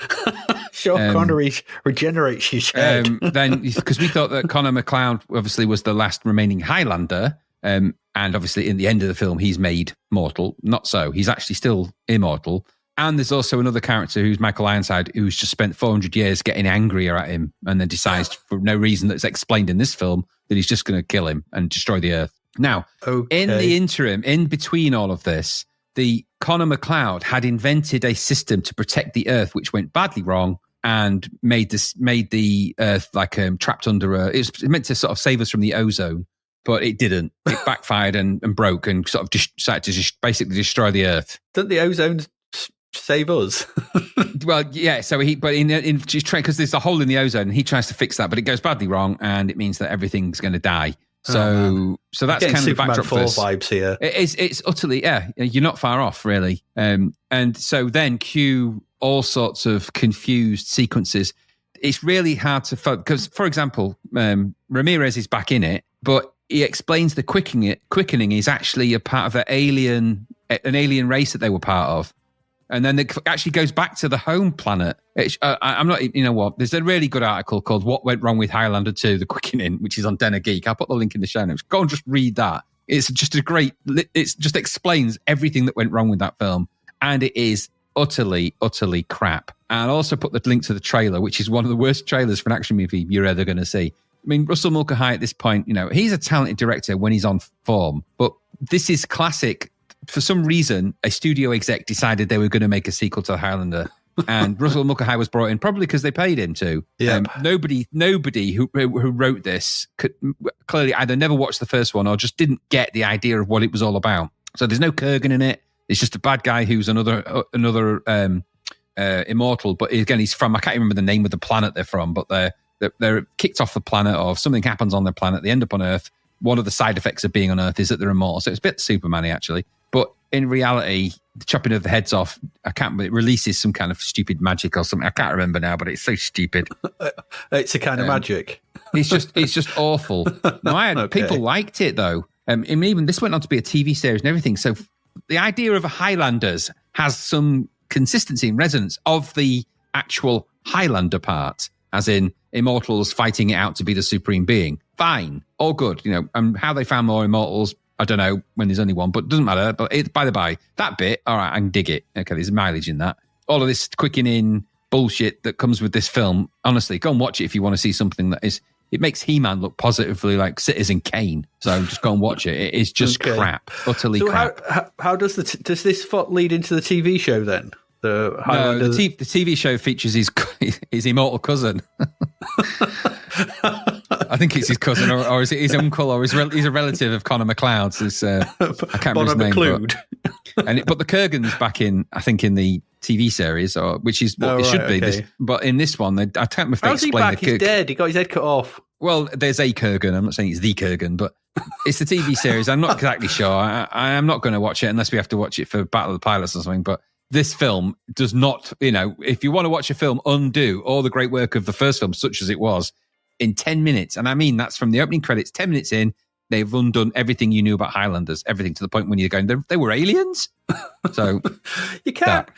Sean Connery regenerates his head. Then, because we thought that Connor McLeod obviously was the last remaining Highlander, and obviously in the end of the film he's made mortal. Not so. He's actually still immortal. And there's also another character who's Michael Ironside, who's just spent 400 years getting angrier at him, and then decides for no reason that's explained in this film that he's just going to kill him and destroy the Earth. Now, in the interim, in between all of this, the Connor McLeod had invented a system to protect the Earth, which went badly wrong and made the Earth like trapped under a. It's meant to sort of save us from the ozone, but it didn't. It backfired and broke and sort of decided to just basically destroy the Earth. Doesn't the ozone save us? Well, yeah. So because there's a hole in the ozone, and he tries to fix that, but it goes badly wrong, and it means that everything's going to die. So that's kind of the backdrop for this. vibes here. It's utterly, you're not far off, really. And so then cue all sorts of confused sequences. It's really hard to focus because, for example, Ramirez is back in it, but he explains the quickening is actually a part of an alien race that they were part of. And then it actually goes back to the home planet. I'm not, you know what? There's a really good article called "What Went Wrong with Highlander II: The Quickening," which is on Denner Geek. I'll put the link in the show notes. Go and just read that. It's just it just explains everything that went wrong with that film. And it is utterly, utterly crap. And I'll also put the link to the trailer, which is one of the worst trailers for an action movie you're ever going to see. I mean, Russell Mulcahy at this point, he's a talented director when he's on form, but this is classic. For some reason, a studio exec decided they were going to make a sequel to Highlander, and Russell Mulcahy was brought in probably because they paid him to. Yeah. Nobody who wrote this could clearly either never watched the first one or just didn't get the idea of what it was all about. So there's no Kurgan in it. It's just a bad guy who's another immortal. But again, he's from, I can't remember the name of the planet they're from, but they're kicked off the planet, or something happens on their planet. They end up on Earth. One of the side effects of being on Earth is that they're immortal. So it's a bit Superman-y, actually. But in reality, the chopping of the heads off, it releases some kind of stupid magic or something. I can't remember now, but it's so stupid. It's a kind of magic. It's just awful. No, people liked it, though. And even this went on to be a TV series and everything. So the idea of Highlanders has some consistency and resonance of the actual Highlander part, as in immortals fighting it out to be the supreme being. Fine, all good. And how they found more immortals, I don't know, when there's only one, but it doesn't matter. But by the by, that bit, all right, I can dig it. Okay, there's mileage in that. All of this quickening bullshit that comes with this film, honestly, go and watch it if you want to see something that is, it makes He-Man look positively like Citizen Kane. So just go and watch it. It is just crap, utterly crap. How does does this lead into the TV show then? The TV show features his immortal cousin. I think it's his cousin, or is it his uncle, or he's a relative of Connor McLeod's. I can't remember his name. But the Kurgan's back in, I think, in the TV series, which is what it should be. Okay. But in this one, I can't remember if they How's he explain back? He's dead. He got his head cut off. Well, there's a Kurgan. I'm not saying it's the Kurgan, but it's the TV series. I'm not exactly sure. I am not going to watch it unless we have to watch it for Battle of the Pilots or something. But this film does not, if you want to watch a film, undo all the great work of the first film, such as it was, in 10 minutes. And I mean, that's from the opening credits, 10 minutes in, they've undone everything you knew about Highlanders, everything to the point when you're going, they were aliens? So you can't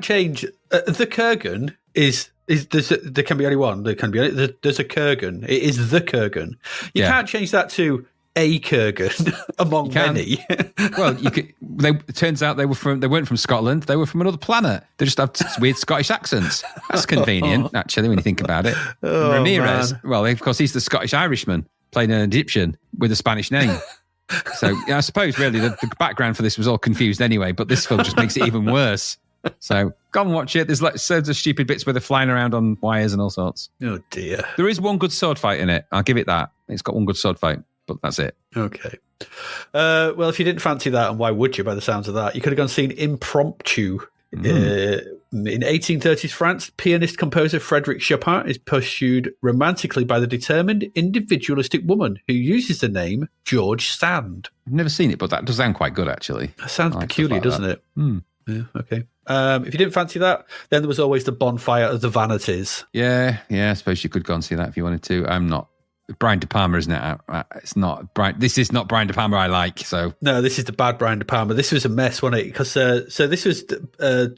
change. The Kurgan is there can be only one. There's a Kurgan. It is the Kurgan. You can't change that to a Kurgan among many. Well, it turns out they weren't from Scotland. They were from another planet. They just have weird Scottish accents. That's convenient, actually, when you think about it. Ramirez, man. Well, of course, he's the Scottish Irishman playing an Egyptian with a Spanish name. So I suppose really the background for this was all confused anyway, but this film just makes it even worse. So go and watch it. There's loads of stupid bits where they're flying around on wires and all sorts. Oh dear. There is one good sword fight in it. I'll give it that. It's got one good sword fight, but that's it. Okay. Well, if you didn't fancy that, and why would you by the sounds of that, you could have gone seen Impromptu. In 1830s France, pianist-composer Frédéric Chopin is pursued romantically by the determined, individualistic woman who uses the name George Sand. I've never seen it, but that does sound quite good, actually. That sounds peculiar, doesn't it? Yeah, okay. If you didn't fancy that, then there was always the Bonfire of the Vanities. Yeah, I suppose you could go and see that if you wanted to. I'm not Brian De Palma, isn't it? It's not Brian. This is not Brian De Palma I like. So no, this is the bad Brian De Palma. This was a mess, wasn't it? Because so this was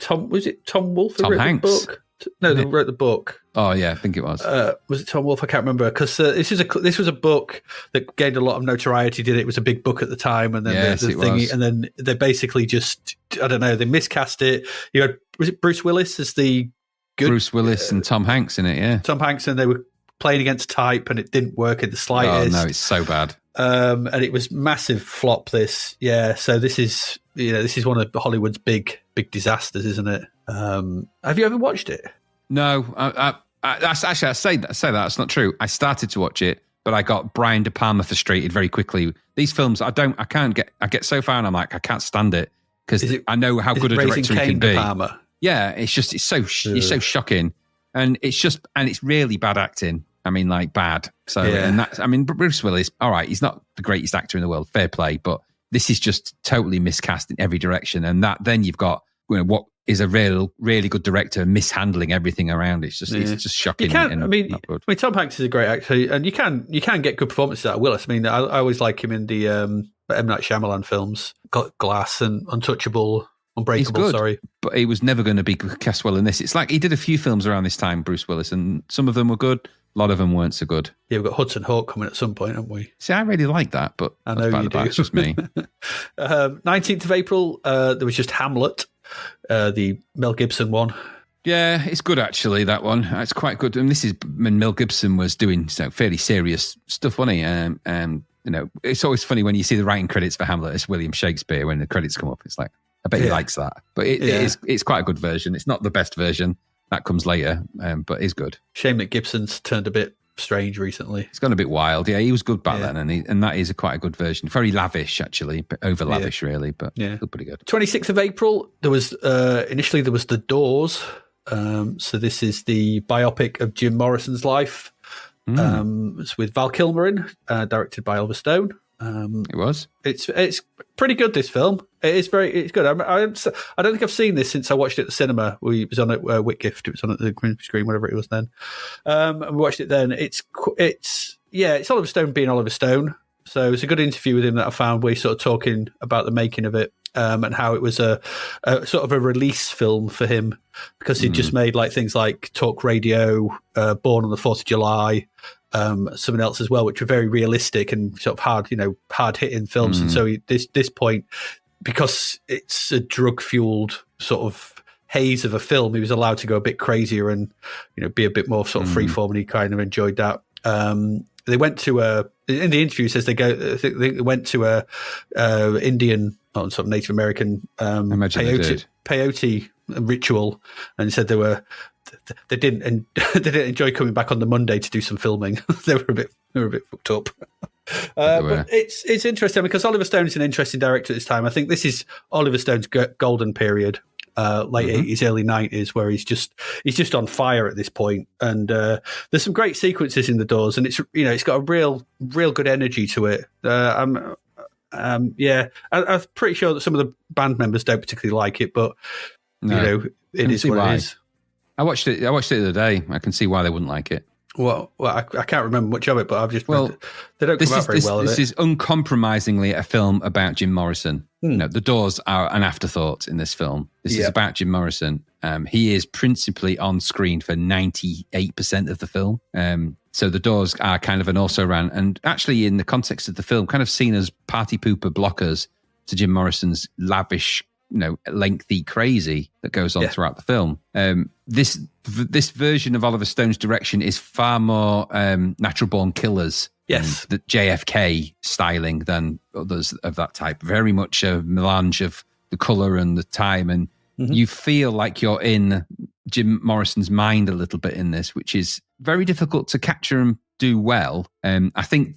Tom. Was it Tom Wolfe who Tom wrote Hanks. the book? No, they wrote the book. Oh yeah, I think it was. Was it Tom Wolfe? I can't remember. Because this was a book that gained a lot of notoriety. It was a big book at the time, and then the thing, was. and then they basically just, I don't know, they miscast it. You had, was it Bruce Willis as the good Bruce Willis and Tom Hanks in it? Yeah, Tom Hanks, and they were playing against type, and it didn't work in the slightest. Oh no, it's so bad. And it was massive flop. This, so this is one of Hollywood's big disasters, isn't it? Have you ever watched it? No, I say that. That's not true. I started to watch it, but I got Brian De Palma frustrated very quickly. These films, I get so far, and I'm like, I can't stand it because I know how good a director he can be. Palma? Yeah, it's so shocking, and it's really bad acting. I mean, like bad. So, and that's, I mean, Bruce Willis, all right, he's not the greatest actor in the world, fair play, but this is just totally miscast in every direction. And then you've got, what is a really good director mishandling everything around. It's just shocking. I mean, Tom Hanks is a great actor, and you can get good performances out of Willis. I mean, I always like him in the M. Night Shyamalan films, Glass and Untouchable. Unbreakable, sorry. But he was never going to be cast well in this. It's like he did a few films around this time, Bruce Willis, and some of them were good. A lot of them weren't so good. Yeah, we've got Hudson Hawk coming at some point, haven't we? See, I really like that, but I know you do. It's just me. 19th of April, there was just Hamlet, the Mel Gibson one. Yeah, it's good actually, that one. It's quite good. And this is when Mel Gibson was doing fairly serious stuff, wasn't he? It's always funny when you see the writing credits for Hamlet. It's William Shakespeare when the credits come up. It's like, I bet he likes that. But it's quite a good version. It's not the best version. That comes later, but it's good. Shame that Gibson's turned a bit strange recently. It's gone a bit wild. Yeah, he was good back then, and that is quite a good version. Very lavish, actually, but over lavish, really, but still pretty good. 26th of April, there was initially The Doors. So this is the biopic of Jim Morrison's life. It's with Val Kilmer in, directed by Oliver Stone. It was. It's pretty good, this film. It's good. I don't think I've seen this since I watched it at the cinema. It was on at Whitgift. It was on at the green screen, whatever it was then. And we watched it then. It's Oliver Stone being Oliver Stone. So it's a good interview with him that I found where he's sort of talking about the making of it. And how it was a sort of a release film for him because he'd just made like things like Talk Radio, Born on the 4th of July, something else as well, which were very realistic and sort of hard hitting films. And so this point, because it's a drug fueled sort of haze of a film, he was allowed to go a bit crazier and be a bit more sort of freeform, and he kind of enjoyed that. They went to in the interview, it says they went to a Indian or sort of Native American peyote ritual, and said they didn't enjoy coming back on the Monday to do some filming. they were a bit fucked up. But it's interesting because Oliver Stone is an interesting director at this time. I think this is Oliver Stone's golden period. Late 80s, early 90s, where he's just on fire at this point. And there's some great sequences in The Doors, and it's got a real good energy to it. I'm pretty sure that some of the band members don't particularly like it, but it is what it is. I watched it the other day. I can see why they wouldn't like it. Well, I can't remember much of it, but I've just they don't come out very well. This is uncompromisingly a film about Jim Morrison. The Doors are an afterthought in this film. This is about Jim Morrison. He is principally on screen for 98% of the film. So The Doors are kind of an also-ran, and actually in the context of the film, kind of seen as party pooper blockers to Jim Morrison's lavish, lengthy crazy that goes on throughout the film. This version of Oliver Stone's direction is far more Natural Born Killers, the JFK styling than others of that type. Very much a melange of the colour and the time, and you feel like you're in Jim Morrison's mind a little bit in this, which is very difficult to capture and do well. I think,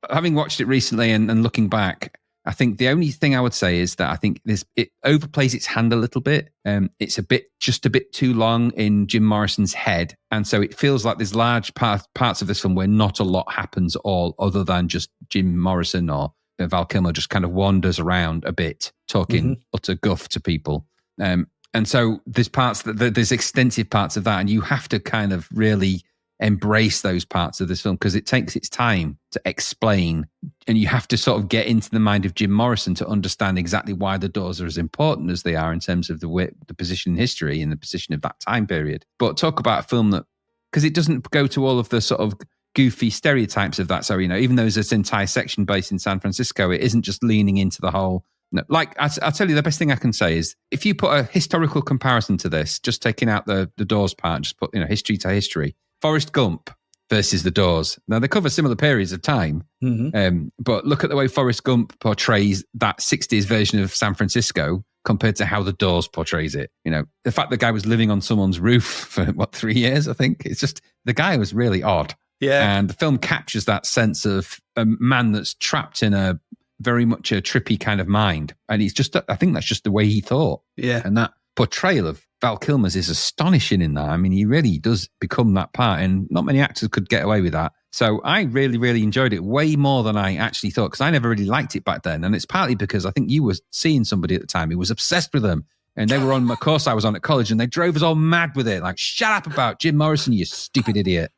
having watched it recently and looking back, I think the only thing I would say is that I think it overplays its hand a little bit. It's just a bit too long in Jim Morrison's head. And so it feels like there's large parts of this film where not a lot happens at all other than just Jim Morrison or Val Kilmer just kind of wanders around a bit, talking utter guff to people. And so there's extensive parts of that, and you have to kind of really embrace those parts of this film because it takes its time to explain, and you have to sort of get into the mind of Jim Morrison to understand exactly why the Doors are as important as they are in terms of the position in history and the position of that time period. But talk about a film that, because it doesn't go to all of the sort of goofy stereotypes of that. So, even though there's this entire section based in San Francisco, it isn't just leaning into the whole. No, like I'll tell you, the best thing I can say is if you put a historical comparison to this, just taking out the Doors part, just put history to history. Forrest Gump versus the Doors. Now they cover similar periods of time, but look at the way Forrest Gump portrays that 60s version of San Francisco compared to how the Doors portrays it. The fact the guy was living on someone's roof for 3 years, I think. It's just the guy was really odd. Yeah, and the film captures that sense of a man that's trapped in a very much a trippy kind of mind. And he's just, I think that's just the way he thought. Yeah. And that portrayal of Val Kilmer's is astonishing in that. I mean, he really does become that part, and not many actors could get away with that. So I really, really enjoyed it way more than I actually thought, because I never really liked it back then. And it's partly because I think you were seeing somebody at the time who was obsessed with them. And they were on a course I was on at college, and they drove us all mad with it. Like, shut up about Jim Morrison, you stupid idiot.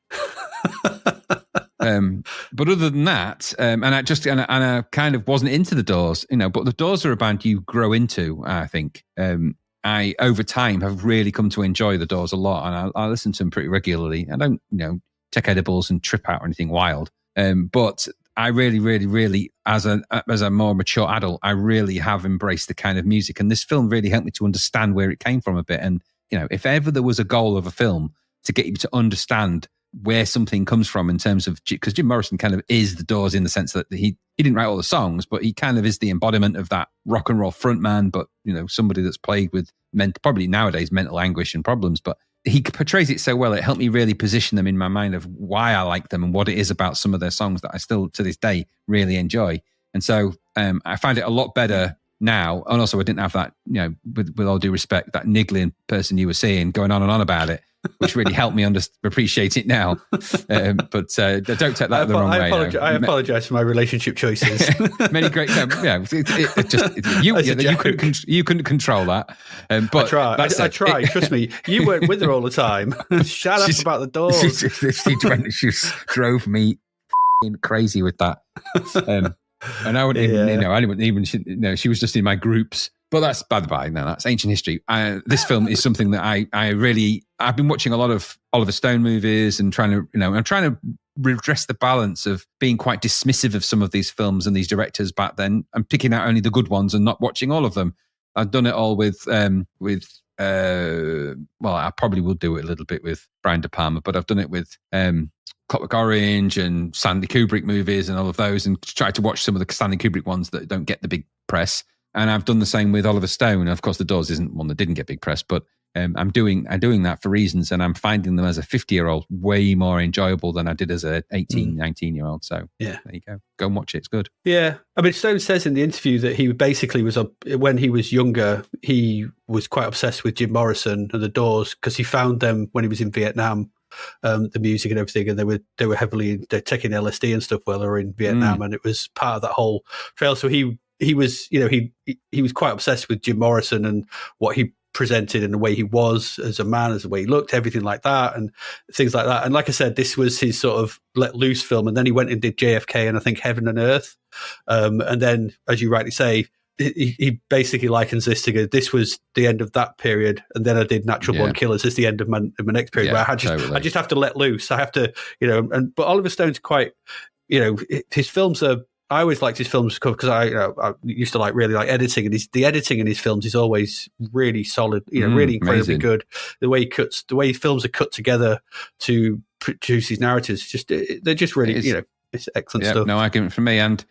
But other than that, and I kind of wasn't into the Doors, but the Doors are a band you grow into, I think. I, over time, have really come to enjoy the Doors a lot, and I listen to them pretty regularly. I don't, take edibles and trip out or anything wild. But I really, really, really, as a more mature adult, I really have embraced the kind of music. And this film really helped me to understand where it came from a bit. And, if ever there was a goal of a film to get you to understand where something comes from in terms of, because Jim Morrison kind of is the Doors in the sense that he didn't write all the songs, but he kind of is the embodiment of that rock and roll frontman, but somebody that's plagued with probably nowadays mental anguish and problems. But he portrays it so well, it helped me really position them in my mind of why I like them and what it is about some of their songs that I still to this day really enjoy. And so I find it a lot better now. And also I didn't have that, with all due respect, that niggling person you were seeing going on and on about it, which really helped me appreciate it now. But don't take that the wrong way. I apologize for my relationship choices. Many great, you couldn't control that. But I tried. Trust me, you weren't with her all the time. Shut up about the Doors. She drove me crazy with that. And I wouldn't even, I wouldn't even, she was just in my groups. But that's by the by. No, that's ancient history. This film is something that I've been watching a lot of Oliver Stone movies and I'm trying to redress the balance of being quite dismissive of some of these films and these directors back then. I'm picking out only the good ones and not watching all of them. I've done it all with I probably will do it a little bit with Brian De Palma, but I've done it with Clockwork Orange and Stanley Kubrick movies and all of those, and tried to watch some of the Stanley Kubrick ones that don't get the big press. And I've done the same with Oliver Stone. Of course, The Doors isn't one that didn't get big press, but I'm doing that for reasons, and I'm finding them as a 50-year-old way more enjoyable than I did as a 18, 19-year-old. So there you go. Go and watch it. It's good. Yeah. I mean, Stone says in the interview that he basically was, when he was younger, he was quite obsessed with Jim Morrison and The Doors because he found them when he was in Vietnam. The music and everything, and they were heavily taking LSD and stuff while they were in Vietnam, and it was part of that whole trail. So he was, he was quite obsessed with Jim Morrison and what he presented and the way he was as a man, as the way he looked, everything like that, and things like that. And like I said, this was his sort of let loose film, and then he went and did JFK and I think Heaven and Earth, and then, as you rightly say, he basically likens this to go, this was the end of that period, and then I did Natural Born Killers as the end of my next period, where I just have to let loose. I have to, but Oliver Stone's quite, his films are, I always liked his films because I used to really like editing, and the editing in his films is always really solid, really incredibly good. The way films are cut together to produce these narratives, they're just really, it's excellent stuff. No argument from me. And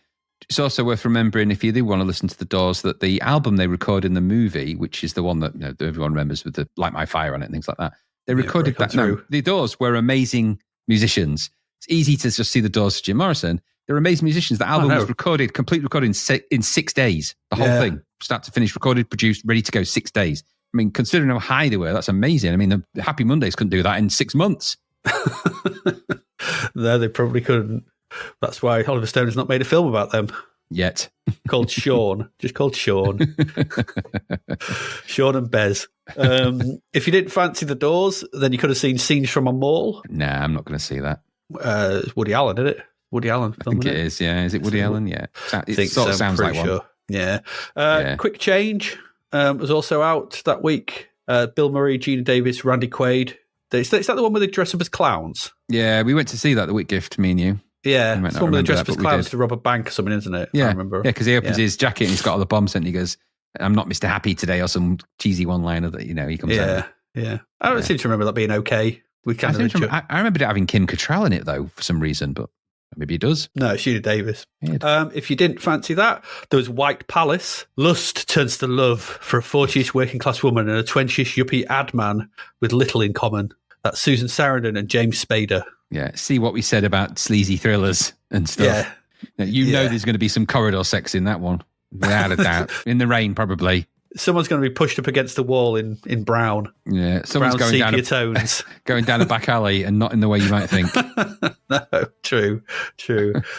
it's also worth remembering, if you do want to listen to the Doors, that the album they record in the movie, which is the one that everyone remembers with the Light My Fire on it and things like that, they recorded that. No, the Doors were amazing musicians. It's easy to just see the Doors, Jim Morrison. They're amazing musicians. The album was completely recorded in 6 days. The whole thing, start to finish, recorded, produced, ready to go, 6 days. I mean, considering how high they were, that's amazing. I mean, the Happy Mondays couldn't do that in 6 months. No, they probably couldn't. That's why Oliver Stone has not made a film about them. Yet. Called Sean. Just called Sean. Sean and Bez. If you didn't fancy The Doors, then you could have seen Scenes from a Mall. Nah, I'm not going to see that. It's Woody Allen, isn't it? Woody Allen film, I think it is, yeah. Is it Woody Allen? Yeah. It sort of sounds like one. Yeah. Quick Change was also out that week. Bill Murray, Gina Davis, Randy Quaid. Is that the one where they dress up as clowns? Yeah, we went to see that the week gift, me and you. Yeah, it's one where they dress up as clowns to rob a bank or something, isn't it? Yeah, I remember. Yeah, because he opens his jacket and he's got all the bombs and he goes, "I'm not Mr. Happy today," or some cheesy one-liner that, he comes out. Yeah. I don't seem to remember that being okay. I remember it having Kim Cattrall in it, though, for some reason, but maybe it does. No, it's Gina Davis. If you didn't fancy that, there was White Palace. Lust turns to love for a 40-ish working-class woman and a 20-ish yuppie ad man with little in common. That's Susan Sarandon and James Spader. Yeah, see what we said about sleazy thrillers and stuff. Yeah. You know there's going to be some corridor sex in that one, without a doubt. In the rain, probably. Someone's going to be pushed up against the wall in brown. Yeah, someone's brown going down tones. Going down a back alley and not in the way you might think. No, true.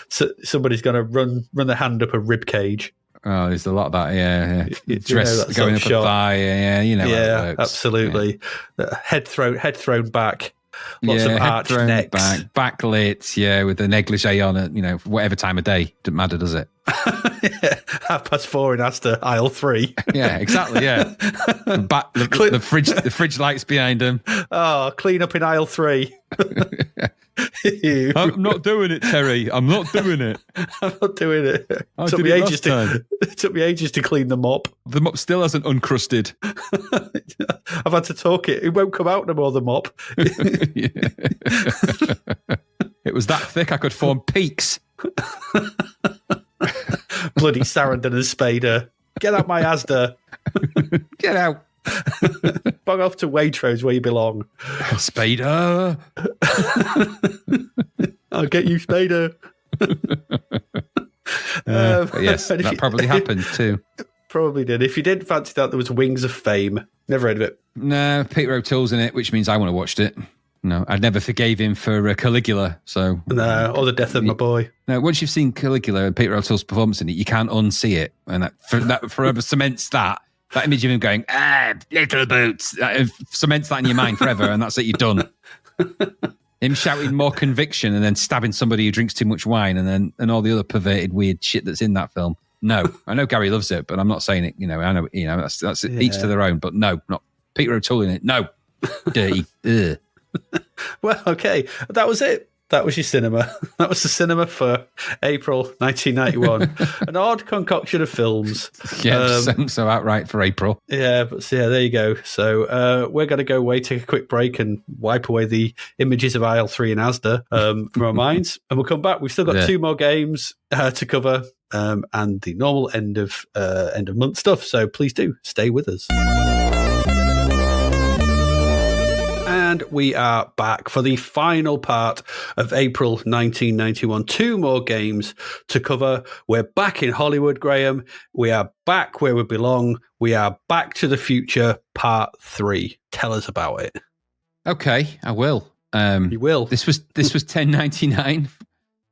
So somebody's going to run their hand up a rib cage. Oh, there's a lot of that, yeah. Dress going up a thigh, yeah, absolutely. Yeah. Head thrown back. Lots of arched necks. Backlit, with the negligee on it, whatever time of day. Doesn't matter, does it? 4:30 in Asda, aisle 3. Yeah, exactly, yeah. The fridge lights behind them. Oh, clean up in aisle 3. I'm not doing it, Terry. I'm not doing it. I'm not doing it. It took me ages to clean the mop. The mop still hasn't uncrusted. I've had to talk it. It won't come out no more, the mop. It was that thick I could form peaks. Bloody Sarandon and Spader. Get out my Asda. Get out. Bog off to Waitrose where you belong. Spader. I'll get you, Spader. Yes, that probably happened too. Probably did. If you didn't fancy that, there was Wings of Fame. Never heard of it. No, Peter O'Toole's in it, which means I want to watch it. No, I never forgave him for Caligula. So no, or the death of my boy. No, once you've seen Caligula and Peter O'Toole's performance in it, you can't unsee it, and that forever cements that image of him going, little boots. That cements that in your mind forever, and that's it. You're done. Him shouting more conviction and then stabbing somebody who drinks too much wine, and all the other perverted weird shit that's in that film. No, I know Gary loves it, but I'm not saying it. I know that's each to their own. But no, not Peter O'Toole in it. No, dirty. Ugh. Well, okay, that was it. That was your cinema. That was the cinema for April 1991. An odd concoction of films. Yeah, so outright for April. Yeah, but there you go. So we're going to go away, take a quick break and wipe away the images of aisle 3 in Asda from our minds. And we'll come back. We've still got 2 more games to cover and the normal end of month stuff. So please do stay with us. And we are back for the final part of April 1991. 2 more games to cover. We're back in Hollywood, Graham. We are back where we belong. We are Back to the Future Part 3. Tell us about it. Okay, I will. You will. This was $10.99,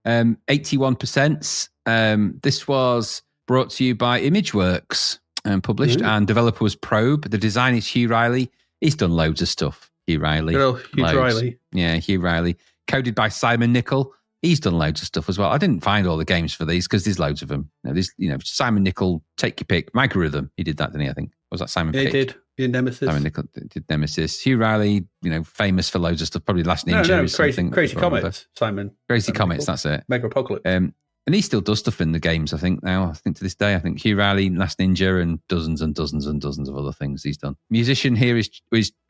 81%. This was brought to you by Imageworks and published, and developer was Probe. The designer is Hugh Riley. He's done loads of stuff. Hugh Riley. Hugh Riley. Yeah, Hugh Riley. Coded by Simon Nicol. He's done loads of stuff as well. I didn't find all the games for these because there's loads of them. There's, Simon Nicol, take your pick. Microrhythm. He did that, didn't he? I think. Was that Simon? Yeah, he did. He did Nemesis. Simon Nicol did Nemesis. Hugh Riley, famous for loads of stuff. Probably Last Ninja. Crazy Comets. Simon. Crazy Comets. That's it. Mega Apocalypse. And he still does stuff in the games, I think, now. I think to this day, Hugh Riley, Last Ninja, and dozens and dozens and dozens of other things he's done. Musicians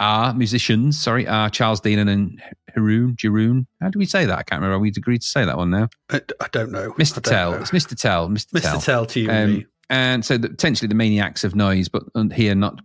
are Charles Dean and Jeroen. How do we say that? I can't remember. We'd agreed to say that one now. I don't know. Mr. Tell. It's Mr. Tell. Mr. Tell to you and me. And so potentially the Maniacs of Noise, but here not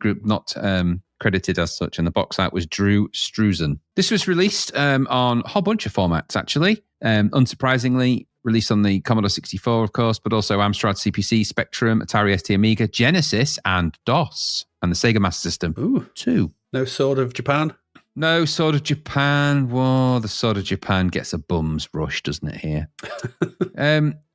credited as such. And the box art was Drew Struzan. This was released on a whole bunch of formats, actually. Unsurprisingly, released on the Commodore 64, of course, but also Amstrad CPC, Spectrum, Atari ST Amiga, Genesis, and DOS, and the Sega Master System. Ooh. 2. No Sword of Japan? No Sword of Japan. Well, the Sword of Japan gets a bum's rush, doesn't it, here?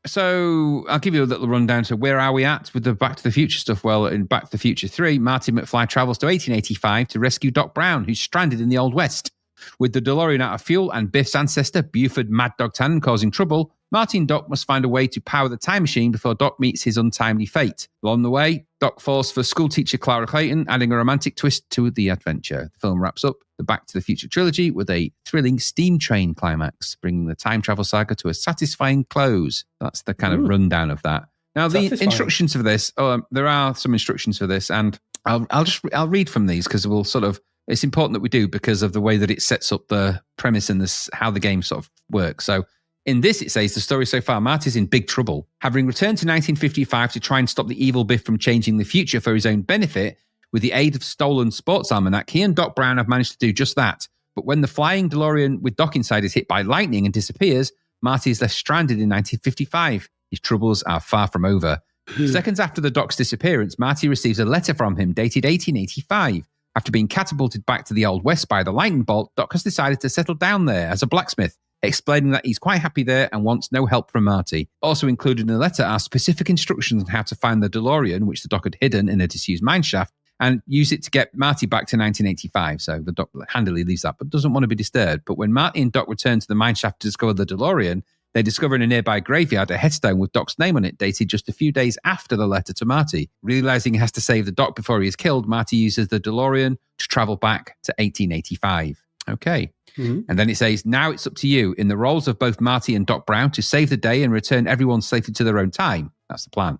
So I'll give you a little rundown. So where are we at with the Back to the Future stuff? Well, in Back to the Future 3, Marty McFly travels to 1885 to rescue Doc Brown, who's stranded in the Old West. With the DeLorean out of fuel and Biff's ancestor, Buford Mad Dog Tannen, causing trouble, Marty and Doc must find a way to power the time machine before Doc meets his untimely fate. Along the way, Doc falls for schoolteacher Clara Clayton, adding a romantic twist to the adventure. The film wraps up the Back to the Future trilogy with a thrilling steam train climax, bringing the time travel saga to a satisfying close. That's the kind of rundown of that. Now, the instructions for this, there are some instructions for this, and I'll read from these because we'll sort of, it's important that we do because of the way that it sets up the premise and this, how the game sort of works. So in this, it says the story so far, Marty's in big trouble. Having returned to 1955 to try and stop the evil Biff from changing the future for his own benefit, with the aid of stolen sports almanac, he and Doc Brown have managed to do just that. But when the flying DeLorean with Doc inside is hit by lightning and disappears, Marty is left stranded in 1955. His troubles are far from over. Seconds after the Doc's disappearance, Marty receives a letter from him dated 1885. After being catapulted back to the Old West by the lightning bolt, Doc has decided to settle down there as a blacksmith, explaining that he's quite happy there and wants no help from Marty. Also included in the letter are specific instructions on how to find the DeLorean, which the Doc had hidden in a disused mineshaft, and use it to get Marty back to 1985. So the Doc handily leaves that, but doesn't want to be disturbed. But when Marty and Doc return to the mineshaft to discover the DeLorean, they discover in a nearby graveyard a headstone with Doc's name on it, dated just a few days after the letter to Marty. Realizing he has to save the Doc before he is killed, Marty uses the DeLorean to travel back to 1885. Okay. Mm-hmm. And then it says, now it's up to you in the roles of both Marty and Doc Brown to save the day and return everyone safely to their own time. That's the plan.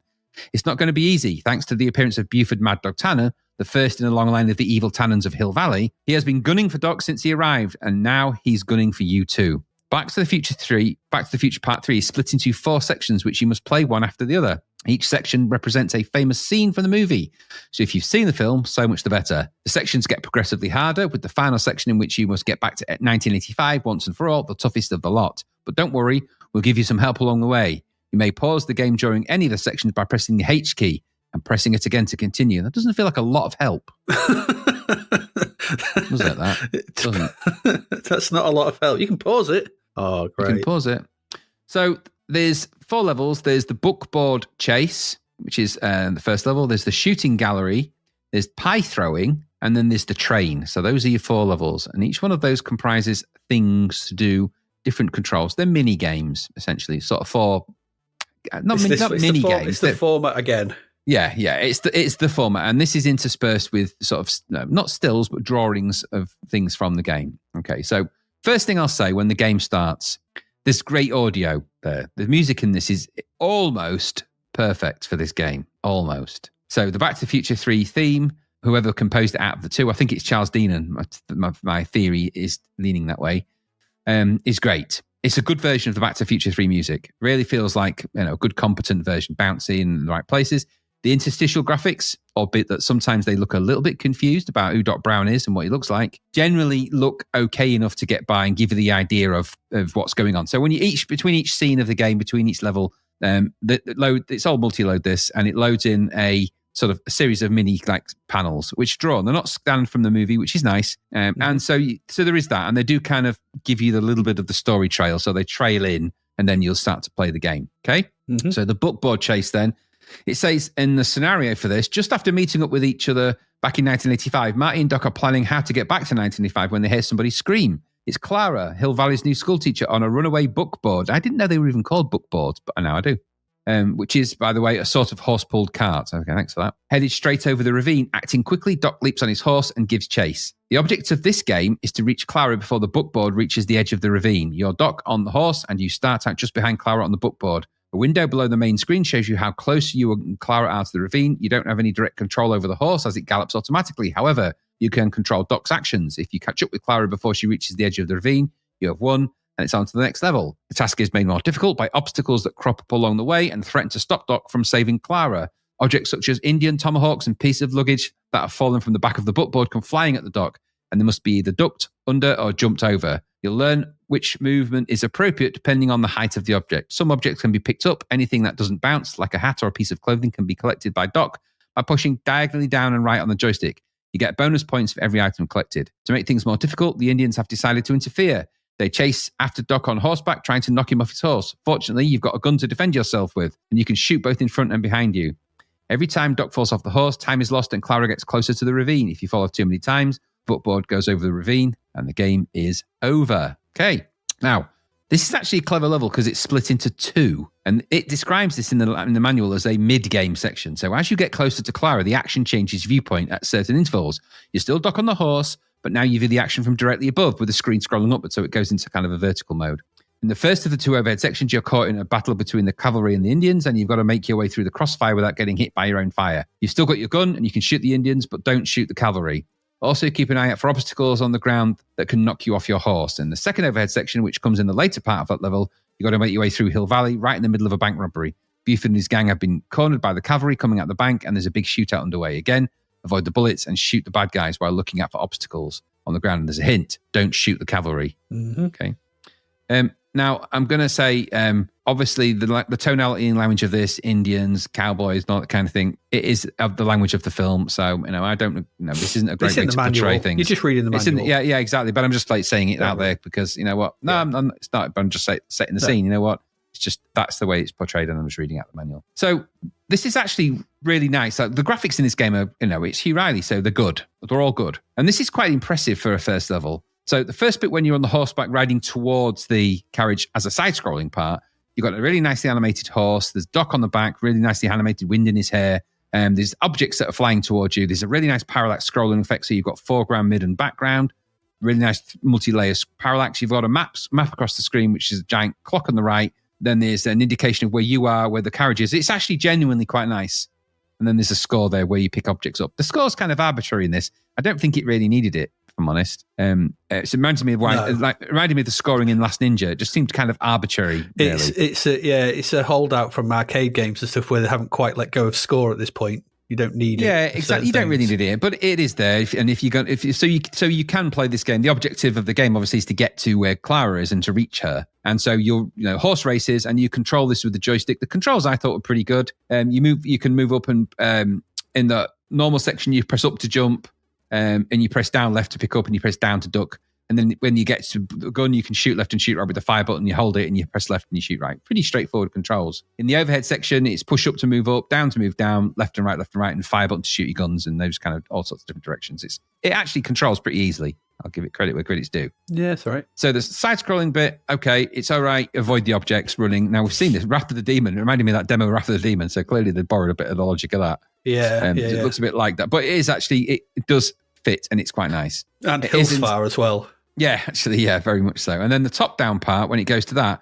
It's not going to be easy, thanks to the appearance of Buford Mad Dog Tannen, the first in a long line of the evil Tannens of Hill Valley. He has been gunning for Doc since he arrived, and now he's gunning for you too. Back to the Future Part 3 is split into 4 sections, which you must play one after the other. Each section represents a famous scene from the movie. So if you've seen the film, so much the better. The sections get progressively harder, with the final section in which you must get back to 1985 once and for all, the toughest of the lot. But don't worry, we'll give you some help along the way. You may pause the game during any of the sections by pressing the H key and pressing it again to continue. That doesn't feel like a lot of help. Was it that? It doesn't. That's not a lot of help. You can pause it. Oh, great. You can pause it. So there's 4 levels. There's the bookboard chase, which is the first level. There's the shooting gallery. There's pie throwing. And then there's the train. So those are your 4 levels. And each one of those comprises things to do, different controls. They're mini games, essentially. Sort of 4... Not mini games. It's the format again. Yeah. It's the format. And this is interspersed with sort of, not stills, but drawings of things from the game. Okay, so first thing I'll say when the game starts, there's great audio there. The music in this is almost perfect for this game. Almost. So the Back to the Future 3 theme, whoever composed it out of the 2, I think it's Charles Deanan. My theory is leaning that way, is great. It's a good version of the Back to the Future 3 music. Really feels like a good, competent version, bouncy in the right places. The interstitial graphics, albeit that sometimes they look a little bit confused about who Doc Brown is and what he looks like, generally look okay enough to get by and give you the idea of what's going on. So when you between each scene of the game, between each level, it's all multi-load this, and it loads in a sort of a series of mini panels which draw. They're not scanned from the movie, which is nice. And so there is that, and they do kind of give you the little bit of the story trail. So they trail in, and then you'll start to play the game. Okay. Mm-hmm. So the bookboard chase then. It says in the scenario for this, just after meeting up with each other back in 1985, Marty and Doc are planning how to get back to 1985 when they hear somebody scream. It's Clara, Hill Valley's new schoolteacher, on a runaway bookboard. I didn't know they were even called bookboards, but now I do. Which is, by the way, a sort of horse-pulled cart. Okay, thanks for that. Headed straight over the ravine. Acting quickly, Doc leaps on his horse and gives chase. The object of this game is to reach Clara before the bookboard reaches the edge of the ravine. You're Doc on the horse, and you start out just behind Clara on the bookboard. A window below the main screen shows you how close you and Clara are to the ravine. You don't have any direct control over the horse as it gallops automatically. However, you can control Doc's actions. If you catch up with Clara before she reaches the edge of the ravine, you have won, and it's on to the next level. The task is made more difficult by obstacles that crop up along the way and threaten to stop Doc from saving Clara. Objects such as Indian tomahawks and pieces of luggage that have fallen from the back of the bookboard come flying at the Doc, and they must be either ducked, under, or jumped over. You'll learn which movement is appropriate depending on the height of the object. Some objects can be picked up. Anything that doesn't bounce, like a hat or a piece of clothing, can be collected by Doc by pushing diagonally down and right on the joystick. You get bonus points for every item collected. To make things more difficult, the Indians have decided to interfere. They chase after Doc on horseback, trying to knock him off his horse. Fortunately, you've got a gun to defend yourself with, and you can shoot both in front and behind you. Every time Doc falls off the horse, time is lost and Clara gets closer to the ravine. If you fall off too many times, footboard goes over the ravine and the game is over. Okay, now, this is actually a clever level because it's split into two, and it describes this in the manual as a mid-game section. So as you get closer to Clara, the action changes viewpoint at certain intervals. You're still Doc on the horse, but now you view the action from directly above with the screen scrolling upward, so it goes into kind of a vertical mode. In the first of the two overhead sections, you're caught in a battle between the cavalry and the Indians, and you've got to make your way through the crossfire without getting hit by your own fire. You've still got your gun, and you can shoot the Indians, but don't shoot the cavalry. Also, keep an eye out for obstacles on the ground that can knock you off your horse. In the second overhead section, which comes in the later part of that level, you've got to make your way through Hill Valley, right in the middle of a bank robbery. Buford and his gang have been cornered by the cavalry coming out the bank, and there's a big shootout underway. Again, avoid the bullets and shoot the bad guys while looking out for obstacles on the ground. And there's a hint, don't shoot the cavalry. Mm-hmm. Okay. Now, I'm going to say, obviously, the tonality and language of this, Indians, cowboys, and all that kind of thing, it is of the language of the film. So, I don't know. This isn't a great way to portray things. You're just reading the manual. Yeah, exactly. But I'm just saying it out there because, you know what? No, it's not. But I'm just setting the scene. You know what? It's just, that's the way it's portrayed, and I'm just reading out the manual. So, this is actually really nice. Like, the graphics in this game are, it's Hugh Riley, so they're good. They're all good. And this is quite impressive for a first level. So the first bit when you're on the horseback riding towards the carriage as a side-scrolling part, you've got a really nicely animated horse. There's Doc on the back, really nicely animated wind in his hair. There's objects that are flying towards you. There's a really nice parallax scrolling effect. So you've got foreground, mid, and background. Really nice multi-layer parallax. You've got a map across the screen, which is a giant clock on the right. Then there's an indication of where you are, where the carriage is. It's actually genuinely quite nice. And then there's a score there where you pick objects up. The score's kind of arbitrary in this. I don't think it really needed it, if I'm honest. It reminded me of the scoring in Last Ninja. It just seemed kind of arbitrary. Really. It's a holdout from arcade games and stuff where they haven't quite let go of score at this point. You don't need it. Yeah, exactly. You don't really need it, but it is there. So you can play this game. The objective of the game, obviously, is to get to where Clara is and to reach her. And so horse races, and you control this with the joystick. The controls I thought were pretty good. You can move up, and in the normal section, you press up to jump, and you press down left to pick up, and you press down to duck. And then when you get to the gun, you can shoot left and shoot right with the fire button. You hold it and you press left and you shoot right. Pretty straightforward controls. In the overhead section, it's push up to move up, down to move down, left and right, and fire button to shoot your guns, and those kind of all sorts of different directions. It actually controls pretty easily. I'll give it credit where credit's due. Yeah, it's all right. So the side-scrolling bit, okay, it's all right. Avoid the objects running. Now, we've seen this. Wrath of the Demon. It reminded me of that demo of Wrath of the Demon, so clearly they borrowed a bit of the logic of that. Yeah, It looks a bit like that. But it is actually, it does fit, and it's quite nice. And Hillsfire as well. Yeah, actually, yeah, very much so. And then the top-down part, when it goes to that,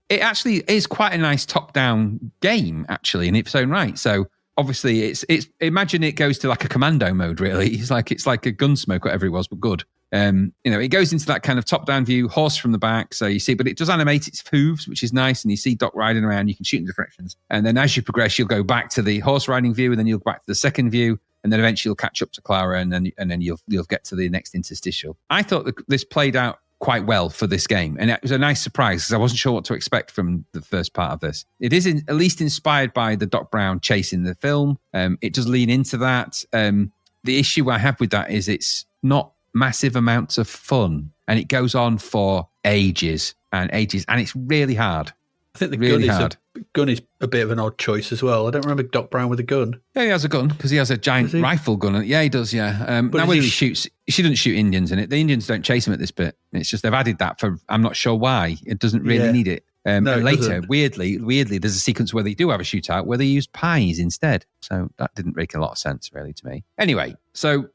it actually is quite a nice top-down game, actually, in its own right. So obviously, it's imagine it goes to like a commando mode, really. It's like a Gunsmoke, whatever it was, but good. It goes into that kind of top-down view, horse from the back. So you see, but it does animate its hooves, which is nice. And you see Doc riding around. You can shoot in different directions. And then as you progress, you'll go back to the horse riding view, and then you'll go back to the second view. And then eventually you'll catch up to Clara, and then you'll get to the next interstitial. I thought that this played out quite well for this game, and it was a nice surprise because I wasn't sure what to expect from the first part of this. It is at least inspired by the Doc Brown chase in the film. It does lean into that. The issue I have with that is it's not massive amounts of fun, and it goes on for ages and ages, and it's really hard. I think the gun is a bit of an odd choice as well. I don't remember Doc Brown with a gun. Yeah, he has a gun because he has a giant rifle gun. Yeah, he does, yeah. Now, whether he shoots, she doesn't shoot Indians in it. The Indians don't chase him at this bit. It's just they've added that for, I'm not sure why. It doesn't really need it. No, later, weirdly, there's a sequence where they do have a shootout where they use pies instead. So that didn't make a lot of sense, really, to me. Anyway, so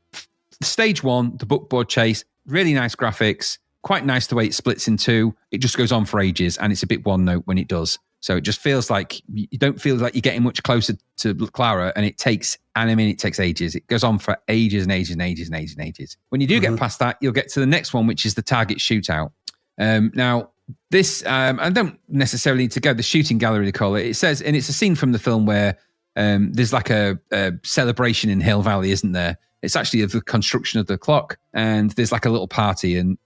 stage one, the bookboard chase, really nice graphics. Quite nice the way it splits in two. It just goes on for ages, and it's a bit one note when it does. So it just feels like you don't feel like you're getting much closer to Clara, and it takes ages. It goes on for ages and ages and ages and ages and ages. When you do get past that, you'll get to the next one, which is the target shootout. Now, this, I don't necessarily need to go the shooting gallery to call it. It says, and it's a scene from the film where there's like a celebration in Hill Valley, isn't there? It's actually of the construction of the clock, and there's like a little party, and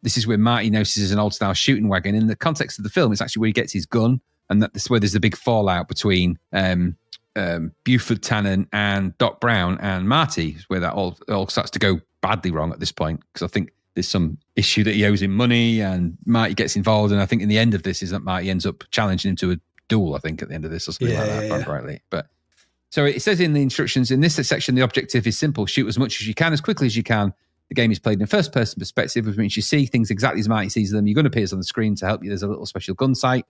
this is where Marty notices an old-style shooting wagon. In the context of the film, it's actually where he gets his gun, and that's where there's a big fallout between Buford Tannen and Doc Brown and Marty, where that all starts to go badly wrong at this point, because I think there's some issue that he owes him money, and Marty gets involved. And I think in the end of this is that Marty ends up challenging him to a duel, I think, at the end of this or something like that, if I remember rightly. But so it says in the instructions, in this section, the objective is simple: shoot as much as you can, as quickly as you can. The game is played in a first-person perspective, which means you see things exactly as Marty sees them. Your gun appears on the screen to help you. There's a little special gun sight.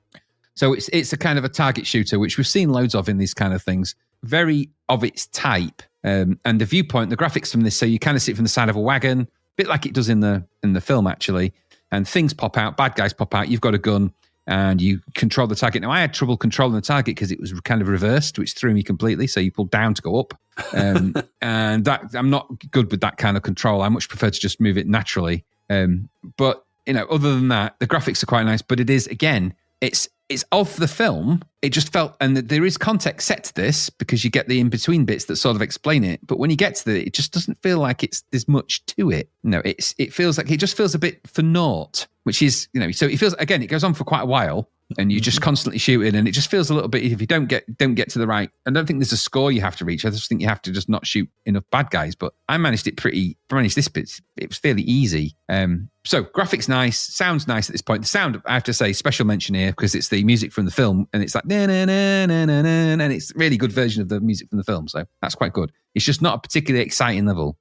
So it's a kind of a target shooter, which we've seen loads of in these kind of things. Very of its type. And the viewpoint, the graphics from this, so you kind of see it from the side of a wagon, a bit like it does in the film, actually. And things pop out, bad guys pop out. You've got a gun, and you control the target. Now, I had trouble controlling the target because it was kind of reversed, which threw me completely. So you pull down to go up. And that I'm not good with that kind of control. I much prefer to just move it naturally. But, other than that, the graphics are quite nice. But it is, again, it's of the film. It just felt, and there is context set to this because you get the in-between bits that sort of explain it. But when you get to it just doesn't feel like there's much to it. It feels like it just feels a bit for naught, which is, so it feels, again, it goes on for quite a while and you just constantly shooting, and it just feels a little bit, if you don't get to the right, I don't think there's a score you have to reach. I just think you have to just not shoot enough bad guys. But I managed this bit. It was fairly easy. So graphics nice, sounds nice at this point. The sound, I have to say, special mention here because it's the music from the film, and it's like na na na na na na, and it's a really good version of the music from the film. So that's quite good. It's just not a particularly exciting level.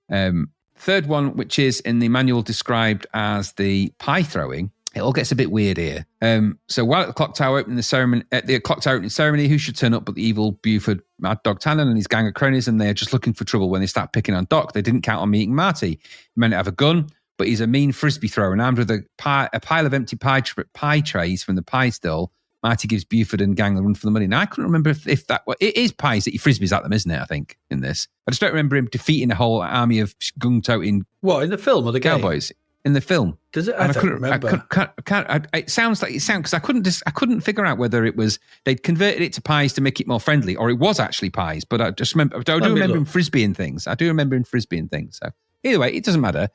Third one, which is in the manual described as the pie throwing. It all gets a bit weird here. So while at the clock tower opening ceremony, who should turn up but the evil Buford Mad Dog Tannen and his gang of cronies, and they're just looking for trouble when they start picking on Doc. They didn't count on meeting Marty. He may not have a gun, but he's a mean frisbee thrower, and armed with a pile of empty pie trays from the pie stall, Marty gives Buford and gang a run for the money. Now, I couldn't remember if that... Well, it is pies that he frisbees at them, isn't it, I think, in this? I just don't remember him defeating a whole army of gung-toting... What, in the film or the cowboys? Game? In the film. Does it? I don't remember. It sounds because I couldn't figure out whether it was they'd converted it to pies to make it more friendly, or it was actually pies. But I just remember. I do remember him frisbeeing things. So either way, it doesn't matter.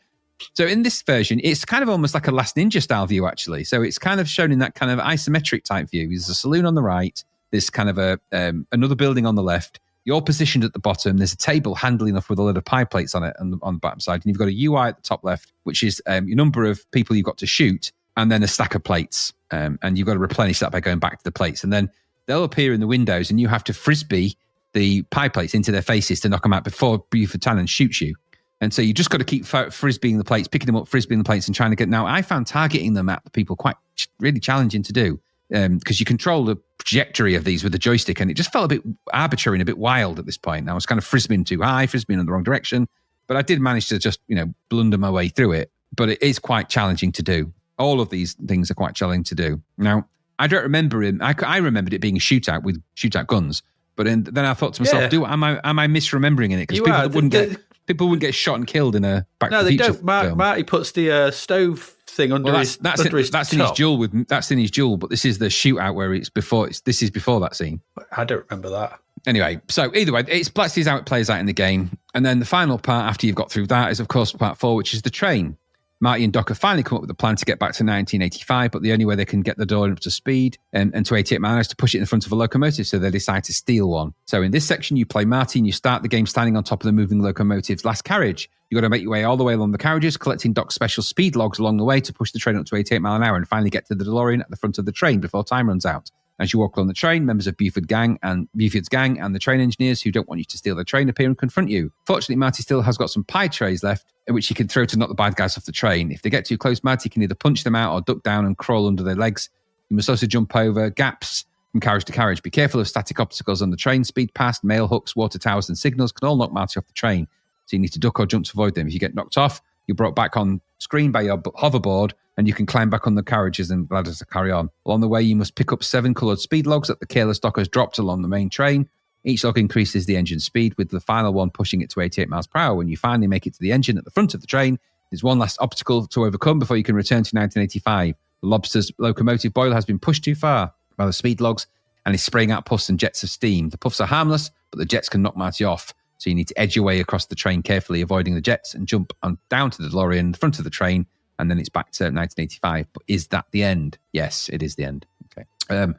So in this version, it's kind of almost like a Last Ninja style view, actually. So it's kind of shown in that kind of isometric type view. There's a saloon on the right. There's kind of another building on the left. You're positioned at the bottom. There's a table handy enough with a lot of pie plates on it on the bottom side. And you've got a UI at the top left, which is your number of people you've got to shoot, and then a stack of plates. And you've got to replenish that by going back to the plates. And then they'll appear in the windows, and you have to frisbee the pie plates into their faces to knock them out before Buford Tannen shoots you. And so you just got to keep frisbeeing the plates, picking them up, frisbeeing the plates, and trying to get... Now, I found targeting them at the people quite really challenging to do. Because you control the trajectory of these with the joystick, and it just felt a bit arbitrary and a bit wild at this point. And I was kind of frisbeeing too high, frisbeeing in the wrong direction, but I did manage to just, blunder my way through it. But it is quite challenging to do. All of these things are quite challenging to do. Now, I don't remember him. I remembered it being a shootout with shootout guns, but then I thought to myself, am I misremembering in it? Because people wouldn't get shot and killed in a Back to the Future film. No, they don't. Marty puts the stove thing under his that's in his duel that's in his duel, but this is the shootout where this is before that scene. I don't remember that. Anyway, so either way, let's see how it plays out in the game. And then the final part after you've got through that is, of course, part 4, which is the train. Marty and Doc have finally come up with a plan to get back to 1985, but the only way they can get the door up to speed and to 88 miles is to push it in front of a locomotive, so they decide to steal one. So in this section, you play Marty and you start the game standing on top of the moving locomotive's last carriage. You've got to make your way all the way along the carriages, collecting Doc's special speed logs along the way to push the train up to 88 miles an hour and finally get to the DeLorean at the front of the train before time runs out. As you walk along the train, members of Buford's gang and the train engineers who don't want you to steal the train appear and confront you. Fortunately, Marty still has got some pie trays left, which he can throw to knock the bad guys off the train. If they get too close, Marty can either punch them out or duck down and crawl under their legs. You must also jump over gaps from carriage to carriage. Be careful of static obstacles on the train. Speed past, mail hooks, water towers and signals can all knock Marty off the train. So you need to duck or jump to avoid them. If you get knocked off, you're brought back on screen by your hoverboard, and you can climb back on the carriages and ladders to carry on. Along the way, you must pick up 7 coloured speed logs that the careless Doc has dropped along the main train. Each log increases the engine speed, with the final one pushing it to 88 miles per hour. When you finally make it to the engine at the front of the train, there's one last obstacle to overcome before you can return to 1985. The Lobster's locomotive boiler has been pushed too far by the speed logs and is spraying out puffs and jets of steam. The puffs are harmless, but the jets can knock Marty off. So you need to edge your way across the train carefully, avoiding the jets, and jump on down to the DeLorean in the front of the train, and then it's back to 1985. But is that the end? Yes, it is the end. Okay.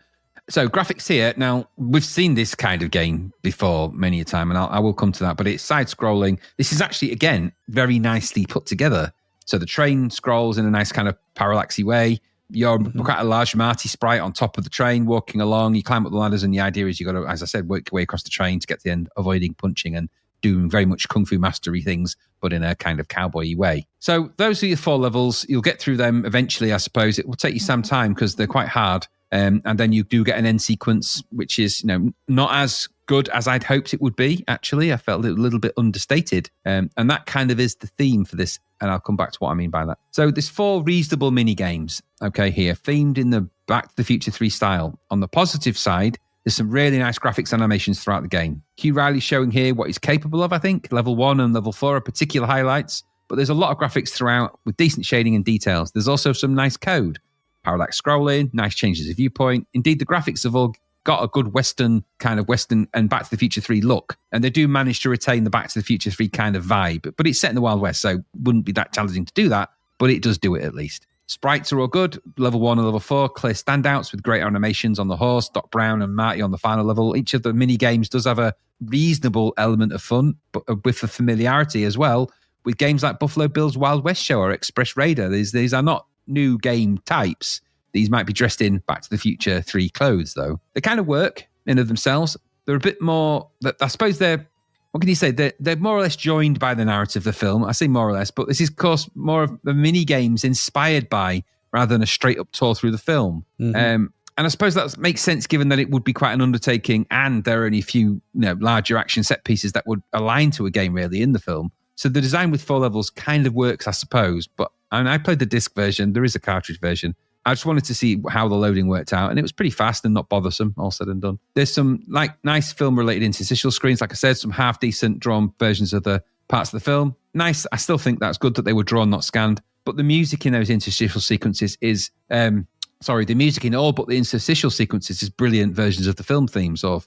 So graphics here. Now, we've seen this kind of game before many a time, and I will come to that, but it's side-scrolling. This is actually, again, very nicely put together. So the train scrolls in a nice kind of parallaxy way. You're quite a large Marty sprite on top of the train walking along. You climb up the ladders, and the idea is you got to, as I said, work your way across the train to get to the end, avoiding punching and doing very much kung fu mastery things, but in a kind of cowboy way. So those are your 4 levels. You'll get through them eventually, I suppose. It will take you some time because they're quite hard. And then you do get an end sequence, which is, not as good as I'd hoped it would be, actually. I felt a little bit understated. And that kind of is the theme for this. And I'll come back to what I mean by that. So there's 4 reasonable mini games, okay, here, themed in the Back to the Future 3 style. On the positive side, there's some really nice graphics animations throughout the game. Hugh Riley's showing here what he's capable of, I think. Level 1 and level 4 are particular highlights. But there's a lot of graphics throughout with decent shading and details. There's also some nice code. Parallax scrolling, nice changes of viewpoint. Indeed, the graphics have all got a good Western and Back to the Future 3 look. And they do manage to retain the Back to the Future 3 kind of vibe. But it's set in the Wild West, so it wouldn't be that challenging to do that. But it does do it at least. Sprites are all good. Level 1 and level 4, clear standouts with great animations on the horse, Doc Brown and Marty on the final level. Each of the mini games does have a reasonable element of fun, but with the familiarity as well. With games like Buffalo Bill's Wild West Show or Express Raider, these are not new game types. These might be dressed in Back to the Future 3 clothes, though. They kind of work in of themselves. They're a bit more, I suppose they're, what can you say? They're more or less joined by the narrative of the film. I say more or less, but this is, of course, more of the mini games inspired by rather than a straight up tour through the film. And I suppose that makes sense given that it would be quite an undertaking and there are only a few larger action set pieces that would align to a game really in the film. So the design with 4 levels kind of works, I suppose. But I played the disc version. There is a cartridge version. I just wanted to see how the loading worked out. And it was pretty fast and not bothersome, all said and done. There's some nice film-related interstitial screens. Like I said, some half-decent drawn versions of the parts of the film. Nice. I still think that's good that they were drawn, not scanned. But the music in those interstitial sequences is... the music in all but the interstitial sequences is brilliant versions of the film themes or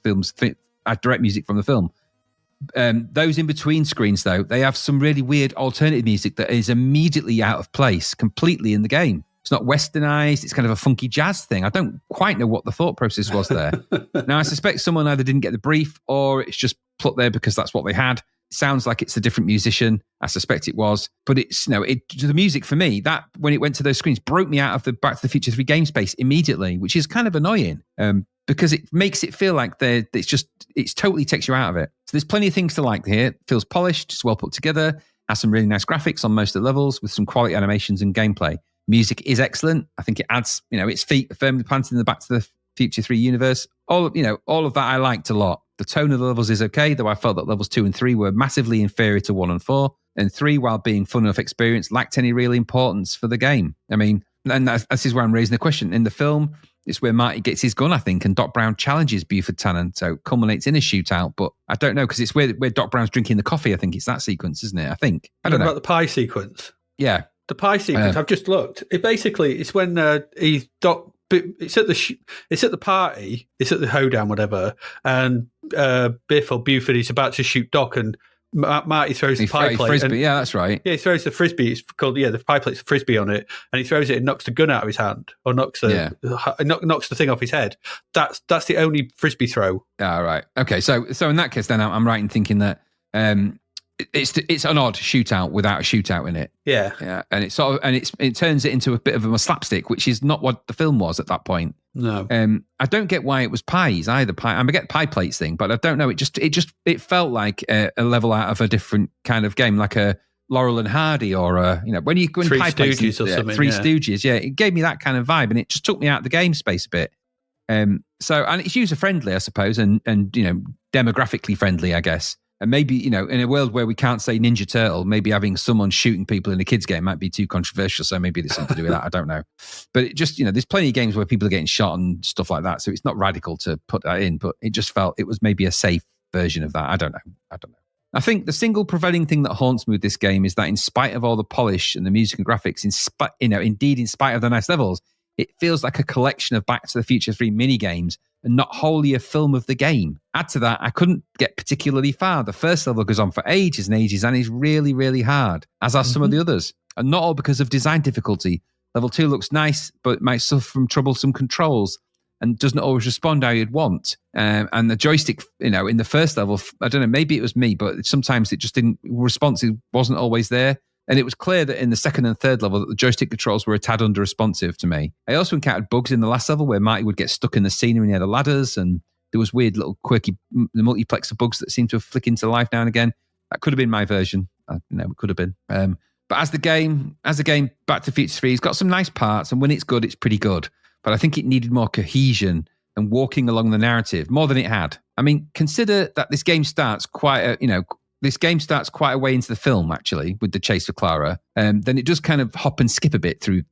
direct music from the film. Those in between screens, though, they have some really weird alternative music that is immediately out of place completely in the game. It's not westernized. It's kind of a funky jazz thing. I don't quite know what the thought process was there. Now, I suspect someone either didn't get the brief or it's just put there because that's what they had. It sounds like it's a different musician. I suspect it was. But it's, the music for me, that when it went to those screens, broke me out of the Back to the Future 3 game space immediately, which is kind of annoying. Because it makes it feel like it's totally takes you out of it. So there's plenty of things to like here. It feels polished, it's well put together, has some really nice graphics on most of the levels with some quality animations and gameplay. Music is excellent. I think it adds, its feet are firmly planted in the Back to the Future 3 universe. All of that I liked a lot. The tone of the levels is okay, though I felt that levels 2 and 3 were massively inferior to 1 and 4. And 3, while being fun enough experience, lacked any real importance for the game. I mean, and this is where I'm raising the question. In the film, it's where Marty gets his gun, I think, and Doc Brown challenges Buford Tannen, so it culminates in a shootout. But I don't know, because it's where Doc Brown's drinking the coffee. I think it's that sequence, isn't it? I think. I don't know. About the pie sequence? Yeah. The pie sequence, I've just looked. It's when it's at the party, it's at the hoedown, whatever, and Biff or Buford is about to shoot Doc and Marty throws the pie plate. Frisbee, yeah, that's right. Yeah, he throws the frisbee. It's called, the pie plate's a frisbee on it, and he throws it and knocks the gun out of his hand, or knocks the thing off his head. That's the only frisbee throw. Ah, right. Okay, so in that case, then I'm right in thinking that it's an odd shootout without a shootout in it. Yeah, and it turns it into a bit of a slapstick, which is not what the film was at that point. No, I don't get why it was pies either. I get pie plates thing, but I don't know. It felt like a level out of a different kind of game, like a Laurel and Hardy or when Three pie plates Stooges or something. Three Stooges. Yeah, it gave me that kind of vibe, and it just took me out of the game space a bit. And it's user friendly, I suppose, and demographically friendly, I guess. And maybe, in a world where we can't say Ninja Turtle, maybe having someone shooting people in a kid's game might be too controversial. So maybe there's something to do with that. I don't know. But it just, there's plenty of games where people are getting shot and stuff like that. So it's not radical to put that in, but it just felt it was maybe a safe version of that. I don't know. I think the single prevailing thing that haunts me with this game is that in spite of all the polish and the music and graphics, in spite of the nice levels, it feels like a collection of Back to the Future 3 mini games and not wholly a film of the game. Add to that, I couldn't get particularly far. The first level goes on for ages and ages and is really, really hard, as are some of the others. And not all because of design difficulty. Level 2 looks nice, but it might suffer from troublesome controls and doesn't always respond how you'd want. And the joystick, in the first level, I don't know, maybe it was me, but sometimes it just didn't, response wasn't always there. And it was clear that in the second and third level that the joystick controls were a tad under-responsive to me. I also encountered bugs in the last level where Marty would get stuck in the scenery near the ladders, and there was weird little quirky multiplexer bugs that seemed to flick into life now and again. That could have been my version. It could have been. But as the game, Back to the Future 3, it's got some nice parts, and when it's good, it's pretty good. But I think it needed more cohesion and walking along the narrative more than it had. I mean, consider that this game starts quite a way into the film, actually, with the chase for Clara. Then it does kind of hop and skip a bit through,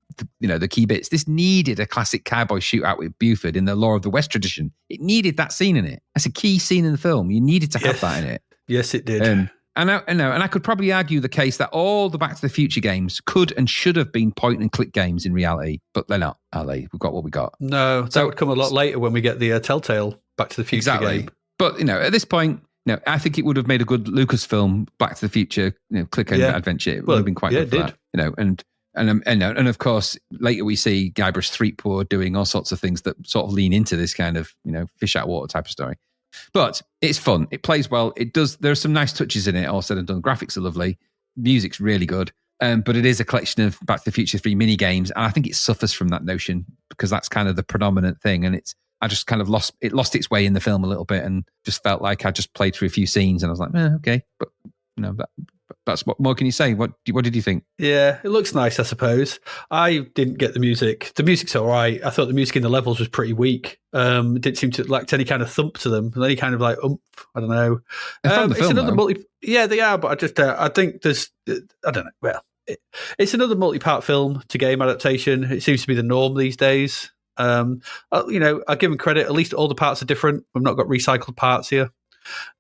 the key bits. This needed a classic cowboy shootout with Buford in the Law of the West tradition. It needed that scene in it. That's a key scene in the film. You needed to have that in it. Yes, it did. And I could probably argue the case that all the Back to the Future games could and should have been point and click games in reality, but they're not, are they? We've got what we got. No, that would come a lot later when we get the Telltale Back to the Future game. But at this point, I think it would have made a good Lucasfilm Back to the Future click and adventure. It would have been quite good for that. And of course, later we see Guybrush Threepwood doing all sorts of things that sort of lean into this kind of fish out of water type of story. But it's fun. It plays well. It does. There are some nice touches in it. All said and done. Graphics are lovely. Music's really good. But it is a collection of Back to the Future 3 mini games, and I think it suffers from that notion because that's kind of the predominant thing. And I just kind of lost its way in the film a little bit, and just felt like I just played through a few scenes, and I was like, okay, but that's what more can you say? What did you think? Yeah, it looks nice, I suppose. I didn't get the music. The music's all right. I thought the music in the levels was pretty weak. It didn't seem to lack any kind of thump to them, any kind of like I don't know. It's another multi. Yeah, they are, but I think there's. I don't know. Well, it's another multi-part film to game adaptation. It seems to be the norm these days. I'll give them credit. At least all the parts are different. We've not got recycled parts here.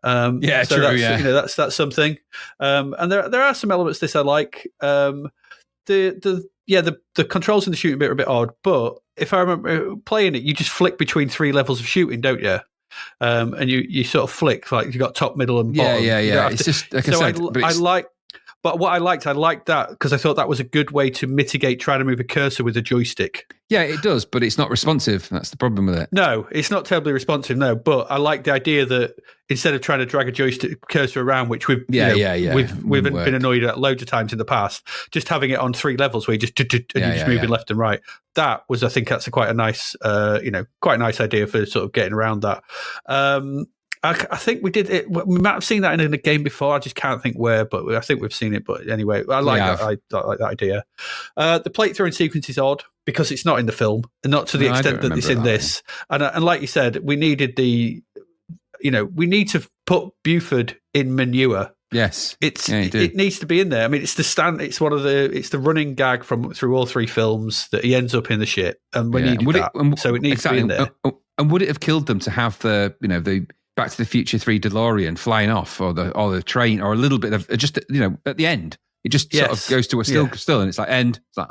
True. That's something. And there are some elements this I like. The controls in the shooting bit are a bit odd, but if I remember playing it, you just flick between 3 levels of shooting, don't you? And you sort of flick, like you got top, middle, and bottom. Yeah. It's just like I said. But what I liked that because I thought that was a good way to mitigate trying to move a cursor with a joystick. Yeah, it does, but it's not responsive. That's the problem with it. No, it's not terribly responsive, no. But I like the idea that instead of trying to drag a joystick cursor around, which we've been annoyed at loads of times in the past, just having it on 3 levels where you just moving left and right. I think that's quite a nice idea for sort of getting around that. I think we did it. We might have seen that in a game before. I just can't think where, but I think we've seen it. But anyway, I like that. I like that idea. The plate throwing sequence is odd because it's not in the film, and not to the extent that it's in this. And like you said, we needed we need to put Buford in manure. Yes, it needs to be in there. I mean, it's the running gag through all 3 films that he ends up in the shit, and we needed that. So it needs to be in there. And would it have killed them to have the Back to the Future 3 DeLorean flying off, or the train, or a little bit of just at the end, it just sort of goes to a still, and it's like end. It's like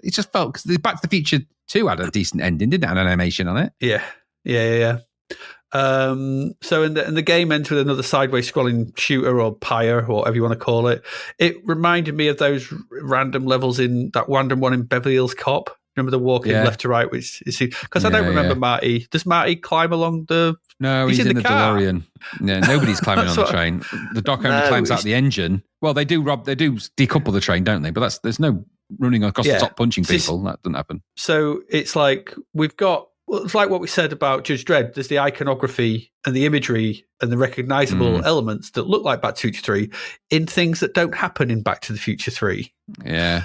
it just felt because the Back to the Future 2 had a decent ending, didn't it? Had an animation on it. Yeah. So in the game ends with another sideways scrolling shooter or pyre or whatever you want to call it. It reminded me of those random levels in that random one in Beverly Hills Cop. Remember the walking left to right, which is because I don't remember Marty. Does Marty climb along the? No, he's in the DeLorean. Yeah, nobody's climbing on the train. The doc only climbs out the engine. Well, they do decouple the train, don't they? But there's no running across the top punching people. That doesn't happen. So it's like it's like what we said about Judge Dredd. There's the iconography and the imagery and the recognizable elements that look like Back to the Future 3 in things that don't happen in Back to the Future 3. Yeah.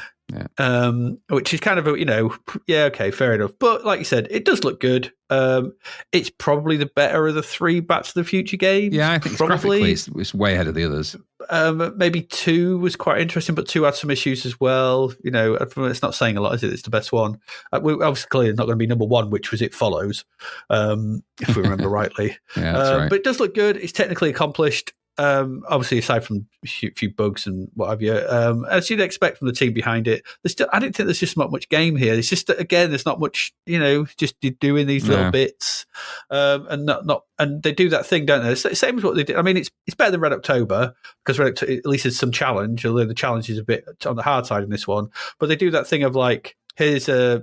Which is kind of okay, fair enough. But like you said, it does look good. It's probably the better of the 3 Back to the Future games. Yeah, I think graphically it's way ahead of the others. Maybe 2 was quite interesting, but 2 had some issues as well. It's not saying a lot, is it? It's the best one. Obviously, clearly not going to be number 1, which was It Follows, if we remember rightly. Yeah, that's right. But it does look good. It's technically accomplished. Obviously, aside from a few bugs and what have you, as you'd expect from the team behind it, I didn't think there's just not much game here. It's just that, again, there's not much, just doing these little bits, and and they do that thing, don't they? It's the same as what they did. I mean, it's better than Red October because Red October at least there's some challenge, although the challenge is a bit on the hard side in this one. But they do that thing of like, here's a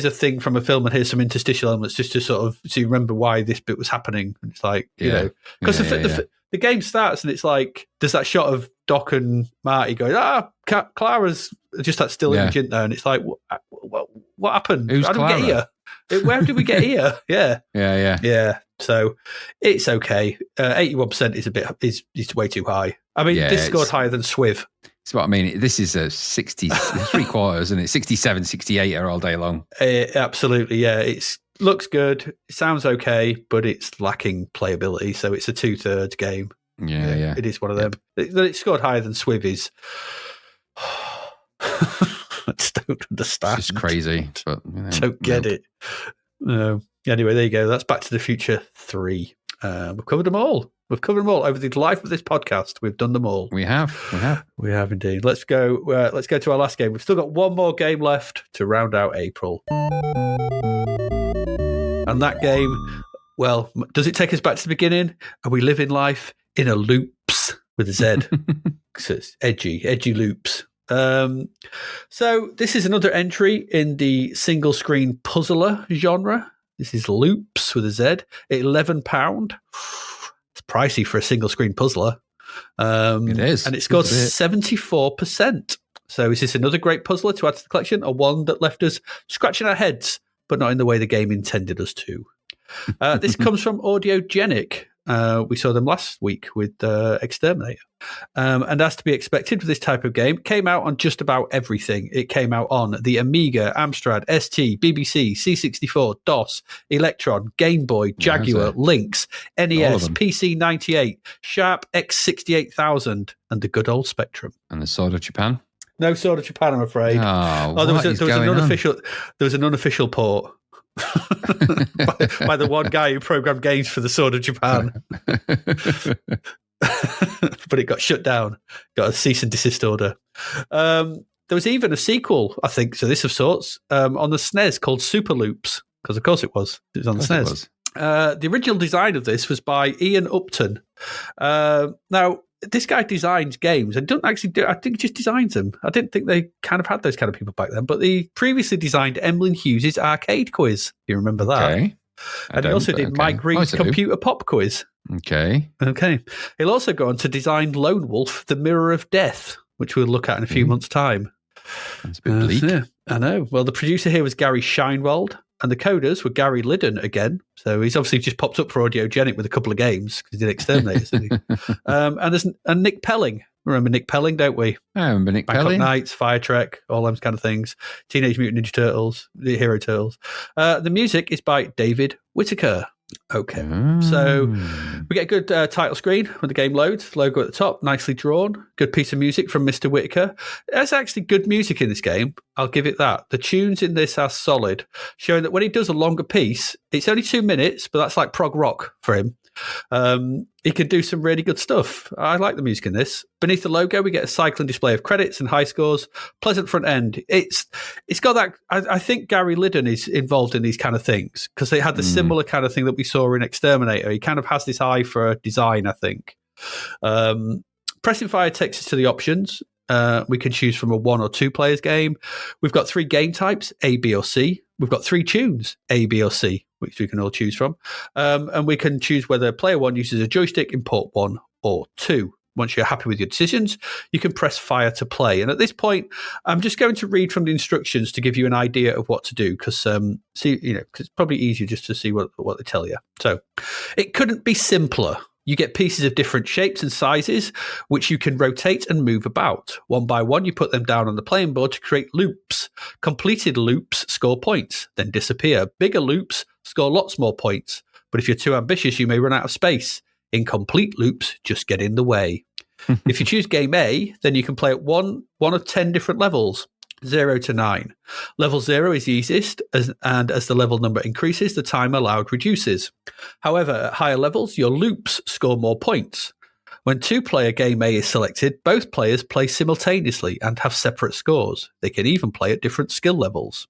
thing from a film and here's some interstitial elements just to sort of so you remember why this bit was happening. And it's like because the game starts and it's like there's that shot of Doc and Marty going, Clara's just that still image in there, and it's like, what happened? Who's How did we get Clara? here? Where did we get here? Yeah. Yeah. So it's okay. 81% is way too high. I mean, this scored higher than SWIV. That's what I mean. This is a 60, 3/4, isn't it? 67, 68 are all day long. Absolutely, yeah. It looks good. It sounds okay, but it's lacking playability. So it's a 2/3 game. Yeah. It is one of them. That it scored higher than SWIV is. I just don't understand. It's just crazy. But, don't get it. No. Anyway, there you go. That's Back to the Future 3. We've covered them all. Over the life of this podcast. We've done them all. We have indeed. Let's go to our last game. We've still got one more game left to round out April. And that game, well, does it take us back to the beginning? Are we living life in a Loopz with a Z? So it's edgy Loopz. So this is another entry in the single screen puzzler genre. This is Loopz with a Z. £11. It's pricey for a single screen puzzler. It is. And it scored 74%. So is this another great puzzler to add to the collection, or one that left us scratching our heads, but not in the way the game intended us to? This comes from Audiogenic. We saw them last week with Exterminator. And as to be expected with this type of game, came out on just about everything. It came out on the Amiga, Amstrad, ST, BBC, C64, DOS, Electron, Game Boy, Jaguar, Lynx, NES, PC 98, Sharp X68000, and the good old Spectrum. And the Sword of Japan? No Sword of Japan, I'm afraid. There was an unofficial port. by the one guy who programmed games for the Sword of Japan. But it got shut down, got a cease and desist order. There was even a sequel, I think, to this of sorts, on the SNES called Super Loops, because of course it was on the SNES. The original design of this was by Ian Upton. Now, this guy designs games and I think he just designs them. I didn't think they kind of had those kind of people back then, but he previously designed Emlyn Hughes' arcade quiz. You remember that? Okay. And he also did Mike Reed's computer pop quiz. Okay. He'll also go on to design Lone Wolf, The Mirror of Death, which we'll look at in a few months' time. That's a bit bleak. Yeah, I know. Well, the producer here was Gary Scheinwald, and the coders were Gary Liddon again. So he's obviously just popped up for Audiogenic with a couple of games because he did Exterminators, didn't he? And Nick Pelling. Remember Nick Pelling, don't we? I remember Nick Bangkok Pelling. Nights, Fire Trek, all those kind of things. Teenage Mutant Ninja Turtles, the Hero Turtles. The music is by David Whittaker. Okay. So we get a good title screen when the game loads. Logo at the top, nicely drawn. Good piece of music from Mr. Whittaker. There's actually good music in this game. I'll give it that. The tunes in this are solid, showing that when he does a longer piece, it's only 2 minutes, but that's like prog rock for him. He can do some really good stuff. I like the music in this. Beneath the logo, we get a cycling display of credits and high scores. Pleasant front end. It's got that. I think Gary Liddon is involved in these kind of things because they had the similar kind of thing that we saw in Exterminator. He kind of has this eye for design, I think. Pressing fire takes us to the options. We can choose from a 1 or 2 players game. We've got 3 game types, A, B, or C. We've got 3 tunes, A, B, or C, which we can all choose from. And we can choose whether player 1 uses a joystick in port 1 or 2. Once you're happy with your decisions, you can press fire to play. And at this point, I'm just going to read from the instructions to give you an idea of what to do, because it's probably easier just to see what they tell you. So it couldn't be simpler. You get pieces of different shapes and sizes, which you can rotate and move about. One by one, you put them down on the playing board to create loops. Completed loops score points, then disappear. Bigger loops score lots more points. But if you're too ambitious, you may run out of space. Incomplete loops just get in the way. If you choose game A, then you can play at one of 10 different levels, 0 to 9. Level 0 is the easiest, and as the level number increases, the time allowed reduces. However, at higher levels, your loops score more points. When 2-player game A is selected, both players play simultaneously and have separate scores. They can even play at different skill levels.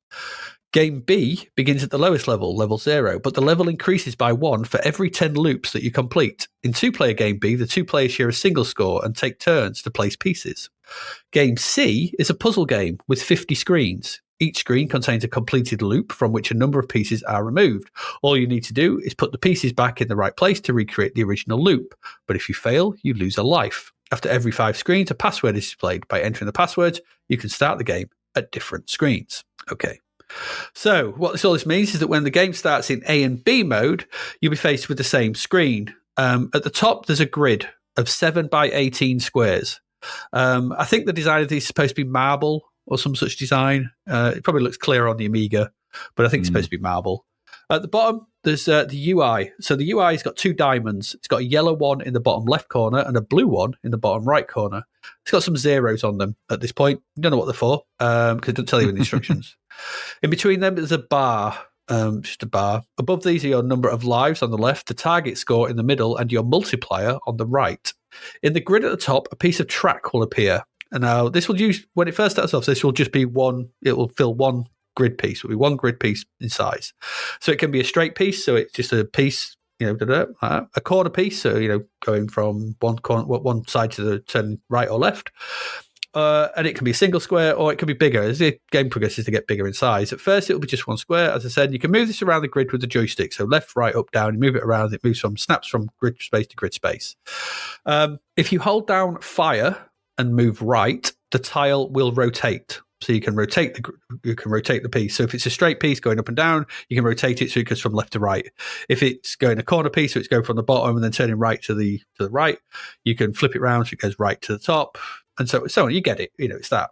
Game B begins at the lowest level, level 0, but the level increases by 1 for every 10 loops that you complete. In 2-player game B, the 2 players share a single score and take turns to place pieces. Game C is a puzzle game with 50 screens. Each screen contains a completed loop from which a number of pieces are removed. All you need to do is put the pieces back in the right place to recreate the original loop. But if you fail, you lose a life. After every 5 screens, a password is displayed. By entering the passwords, you can start the game at different screens. Okay. So what all this means is that when the game starts in A and B mode, you'll be faced with the same screen. At the top, there's a grid of 7 by 18 squares. I think the design of these is supposed to be marble or some such design. It probably looks clear on the Amiga, but I think it's supposed to be marble. At the bottom, there's the UI. So the UI has got 2 diamonds. It's got a yellow one in the bottom left corner and a blue one in the bottom right corner. It's got some zeros on them at this point. You don't know what they're for because it doesn't tell you in the instructions. In between them, there's a bar, just a bar. Above these are your number of lives on the left, the target score in the middle, and your multiplier on the right. In the grid at the top, a piece of track will appear. And now this will use, when it first starts off, this will just be one, it will fill one grid piece. It will be one grid piece in size. So it can be a straight piece, so it's just a piece, a corner piece, so, going from one side to the turn right or left. And it can be a single square or it can be bigger. As the game progresses, to get bigger in size. At first, it will be just one square. As I said, you can move this around the grid with the joystick. So left, right, up, down. You move it around. It snaps from grid space to grid space. If you hold down fire and move right, the tile will rotate. So you can rotate the piece. So if it's a straight piece going up and down, you can rotate it so it goes from left to right. If it's going a corner piece, so it's going from the bottom and then turning right to the right, you can flip it around so it goes right to the top. And so on. You get it. It's that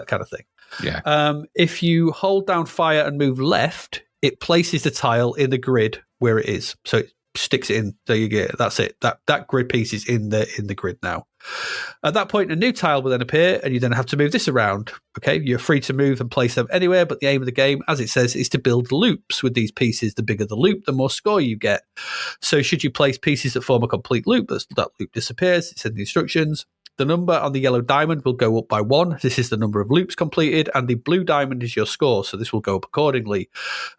kind of thing. Yeah. If you hold down fire and move left, it places the tile in the grid where it is. So it sticks it in. There you go. That's it. That grid piece is in the grid now. At that point, a new tile will then appear, and you then have to move this around. Okay, you're free to move and place them anywhere, but the aim of the game, as it says, is to build loops with these pieces. The bigger the loop, the more score you get. So should you place pieces that form a complete loop, that loop disappears. It's in the instructions. The number on the yellow diamond will go up by 1. This is the number of loops completed, and the blue diamond is your score, so this will go up accordingly.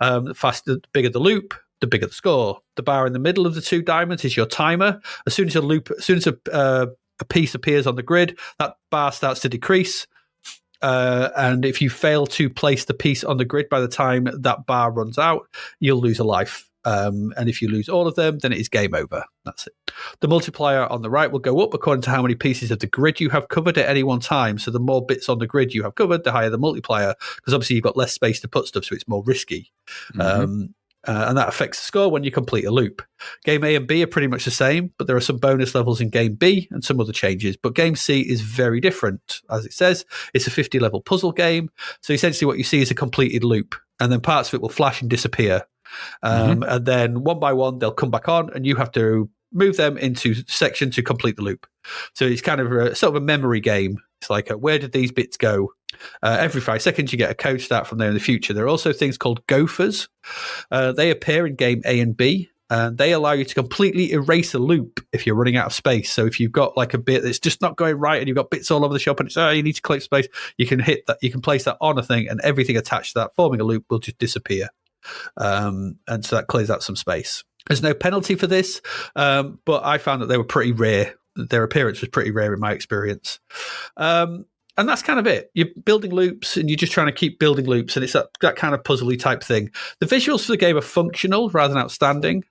The bigger the loop, the bigger the score. The bar in the middle of the 2 diamonds is your timer. As soon as a piece appears on the grid, that bar starts to decrease. And if you fail to place the piece on the grid by the time that bar runs out, you'll lose a life. And if you lose all of them, then it is game over. That's it. The multiplier on the right will go up according to how many pieces of the grid you have covered at any one time. So the more bits on the grid you have covered, the higher the multiplier, because obviously you've got less space to put stuff, so it's more risky. Mm-hmm. And that affects the score when you complete a loop. Game A and B are pretty much the same, but there are some bonus levels in Game B and some other changes. But Game C is very different. As it says, it's a 50-level puzzle game. So essentially what you see is a completed loop, and then parts of it will flash and disappear. And then one by one, they'll come back on, and you have to move them into section to complete the loop. So it's kind of a memory game. It's like, where did these bits go? Every 5 seconds, you get a code start from there in the future. There are also things called gophers. They appear in Game A and B, and they allow you to completely erase a loop if you're running out of space. So if you've got like a bit that's just not going right, and you've got bits all over the shop, and it's you need to collect space, you can hit that. You can place that on a thing, and everything attached to that forming a loop will just disappear. And so that clears out some space. There's no penalty for this, but I found that they were pretty rare. Their appearance was pretty rare in my experience. And that's kind of it. You're building loops, and you're just trying to keep building loops, and it's that kind of puzzly type thing. The visuals for the game are functional rather than outstanding.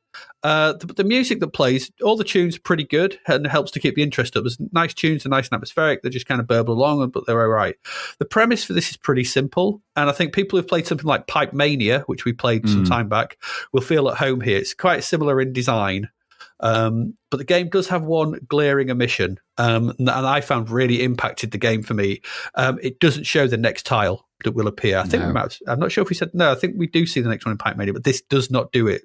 The music that plays, all the tunes are pretty good and helps to keep the interest up. There's nice tunes and nice and atmospheric. They just kind of burble along, but they're all right. The premise for this is pretty simple, and I think people who've played something like Pipe Mania, which we played some time back, will feel at home here. It's quite similar in design. But the game does have one glaring omission, and I found really impacted the game for me. It doesn't show the next tile that will appear. I think I'm not sure if we said no. I think we do see the next one in Pipe Mania, but this does not do it.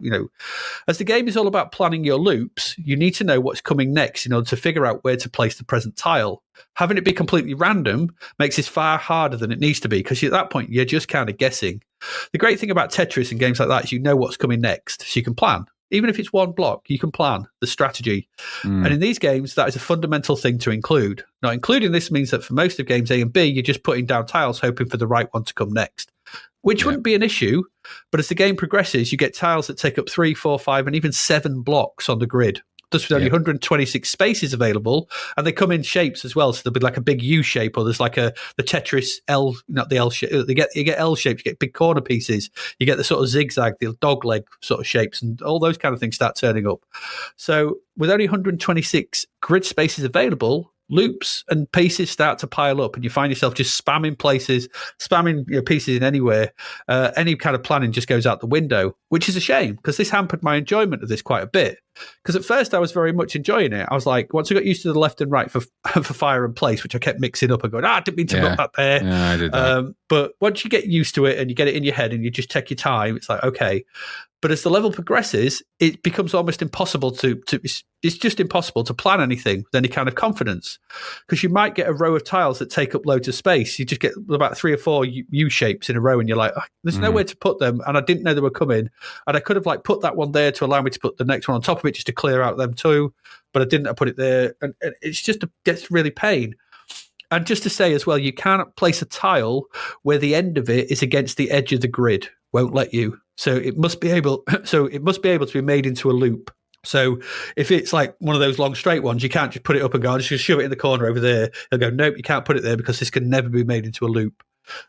As the game is all about planning your loops, you need to know what's coming next in order to figure out where to place the present tile. Having it be completely random makes this far harder than it needs to be, because at that point you're just kind of guessing. The great thing about Tetris and games like that is you know what's coming next, so you can plan. Even if it's one block, you can plan the strategy. And in these games, that is a fundamental thing to include. Now, including this means that for most of games A and B, you're just putting down tiles, hoping for the right one to come next, which wouldn't be an issue. But as the game progresses, you get tiles that take up 3, 4, 5, and even 7 blocks on the grid. Just with only 126 spaces available, and they come in shapes as well. So there'll be like a big U shape, or there's like the Tetris L, not the L shape. You get L shapes, you get big corner pieces, you get the sort of zigzag, the dog leg sort of shapes, and all those kind of things start turning up. So with only 126 grid spaces available, loops and pieces start to pile up, and you find yourself just spamming pieces in anywhere. Any kind of planning just goes out the window, which is a shame, because this hampered my enjoyment of this quite a bit. Because at first I was very much enjoying it. I was like, once I got used to the left and right for fire and place, which I kept mixing up and going, I didn't mean to put that there. Yeah, I did that. But once you get used to it and you get it in your head and you just take your time, it's like, okay. But as the level progresses, it becomes almost impossible it's just impossible to plan anything with any kind of confidence, because you might get a row of tiles that take up loads of space. You just get about 3 or 4 U shapes in a row, and you're like, there's nowhere to put them, and I didn't know they were coming, and I could have like put that one there to allow me to put the next one on top of it just to clear out them too, but I didn't. I put it there, and it's just gets really pain. And just to say as well, you can't place a tile where the end of it is against the edge of the grid. Won't let you. So it must be able to be made into a loop. So if it's like one of those long straight ones, you can't just put it up and go, just shove it in the corner over there. They'll go, nope, you can't put it there because this can never be made into a loop.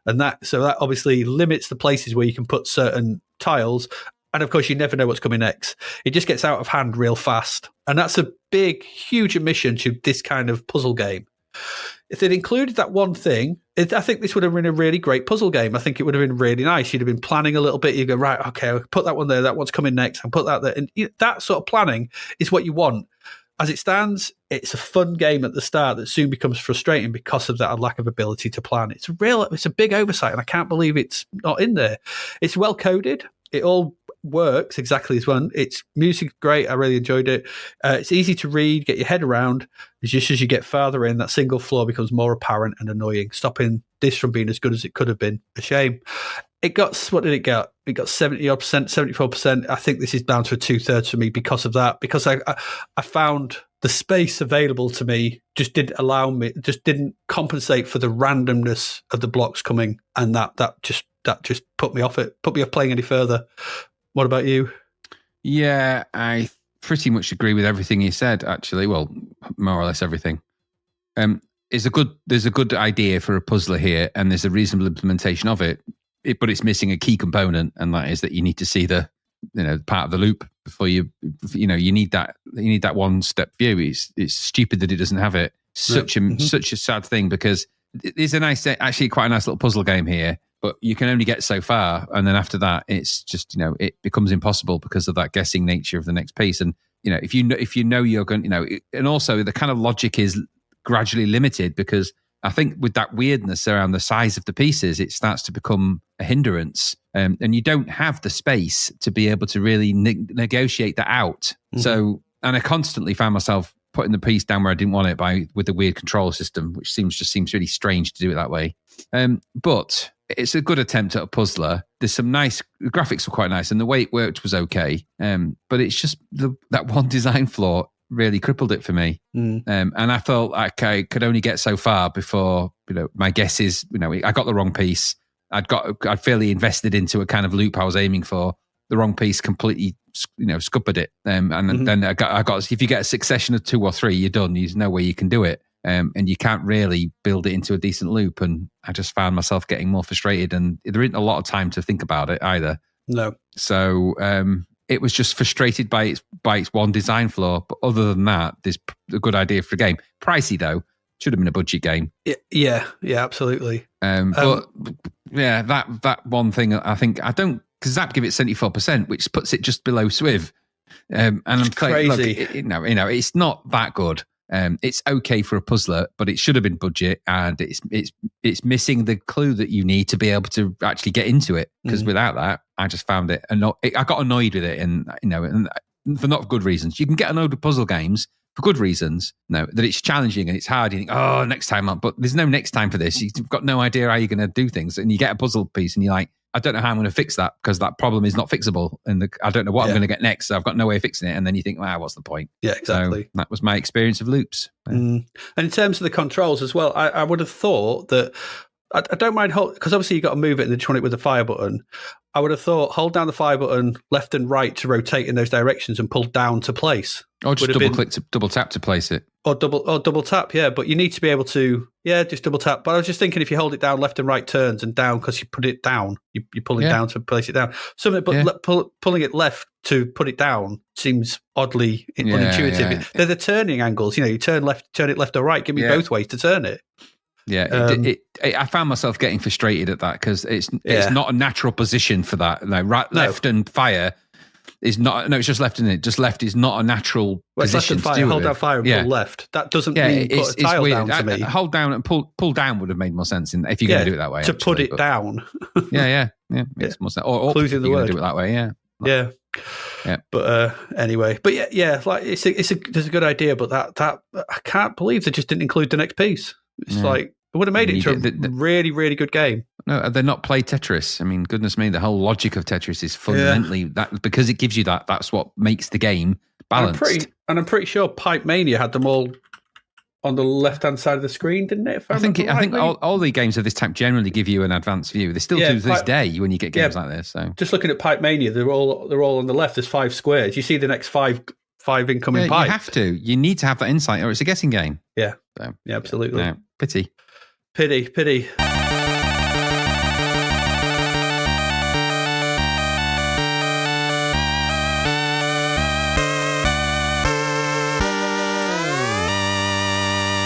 And that obviously limits the places where you can put certain tiles. And of course, you never know what's coming next. It just gets out of hand real fast. And that's a big, huge omission to this kind of puzzle game. If they'd included that one thing, I think this would have been a really great puzzle game. I think it would have been really nice. You'd have been planning a little bit. You go, right, okay, I'll put that one there. That one's coming next. I'll put that there. And that sort of planning is what you want. As it stands, it's a fun game at the start that soon becomes frustrating because of that lack of ability to plan. It's a big oversight, and I can't believe it's not in there. It's well coded. It all works exactly as one. It's music's great. I really enjoyed it. It's easy to read, get your head around. It's just as you get farther in, that single flaw becomes more apparent and annoying, stopping this from being as good as it could have been. A shame. It got, what did it get? It got 70-odd percent, 74%. I think this is down to a 2/3 for me because of that, because I found the space available to me just didn't compensate for the randomness of the blocks coming, and that just put me off playing any further. What about you? Yeah, I pretty much agree with everything you said, actually. Well, more or less everything. There's a good idea for a puzzler here, and there's a reasonable implementation of it, but it's missing a key component, and that is that you need to see the part of the loop before you need that one step view. It's stupid that it doesn't have it. Such a sad thing, because it's actually quite a nice little puzzle game here, but you can only get so far, and then after that, it's just it becomes impossible because of that guessing nature of the next piece. And if you know you're going, and also the kind of logic is gradually limited, because I think with that weirdness around the size of the pieces, it starts to become a hindrance, and you don't have the space to be able to really negotiate that out. Mm-hmm. So, and I constantly found myself putting the piece down where I didn't want it with the weird control system, which seems really strange to do it that way. But it's a good attempt at a puzzler. There's some nice graphics were quite nice, and the way it worked was okay. But it's just that one design flaw really crippled it for me. And I felt like I could only get so far before my guess is I got the wrong piece. I'd fairly invested into a kind of loop I was aiming for. The wrong piece completely scuppered it. And then I got if you get a succession of 2 or 3, you're done. There's no way you can do it. And you can't really build it into a decent loop. And I just found myself getting more frustrated, and there isn't a lot of time to think about it either. No. So it was just frustrated by its one design flaw. But other than that, there's a good idea for a game. Pricey though, should have been a budget game. Yeah, absolutely. But yeah, that one thing I think because Zapped give it 74%, which puts it just below SWIV. And I'm crazy. Look, it's not that good. It's okay for a puzzler, but it should have been budget, and it's missing the clue that you need to be able to actually get into it. Because without that, I just found it. I got annoyed with it, and for not good reasons. You can get annoyed with puzzle games for good reasons. That it's challenging and it's hard. You think, oh, next time, but there's no next time for this. You've got no idea how you're going to do things, and you get a puzzle piece, and you're like, I don't know how I'm going to fix that, because that problem is not fixable, and I don't know what I'm going to get next, so I've got no way of fixing it. And then you think, wow, what's the point? Yeah, exactly. So that was my experience of Loopz. And in terms of the controls as well, I would have thought that I don't mind because obviously you've got to move it and then turn it with the fire button. I would have thought hold down the fire button left and right to rotate in those directions and pull down to place. Or just double tap to place it. Or double tap, yeah. But you need to be able to, just double tap. But I was just thinking if you hold it down, left and right turns and down because you put it down, you pull it down to place it down. Pulling it left to put it down seems oddly unintuitive. Yeah. They're the turning angles. You turn it left or right. Give me both ways to turn it. Yeah, I found myself getting frustrated at that because it's not a natural position for that. Left and fire is not. No, it's just left, isn't it? Just left is not a natural position. Left and fire. Hold down fire and pull left. That doesn't mean put a tile down to me. Hold down and pull down would have made more sense if you're going to do it that way. Put it down. Makes more sense. Or losing the word. Do it that way. Yeah. But anyway, like there's a good idea, but that I can't believe they just didn't include the next piece. It's like it would have made it into a really, really good game. No, they're not play Tetris. I mean, goodness me, the whole logic of Tetris is fundamentally that because it gives you that. That's what makes the game balanced. I'm pretty sure Pipe Mania had them all on the left-hand side of the screen, didn't it? I think all the games of this type generally give you an advanced view. They still do to this day when you get games like this. So just looking at Pipe Mania, they're all on the left. There's 5 squares. You see the next five incoming pipes. You have to. You need to have that insight, or it's a guessing game. Yeah. So, absolutely. Yeah. Pity.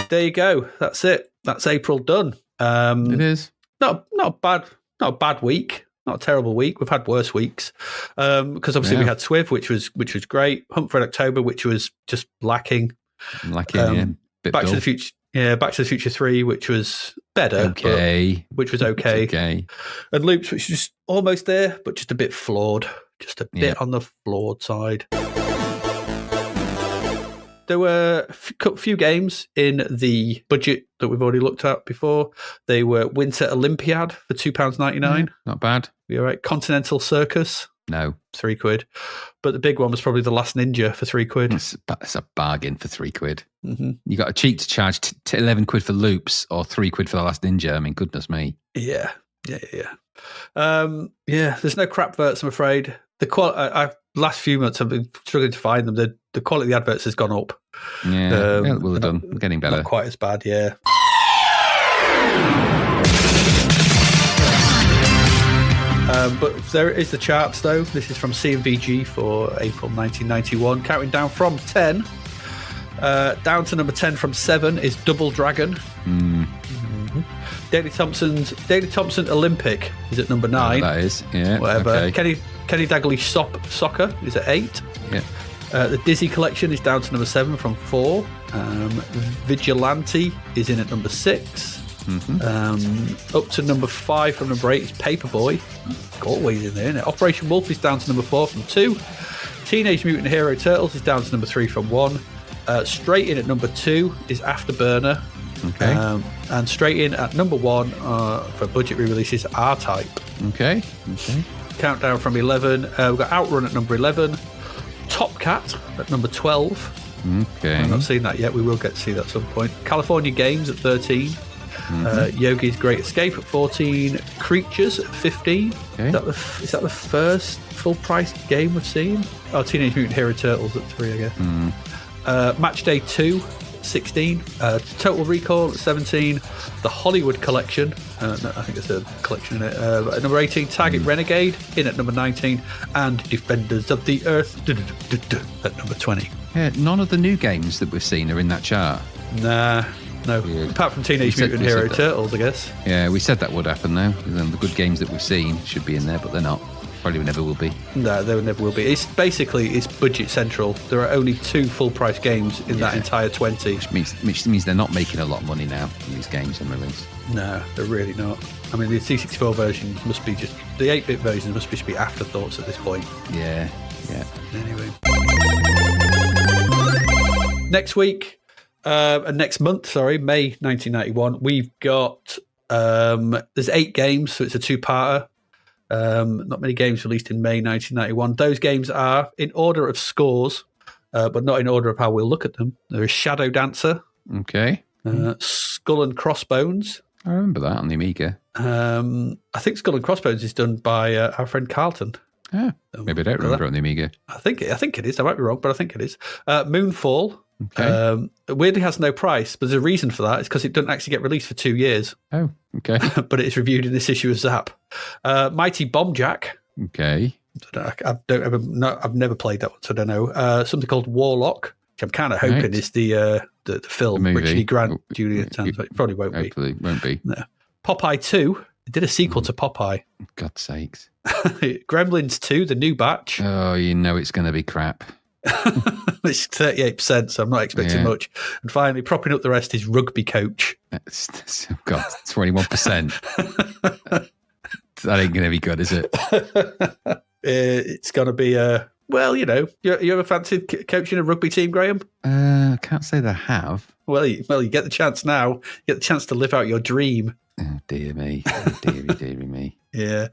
There you go. That's it. That's April done. It is not a bad week. Not a terrible week. We've had worse weeks because obviously we had SWIV, which was great. Hunt for October, which was just lacking. Back to the Future. Yeah, Back to the Future 3, which was better. Okay. Which was okay. And Loopz, which was just almost there, but just a bit flawed. Just a bit on the flawed side. There were a few games in the budget that we've already looked at before. They were Winter Olympiad for £2.99. Not bad. You're right. Continental Circus. No. £3. But the big one was probably The Last Ninja for £3. It's a bargain for £3. Mm-hmm. You got a cheek to charge £11 for Loopz or £3 for The Last Ninja. I mean, goodness me. Yeah. There's no crap verts, I'm afraid. The last few months I've been struggling to find them. The quality of the adverts has gone up. Yeah, we'll have done. We're getting better. Not quite as bad, yeah. But there is the charts, though. This is from CMVG for April 1991. Counting down from 10. Down to number 10 from 7 is Double Dragon. Mm-hmm. Daley Thompson Olympic is at number 9. That is, yeah. Whatever. Okay. Kenny Dalglish Soccer is at 8. Yeah. The Dizzy Collection is down to number 7 from 4. Vigilante is in at number 6. Mm-hmm. Up to number 5 from number 8 is Paperboy. Always in there, isn't it? Operation Wolf is down to number 4 from 2. Teenage Mutant Hero Turtles is down to number 3 from 1. Straight in at number 2 is Afterburner. Okay. And straight in at number 1 for budget re-release is R-Type. Okay. Countdown from 11. We've got Outrun at number 11. Top Cat at number 12. Okay. I've not seen that yet. We will get to see that at some point. California Games at 13. Yogi's Great Escape at 14. Creatures at 15. Okay. Is that the first full price game we've seen? Oh, Teenage Mutant Hero Turtles at 3, I guess. Match Day 2 at 16. Total Recall at 17. The Hollywood Collection. No, I think it's a collection in it. At number 18, Target Renegade in at number 19. And Defenders of the Earth at number 20. Yeah, none of the new games that we've seen are in that chart. Nah. No, weird. Apart from Teenage Mutant Hero Turtles, I guess. Yeah, we said that would happen though. The good games that we've seen should be in there, but they're not. Probably never will be. No, they never will be. It's budget central. There are only 2 full price games in that entire 20. Which means they're not making a lot of money now in these games on release. No, they're really not. I mean, the C64 versions must be just... The 8-bit versions must just be afterthoughts at this point. Yeah. Anyway. Next week... next month, May 1991, we've got there's 8 games, so it's a 2-parter. Not many games released in May 1991. Those games are in order of scores, but not in order of how we'll look at them. There is Shadow Dancer, okay, Skull and Crossbones, I remember that on the Amiga. I think Skull and Crossbones is done by our friend Carlton. Oh, maybe I don't remember it on the Amiga. I think it is. I might be wrong, but I think it is. Moonfall. Okay. Weirdly has no price, but there's a reason for that. It's because it doesn't actually get released for 2 years. Oh, okay. But it's reviewed in this issue of Zap. Mighty Bomb Jack. Okay. I've never played that one, so I don't know. Something called Warlock, which I'm kind of hoping is the film, Richard E. Grant, Julia Tanner. It probably won't be. Hopefully, won't be. No. Popeye 2. It did a sequel to Popeye. God's sakes. Gremlins 2, the new batch. Oh, you know it's going to be crap. It's 38%, so I'm not expecting much. And finally, propping up the rest is Rugby Coach. God, 21%. That ain't going to be good, is it? It's going to be, well, you know, you ever fancied coaching a rugby team, Graham? I can't say that I have. Well, you get the chance now. You get the chance to live out your dream. Oh, dear me. Oh, dear me. Yeah.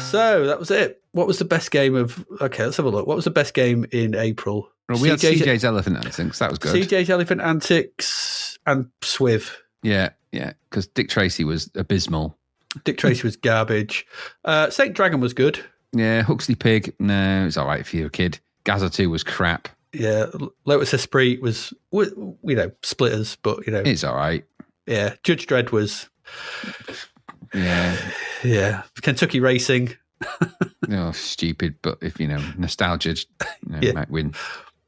So that was it. What was the best game of... Okay, let's have a look. What was the best game in April? Well, we had CJ's Elephant Antics. That was good. CJ's Elephant Antics and SWIV. Yeah, because Dick Tracy was abysmal. Dick Tracy was garbage. Saint Dragon was good. Yeah, Huxley Pig, no, it's all right if you're a kid. Gaza 2 was crap. Yeah, Lotus Esprit was, you know, splitters, but, you know. It's all right. Yeah, Judge Dredd was... Yeah. Kentucky Racing. Oh, stupid, but if, you know, nostalgia might win.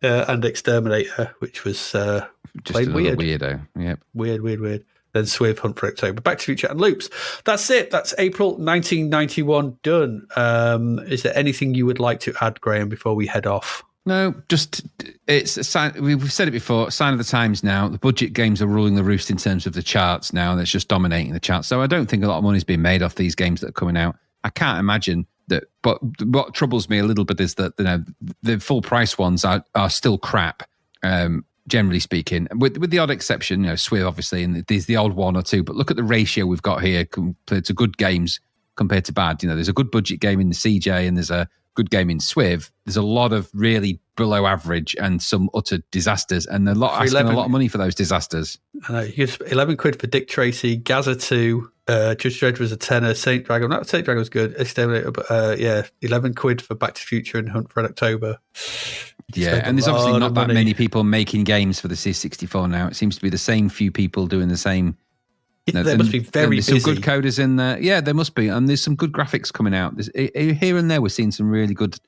And Exterminator, which was just played weird. Weirdo. Yep. Weird. Then SWIV, Hunt for October. Back to Future and Loopz. That's it. That's April 1991 done. Is there anything you would like to add, Graham, before we head off? No, just it's a sign. We've said it before. Sign of the times now. The budget games are ruling the roost in terms of the charts now, and it's just dominating the charts. So I don't think a lot of money's being made off these games that are coming out. I can't imagine that. But what troubles me a little bit is that, you know, the full price ones are still crap. Generally speaking, with the odd exception, you know, SWIV obviously, and there's the old one or two. But look at the ratio we've got here compared to good games compared to bad. You know, there's a good budget game in the CJ, and there's a good game in SWIV. There's a lot of really below average and some utter disasters, and a lot asking a lot of money for those disasters. I know. You get 11 quid for Dick Tracy, Gaza 2, Judge Dredd was a tenner, Saint Dragon. No, Saint Dragon was good. Exterminator, but 11 quid for Back to the Future and Hunt for October. Yeah, and there's obviously not that many people making games for the C64 now. It seems to be the same few people doing the same. There must be very busy. There's some good coders in there. Yeah, there must be. And there's some good graphics coming out. Here and there, we're seeing some really good,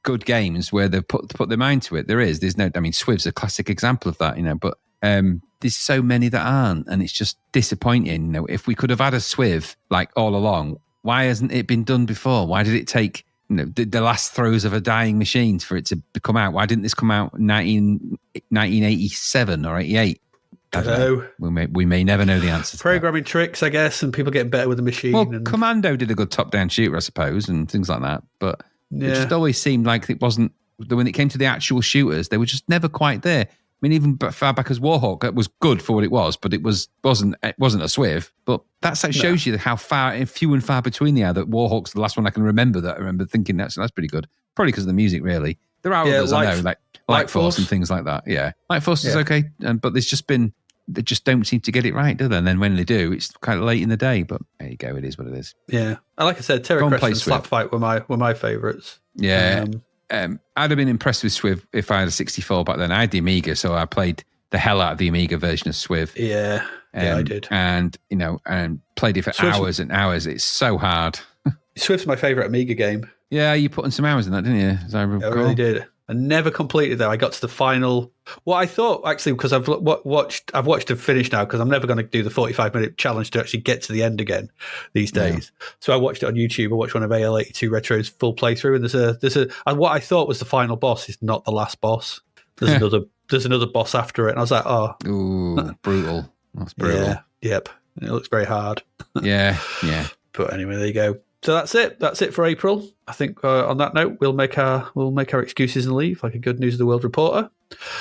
good games where they've put their mind to it. There's no, I mean, SWIV's a classic example of that, but there's so many that aren't. And it's just disappointing. If we could have had a SWIV like all along, why hasn't it been done before? Why did it take, the last throes of a dying machine for it to come out? Why didn't this come out in 1987 or 88? I don't know. We may never know the answer to programming tricks, I guess, and people getting better with the machine. Well, Commando did a good top-down shooter, I suppose, and things like that. But it just always seemed like it wasn't, when it came to the actual shooters, they were just never quite there. I mean, even far back as Warhawk, it was good for what it was, but it wasn't a SWIV. But that shows you how few and far between they are. That Warhawk's the last one I can remember that I remember thinking that's pretty good. Probably because of the music, really. There are others I know, like Light Force and things like that. Yeah, Light Force is okay, but they just don't seem to get it right, do they? And then when they do, it's kind of late in the day. But there you go, it is what it is. Yeah, and like I said, Terror Crest and Slap Fight were my favourites. Yeah, I'd have been impressed with SWIV if I had a 64 back then. I had the Amiga, so I played the hell out of the Amiga version of SWIV. Yeah, I did. And and played it for hours and hours. It's so hard. SWIV's my favourite Amiga game. Yeah, you put in some hours in that, didn't you? As I recall. I really did. I never completed that. I got to the final. Well, I thought actually because I've watched and finished now because I'm never going to do the 45-minute challenge to actually get to the end again these days. Yeah. So I watched it on YouTube. I watched one of AL82 Retro's full playthrough, and there's a and what I thought was the final boss is not the last boss. There's another boss after it, and I was like, oh, ooh, brutal. That's brutal. Yeah, yep. It looks very hard. Yeah. But anyway, there you go. So that's it. That's it for April. I think on that note, we'll make our excuses and leave like a good news of the world reporter.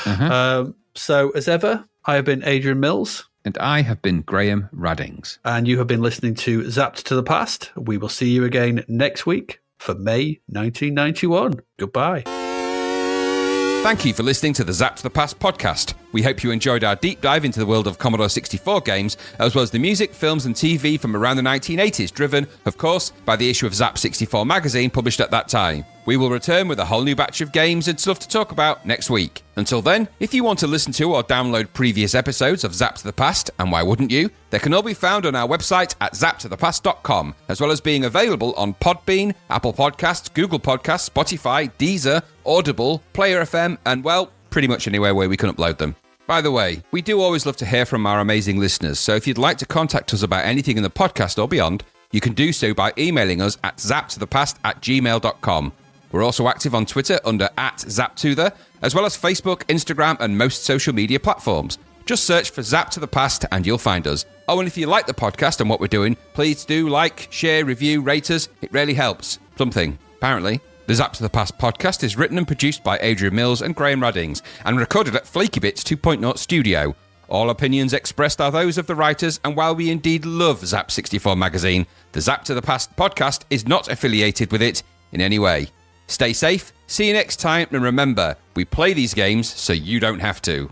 Uh-huh. So as ever, I have been Adrian Mills. And I have been Graham Raddings. And you have been listening to Zapped to the Past. We will see you again next week for May 1991. Goodbye. Thank you for listening to the Zapped to the Past podcast. We hope you enjoyed our deep dive into the world of Commodore 64 games, as well as the music, films and TV from around the 1980s, driven, of course, by the issue of Zapped 64 magazine published at that time. We will return with a whole new batch of games and stuff to talk about next week. Until then, if you want to listen to or download previous episodes of Zapped to the Past, and why wouldn't you, they can all be found on our website at zappedtothepast.com, as well as being available on Podbean, Apple Podcasts, Google Podcasts, Spotify, Deezer, Audible, Player FM, and, well, pretty much anywhere where we can upload them. By the way, we do always love to hear from our amazing listeners, so if you'd like to contact us about anything in the podcast or beyond, you can do so by emailing us at zappedtothepast@gmail.com. We're also active on Twitter under @ZapTother, as well as Facebook, Instagram, and most social media platforms. Just search for Zapped to the Past and you'll find us. Oh, and if you like the podcast and what we're doing, please do like, share, review, rate us. It really helps. Something, apparently. The Zapped to the Past podcast is written and produced by Adrian Mills and Graham Raddings, and recorded at Flaky Bits 2.0 Studio. All opinions expressed are those of the writers, and while we indeed love Zapped 64 magazine, the Zapped to the Past podcast is not affiliated with it in any way. Stay safe, see you next time, and remember, we play these games so you don't have to.